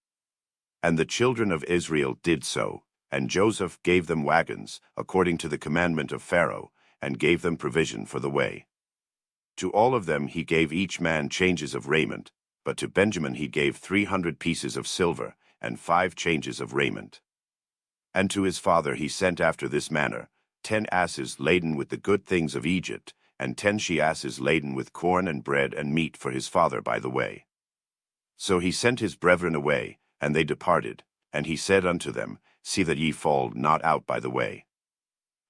And the children of Israel did so, and Joseph gave them wagons, according to the commandment of Pharaoh, and gave them provision for the way. To all of them he gave each man changes of raiment, but to Benjamin he gave 300 pieces of silver, and 5 changes of raiment. And to his father he sent after this manner, 10 asses laden with the good things of Egypt, and 10 she-asses laden with corn and bread and meat for his father by the way. So he sent his brethren away, and they departed, and he said unto them, See that ye fall not out by the way.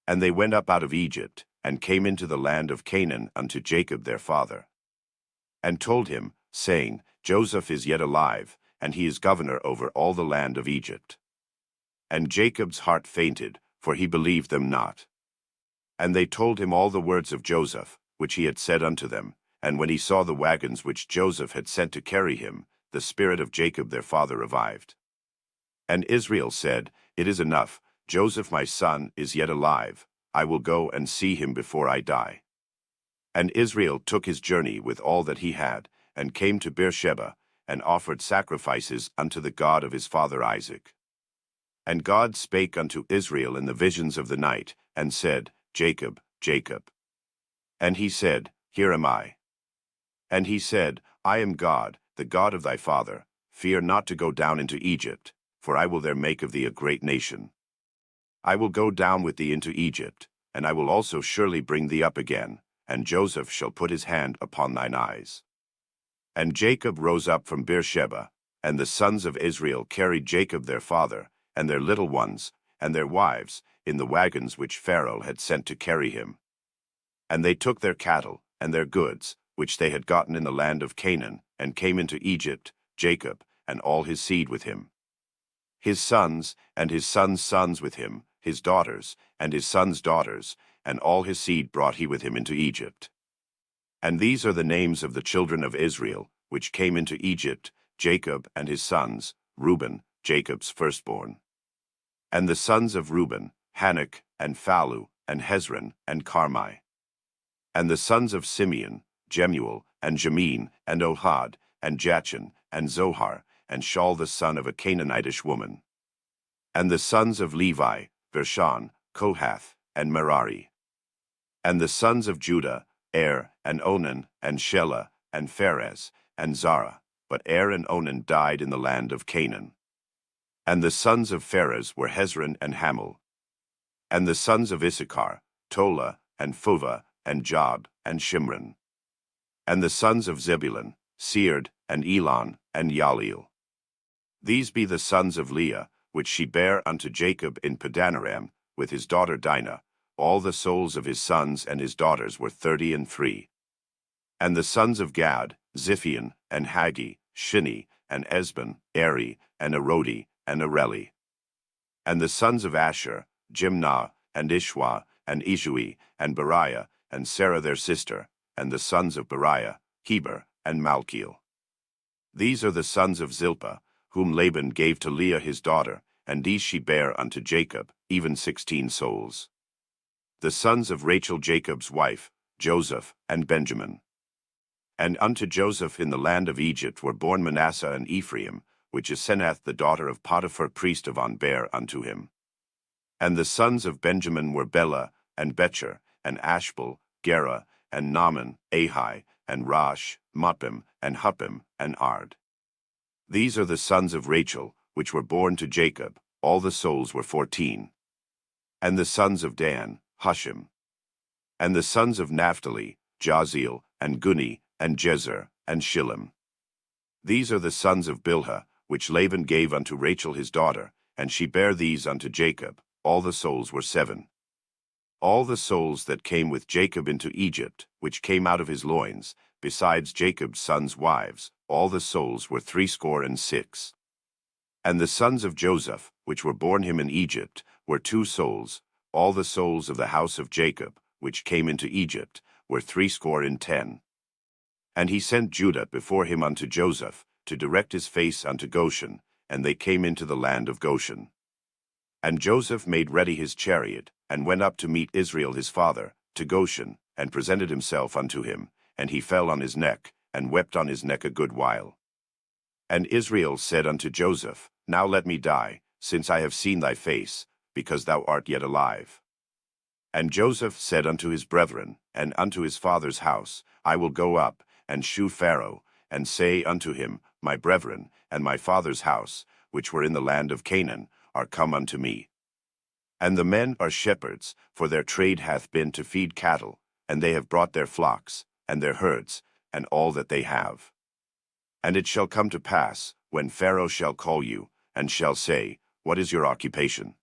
And they went up out of Egypt, and came into the land of Canaan unto Jacob their father. And told him, saying, Joseph is yet alive, and he is governor over all the land of Egypt. And Jacob's heart fainted, for he believed them not. And they told him all the words of Joseph, which he had said unto them, And when he saw the wagons which Joseph had sent to carry him, the spirit of Jacob their father revived. And Israel said, It is enough, Joseph my son is yet alive, I will go and see him before I die. And Israel took his journey with all that he had, and came to Beersheba, and offered sacrifices unto the God of his father Isaac. And God spake unto Israel in the visions of the night, and said, Jacob, Jacob. And he said, Here am I. And he said, I am God, the God of thy father. Fear not to go down into Egypt, for I will there make of thee a great nation. I will go down with thee into Egypt, and I will also surely bring thee up again, and Joseph shall put his hand upon thine eyes. And Jacob rose up from Beersheba, and the sons of Israel carried Jacob their father, and their little ones, and their wives, in the wagons which Pharaoh had sent to carry him. And they took their cattle, and their goods, which they had gotten in the land of Canaan, and came into Egypt, Jacob, and all his seed with him. His sons, and his sons' sons with him, his daughters, and his sons' daughters, and all his seed brought he with him into Egypt. And these are the names of the children of Israel, which came into Egypt, Jacob and his sons, Reuben, Jacob's firstborn. And the sons of Reuben, Hanok, and Phallu, and Hezron, and Carmi. And the sons of Simeon, Jemuel, and Jamin, and Ohad, and Jachin, and Zohar, and Shaul the son of a Canaanitish woman. And the sons of Levi, Gershon, Kohath, and Merari. And the sons of Judah, Er, and Onan, and Shelah, and Pharez, and Zara. But Er and Onan died in the land of Canaan. And the sons of Pharez were Hezron and Hamul. And the sons of Issachar, Tola, and Phuvah, and Job, and Shimron. And the sons of Zebulun, Sered, and Elon, and Yaleel. These be the sons of Leah, which she bare unto Jacob in Padanaram, with his daughter Dinah. All the souls of his sons and his daughters were 33. And the sons of Gad, Ziphion, and Haggi, Shini, and Esban, Eri, and Arodi, and Areli. And the sons of Asher, Jimnah, and Ishwa, and Ishui, and Beriah, and Sarah their sister, and the sons of Beriah, Heber, and Malchiel. These are the sons of Zilpah, whom Laban gave to Leah his daughter, and these she bare unto Jacob, even 16 souls. The sons of Rachel Jacob's wife, Joseph, and Benjamin. And unto Joseph in the land of Egypt were born Manasseh and Ephraim, which Asenath the daughter of Potiphar priest of On bare unto him. And the sons of Benjamin were Bela, and Becher, and Ashbel, Gera, and Naaman, Ahi, and Rosh, Muppim, and Huppim, and Ard. These are the sons of Rachel, which were born to Jacob, all the souls were 14. And the sons of Dan, Hushim. And the sons of Naphtali, Jaziel, and Guni, and Jezer, and Shillem. These are the sons of Bilhah, which Laban gave unto Rachel his daughter, and she bare these unto Jacob, all the souls were 7. All the souls that came with Jacob into Egypt, which came out of his loins, besides Jacob's sons' wives, all the souls were 66. And the sons of Joseph, which were born him in Egypt, were 2 souls, all the souls of the house of Jacob, which came into Egypt, were 70. And he sent Judah before him unto Joseph, to direct his face unto Goshen, and they came into the land of Goshen. And Joseph made ready his chariot, and went up to meet Israel his father, to Goshen, and presented himself unto him, and he fell on his neck, and wept on his neck a good while. And Israel said unto Joseph, Now let me die, since I have seen thy face, because thou art yet alive. And Joseph said unto his brethren, and unto his father's house, I will go up, and shew Pharaoh, and say unto him, My brethren, and my father's house, which were in the land of Canaan, are come unto me. And the men are shepherds, for their trade hath been to feed cattle, and they have brought their flocks, and their herds, and all that they have. And it shall come to pass, when Pharaoh shall call you, and shall say, What is your occupation?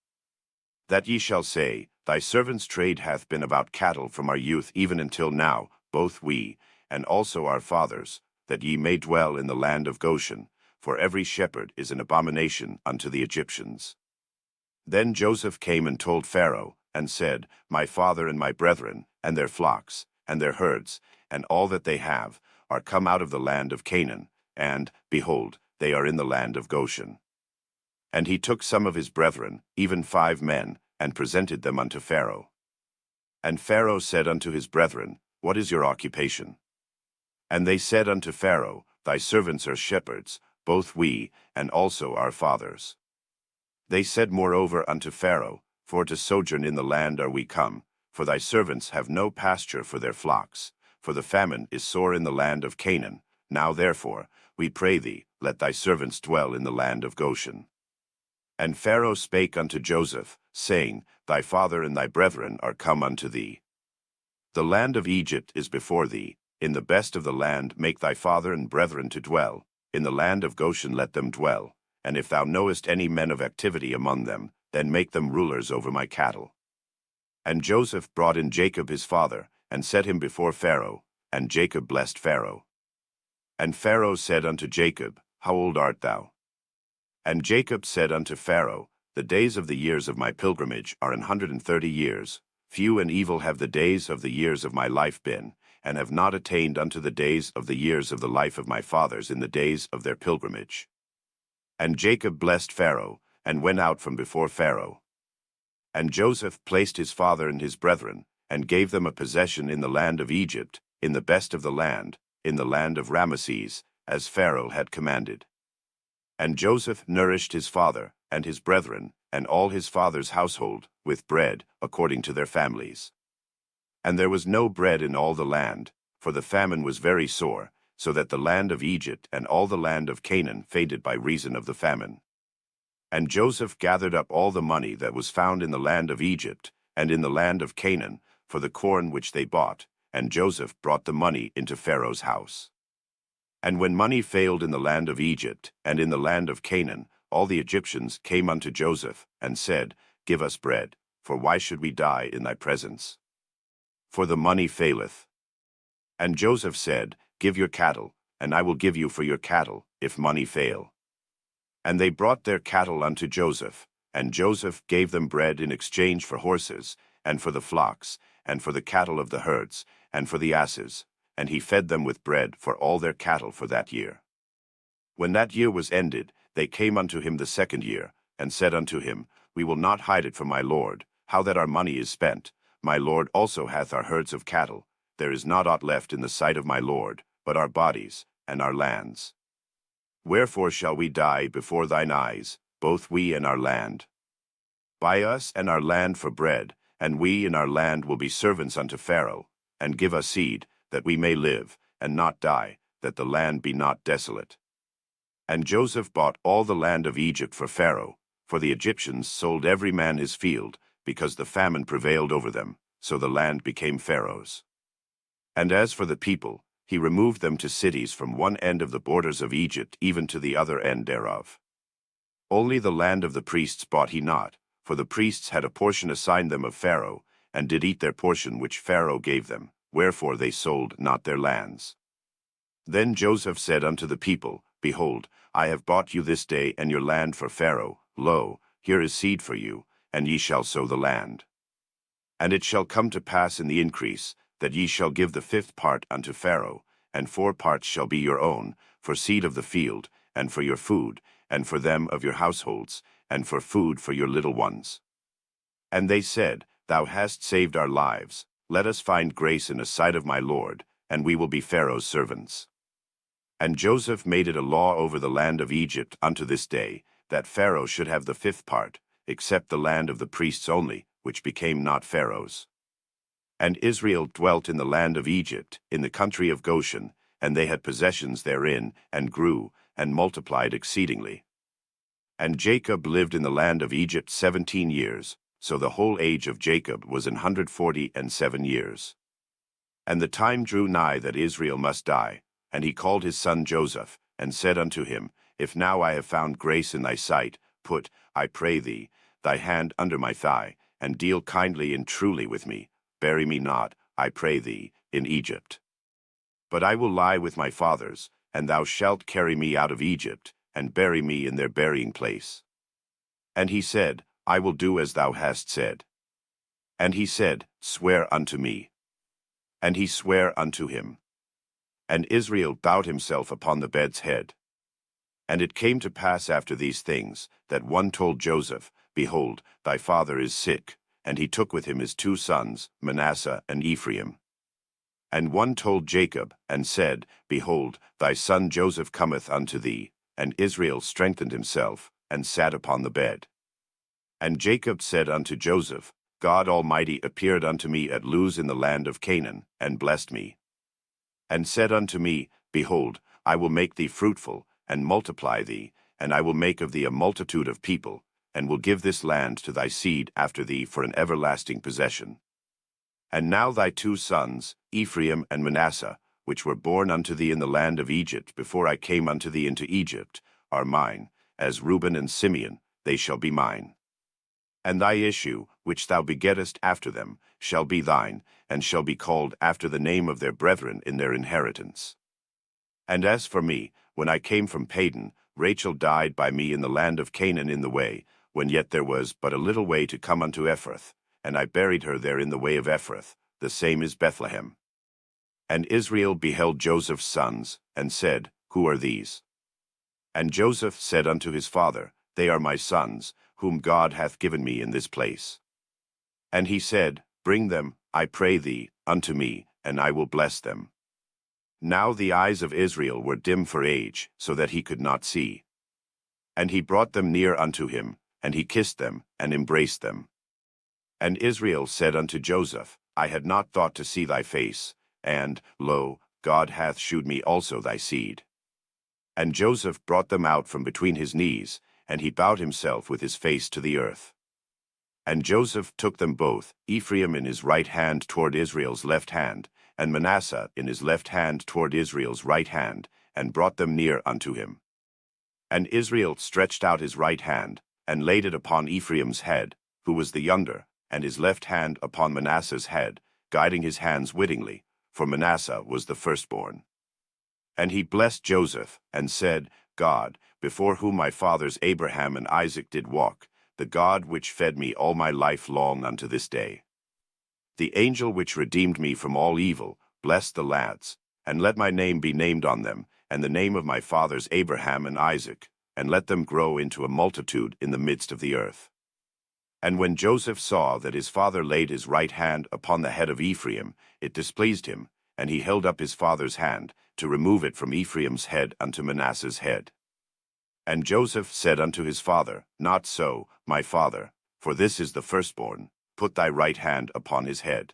That ye shall say, Thy servant's trade hath been about cattle from our youth even until now, both we, and also our fathers, that ye may dwell in the land of Goshen, for every shepherd is an abomination unto the Egyptians. Then Joseph came and told Pharaoh, and said, My father and my brethren, and their flocks, and their herds, and all that they have, are come out of the land of Canaan, and, behold, they are in the land of Goshen. And he took some of his brethren, even 5 men, and presented them unto Pharaoh. And Pharaoh said unto his brethren, What is your occupation? And they said unto Pharaoh, Thy servants are shepherds, both we, and also our fathers. They said moreover unto Pharaoh, For to sojourn in the land are we come, for thy servants have no pasture for their flocks, for the famine is sore in the land of Canaan. Now therefore, we pray thee, let thy servants dwell in the land of Goshen. And Pharaoh spake unto Joseph, saying, Thy father and thy brethren are come unto thee. The land of Egypt is before thee. In the best of the land make thy father and brethren to dwell. In the land of Goshen let them dwell. And if thou knowest any men of activity among them, then make them rulers over my cattle. And Joseph brought in Jacob his father, and set him before Pharaoh, and Jacob blessed Pharaoh. And Pharaoh said unto Jacob, How old art thou? And Jacob said unto Pharaoh, The days of the years of my pilgrimage are 130 years. Few and evil have the days of the years of my life been, and have not attained unto the days of the years of the life of my fathers in the days of their pilgrimage. And Jacob blessed Pharaoh, and went out from before Pharaoh. And Joseph placed his father and his brethren, and gave them a possession in the land of Egypt, in the best of the land, in the land of Ramesses, as Pharaoh had commanded. And Joseph nourished his father, and his brethren, and all his father's household, with bread, according to their families. And there was no bread in all the land, for the famine was very sore, so that the land of Egypt and all the land of Canaan fainted by reason of the famine. And Joseph gathered up all the money that was found in the land of Egypt, and in the land of Canaan, for the corn which they bought, and Joseph brought the money into Pharaoh's house. And when money failed in the land of Egypt, and in the land of Canaan, all the Egyptians came unto Joseph, and said, Give us bread, for why should we die in thy presence? For the money faileth. And Joseph said, Give your cattle, and I will give you for your cattle, if money fail. And they brought their cattle unto Joseph, and Joseph gave them bread in exchange for horses, and for the flocks, and for the cattle of the herds, and for the asses, and he fed them with bread for all their cattle for that year. When that year was ended, they came unto him the 2nd year, and said unto him, We will not hide it from my lord, how that our money is spent. My lord also hath our herds of cattle. There is not aught left in the sight of my lord, but our bodies, and our lands. Wherefore shall we die before thine eyes, both we and our land? Buy us and our land for bread, and we and our land will be servants unto Pharaoh, and give us seed, that we may live, and not die, that the land be not desolate. And Joseph bought all the land of Egypt for Pharaoh, for the Egyptians sold every man his field, because the famine prevailed over them, so the land became Pharaoh's. And as for the people, he removed them to cities from one end of the borders of Egypt even to the other end thereof. Only the land of the priests bought he not, for the priests had a portion assigned them of Pharaoh, and did eat their portion which Pharaoh gave them, wherefore they sold not their lands. Then Joseph said unto the people, Behold, I have bought you this day and your land for Pharaoh. Lo, here is seed for you, and ye shall sow the land. And it shall come to pass in the increase, that ye shall give the 5th part unto Pharaoh, and 4 parts shall be your own, for seed of the field, and for your food, and for them of your households, and for food for your little ones. And they said, Thou hast saved our lives. Let us find grace in the sight of my lord, and we will be Pharaoh's servants. And Joseph made it a law over the land of Egypt unto this day, that Pharaoh should have the 5th part, except the land of the priests only, which became not Pharaoh's. And Israel dwelt in the land of Egypt, in the country of Goshen, and they had possessions therein, and grew, and multiplied exceedingly. And Jacob lived in the land of Egypt 17 years, so the whole age of Jacob was 147 years. And the time drew nigh that Israel must die, and he called his son Joseph, and said unto him, If now I have found grace in thy sight, put, I pray thee, thy hand under my thigh, and deal kindly and truly with me. Bury me not, I pray thee, in Egypt. But I will lie with my fathers, and thou shalt carry me out of Egypt, and bury me in their burying place. And he said, I will do as thou hast said. And he said, Swear unto me. And he sware unto him. And Israel bowed himself upon the bed's head. And it came to pass after these things, that one told Joseph, Behold, thy father is sick, and he took with him his 2 sons, Manasseh and Ephraim. And one told Jacob, and said, Behold, thy son Joseph cometh unto thee. And Israel strengthened himself, and sat upon the bed. And Jacob said unto Joseph, God Almighty appeared unto me at Luz in the land of Canaan, and blessed me. And said unto me, Behold, I will make thee fruitful, and multiply thee, and I will make of thee a multitude of people, and will give this land to thy seed after thee for an everlasting possession. And now thy 2 sons, Ephraim and Manasseh, which were born unto thee in the land of Egypt before I came unto thee into Egypt, are mine, as Reuben and Simeon, they shall be mine. And thy issue, which thou begettest after them, shall be thine, and shall be called after the name of their brethren in their inheritance. And as for me, when I came from Padan, Rachel died by me in the land of Canaan in the way, when yet there was but a little way to come unto Ephrath, and I buried her there in the way of Ephrath, the same is Bethlehem. And Israel beheld Joseph's sons, and said, Who are these? And Joseph said unto his father, They are my sons, whom God hath given me in this place. And he said, Bring them, I pray thee, unto me, and I will bless them. Now the eyes of Israel were dim for age, so that he could not see. And he brought them near unto him, and he kissed them, and embraced them. And Israel said unto Joseph, I had not thought to see thy face, and, lo, God hath shewed me also thy seed. And Joseph brought them out from between his knees, and he bowed himself with his face to the earth. And Joseph took them both, Ephraim in his right hand toward Israel's left hand, and Manasseh in his left hand toward Israel's right hand, and brought them near unto him. And Israel stretched out his right hand, and laid it upon Ephraim's head, who was the younger, and his left hand upon Manasseh's head, guiding his hands wittingly, for Manasseh was the firstborn. And he blessed Joseph, and said, God, before whom my fathers Abraham and Isaac did walk, the God which fed me all my life long unto this day. The angel which redeemed me from all evil, bless the lads, and let my name be named on them, and the name of my fathers Abraham and Isaac, and let them grow into a multitude in the midst of the earth. And when Joseph saw that his father laid his right hand upon the head of Ephraim, it displeased him, and he held up his father's hand, to remove it from Ephraim's head unto Manasseh's head. And Joseph said unto his father, Not so, my father, for this is the firstborn, put thy right hand upon his head.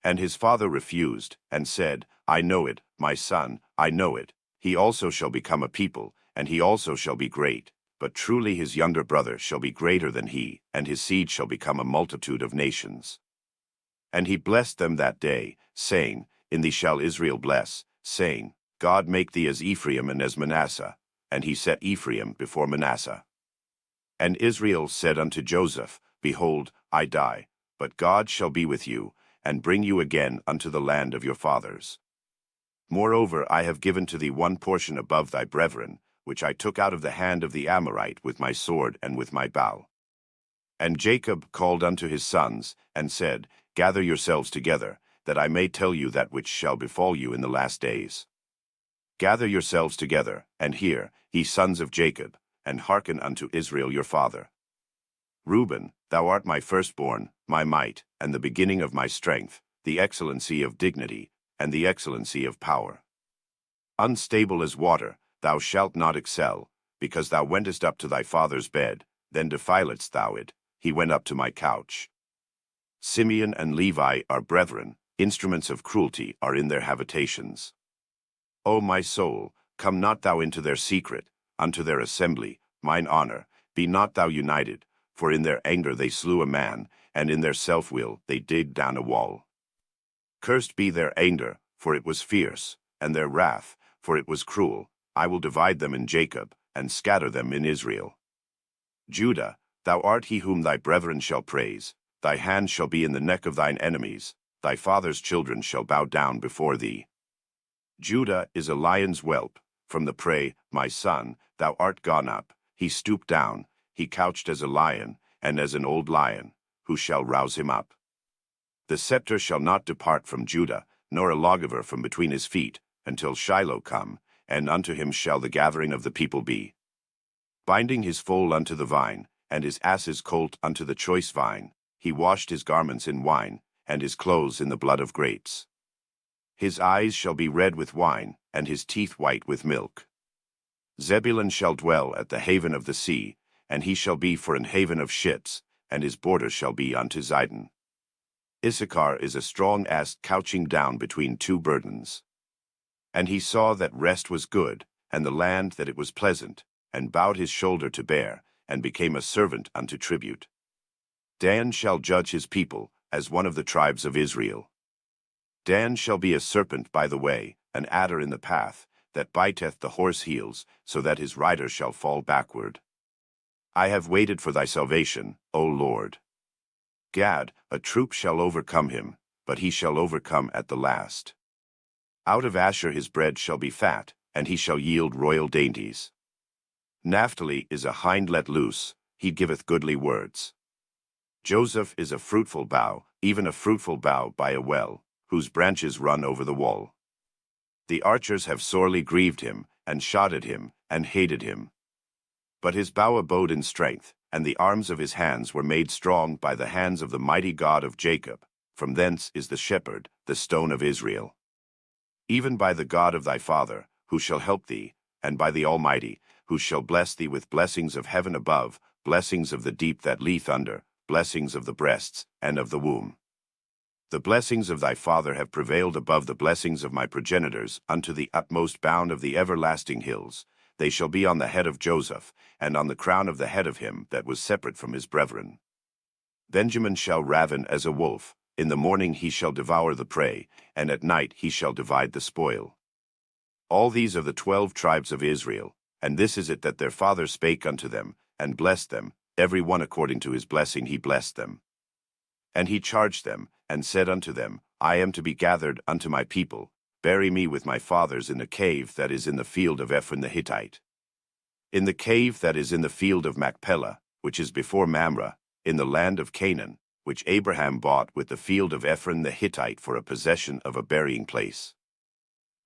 And his father refused, and said, I know it, my son, I know it. He also shall become a people, and he also shall be great. But truly his younger brother shall be greater than he, and his seed shall become a multitude of nations. And he blessed them that day, saying, In thee shall Israel bless, saying, God make thee as Ephraim and as Manasseh. And he set Ephraim before Manasseh. And Israel said unto Joseph, Behold, I die, but God shall be with you, and bring you again unto the land of your fathers. Moreover, I have given to thee one portion above thy brethren, which I took out of the hand of the Amorite with my sword and with my bow. And Jacob called unto his sons, and said, Gather yourselves together, that I may tell you that which shall befall you in the last days. Gather yourselves together, and hear, ye sons of Jacob, and hearken unto Israel your father. Reuben, thou art my firstborn, my might, and the beginning of my strength, the excellency of dignity, and the excellency of power. Unstable as water, thou shalt not excel, because thou wentest up to thy father's bed, then defiledst thou it, he went up to my couch. Simeon and Levi are brethren, instruments of cruelty are in their habitations. O my soul, come not thou into their secret, unto their assembly, mine honor, be not thou united, for in their anger they slew a man, and in their self-will they digged down a wall. Cursed be their anger, for it was fierce, and their wrath, for it was cruel. I will divide them in Jacob, and scatter them in Israel. Judah, thou art he whom thy brethren shall praise, thy hand shall be in the neck of thine enemies, thy father's children shall bow down before thee. Judah is a lion's whelp, from the prey, my son, thou art gone up, he stooped down, he couched as a lion, and as an old lion, who shall rouse him up? The scepter shall not depart from Judah, nor a lawgiver from between his feet, until Shiloh come, and unto him shall the gathering of the people be. Binding his foal unto the vine, and his ass's colt unto the choice vine, he washed his garments in wine, and his clothes in the blood of grapes. His eyes shall be red with wine, and his teeth white with milk. Zebulun shall dwell at the haven of the sea, and he shall be for an haven of ships, and his border shall be unto Zidon. Issachar is a strong ass couching down between two burdens. And he saw that rest was good, and the land that it was pleasant, and bowed his shoulder to bear, and became a servant unto tribute. Dan shall judge his people, as one of the tribes of Israel. Dan shall be a serpent by the way, an adder in the path, that biteth the horse heels, so that his rider shall fall backward. I have waited for thy salvation, O Lord. Gad, a troop shall overcome him, but he shall overcome at the last. Out of Asher his bread shall be fat, and he shall yield royal dainties. Naphtali is a hind let loose, he giveth goodly words. Joseph is a fruitful bough, even a fruitful bough by a well, whose branches run over the wall. The archers have sorely grieved him, and shot at him, and hated him. But his bow abode in strength, and the arms of his hands were made strong by the hands of the mighty God of Jacob. From thence is the shepherd, the stone of Israel. Even by the God of thy father, who shall help thee, and by the Almighty, who shall bless thee with blessings of heaven above, blessings of the deep that lieth under, blessings of the breasts, and of the womb. The blessings of thy father have prevailed above the blessings of my progenitors unto the utmost bound of the everlasting hills. They shall be on the head of Joseph, and on the crown of the head of him that was separate from his brethren. Benjamin shall raven as a wolf, in the morning he shall devour the prey, and at night he shall divide the spoil. All these are the 12 tribes of Israel, and this is it that their father spake unto them, and blessed them, every one according to his blessing he blessed them. And he charged them, and said unto them, I am to be gathered unto my people, bury me with my fathers in the cave that is in the field of Ephron the Hittite. In the cave that is in the field of Machpelah, which is before Mamre, in the land of Canaan, which Abraham bought with the field of Ephron the Hittite for a possession of a burying place.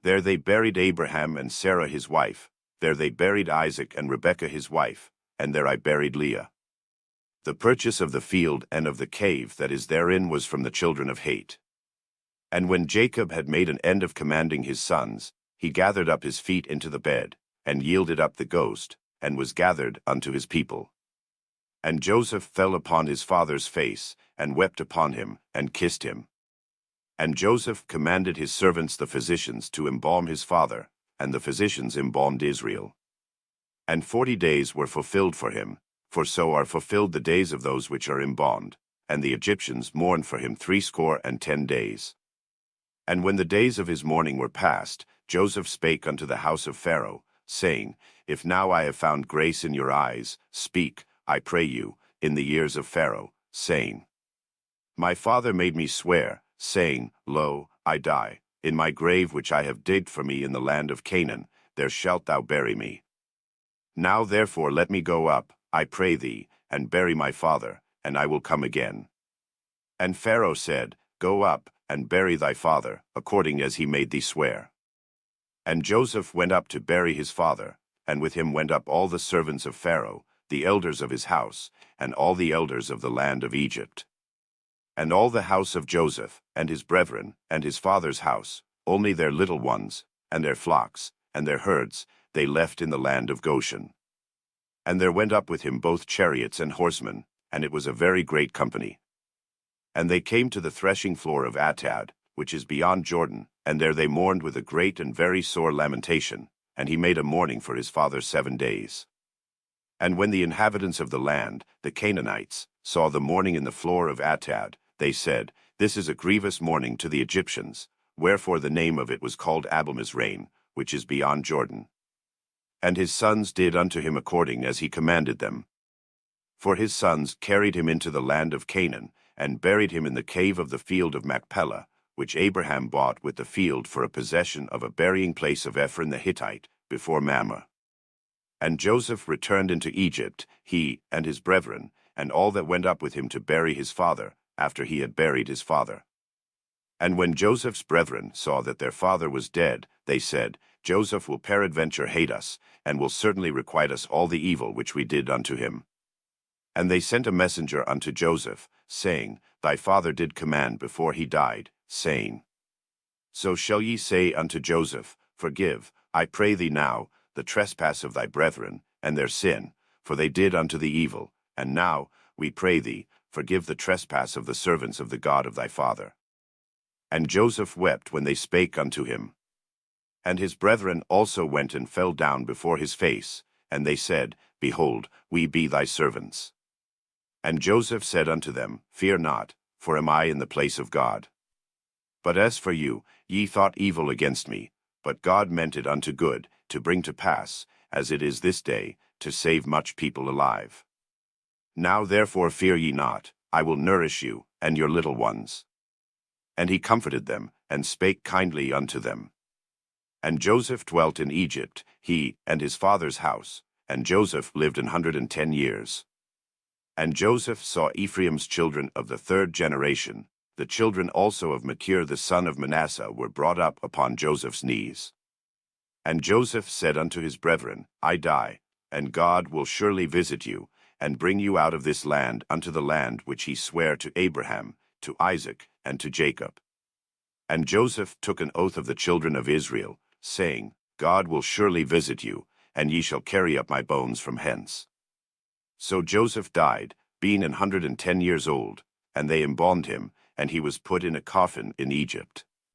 There they buried Abraham and Sarah his wife, there they buried Isaac and Rebekah his wife, and there I buried Leah. The purchase of the field and of the cave that is therein was from the children of Heth. And when Jacob had made an end of commanding his sons, he gathered up his feet into the bed, and yielded up the ghost, and was gathered unto his people. And Joseph fell upon his father's face, and wept upon him, and kissed him. And Joseph commanded his servants the physicians to embalm his father, and the physicians embalmed Israel. And 40 days were fulfilled for him, for so are fulfilled the days of those which are embalmed, and the Egyptians mourned for him 60 days. And when the days of his mourning were past, Joseph spake unto the house of Pharaoh, saying, If now I have found grace in your eyes, speak, I pray you, in the ears of Pharaoh, saying, My father made me swear, saying, Lo, I die, in my grave which I have digged for me in the land of Canaan, there shalt thou bury me. Now therefore let me go up, I pray thee, and bury my father, and I will come again. And Pharaoh said, Go up, and bury thy father, according as he made thee swear. And Joseph went up to bury his father, and with him went up all the servants of Pharaoh, the elders of his house, and all the elders of the land of Egypt. And all the house of Joseph, and his brethren, and his father's house, only their little ones, and their flocks, and their herds, they left in the land of Goshen. And there went up with him both chariots and horsemen, and it was a very great company. And they came to the threshing floor of Atad, which is beyond Jordan, and there they mourned with a great and very sore lamentation, and he made a mourning for his father 7 days. And when the inhabitants of the land, the Canaanites, saw the mourning in the floor of Atad, they said, This is a grievous mourning to the Egyptians, wherefore the name of it was called Abel-Mizraim, which is beyond Jordan. And his sons did unto him according as he commanded them. For his sons carried him into the land of Canaan, and buried him in the cave of the field of Machpelah, which Abraham bought with the field for a possession of a burying place of Ephron the Hittite, before Mamre. And Joseph returned into Egypt, he and his brethren, and all that went up with him to bury his father, after he had buried his father. And when Joseph's brethren saw that their father was dead, they said, Joseph will peradventure hate us, and will certainly requite us all the evil which we did unto him. And they sent a messenger unto Joseph, saying, Thy father did command before he died, saying, So shall ye say unto Joseph, Forgive, I pray thee now, the trespass of thy brethren, and their sin, for they did unto thee evil, and now, we pray thee, forgive the trespass of the servants of the God of thy father. And Joseph wept when they spake unto him. And his brethren also went and fell down before his face, and they said, Behold, we be thy servants. And Joseph said unto them, Fear not, for am I in the place of God? But as for you, ye thought evil against me, but God meant it unto good, to bring to pass, as it is this day, to save much people alive. Now therefore fear ye not, I will nourish you, and your little ones. And he comforted them, and spake kindly unto them. And Joseph dwelt in Egypt, he and his father's house, and Joseph lived 110 years. And Joseph saw Ephraim's children of the third generation. The children also of Machir the son of Manasseh were brought up upon Joseph's knees. And Joseph said unto his brethren, I die, and God will surely visit you, and bring you out of this land unto the land which he sware to Abraham, to Isaac, and to Jacob. And Joseph took an oath of the children of Israel, saying, God will surely visit you, and ye shall carry up my bones from hence. So Joseph died, being 110 years old, and they embalmed him, and he was put in a coffin in Egypt.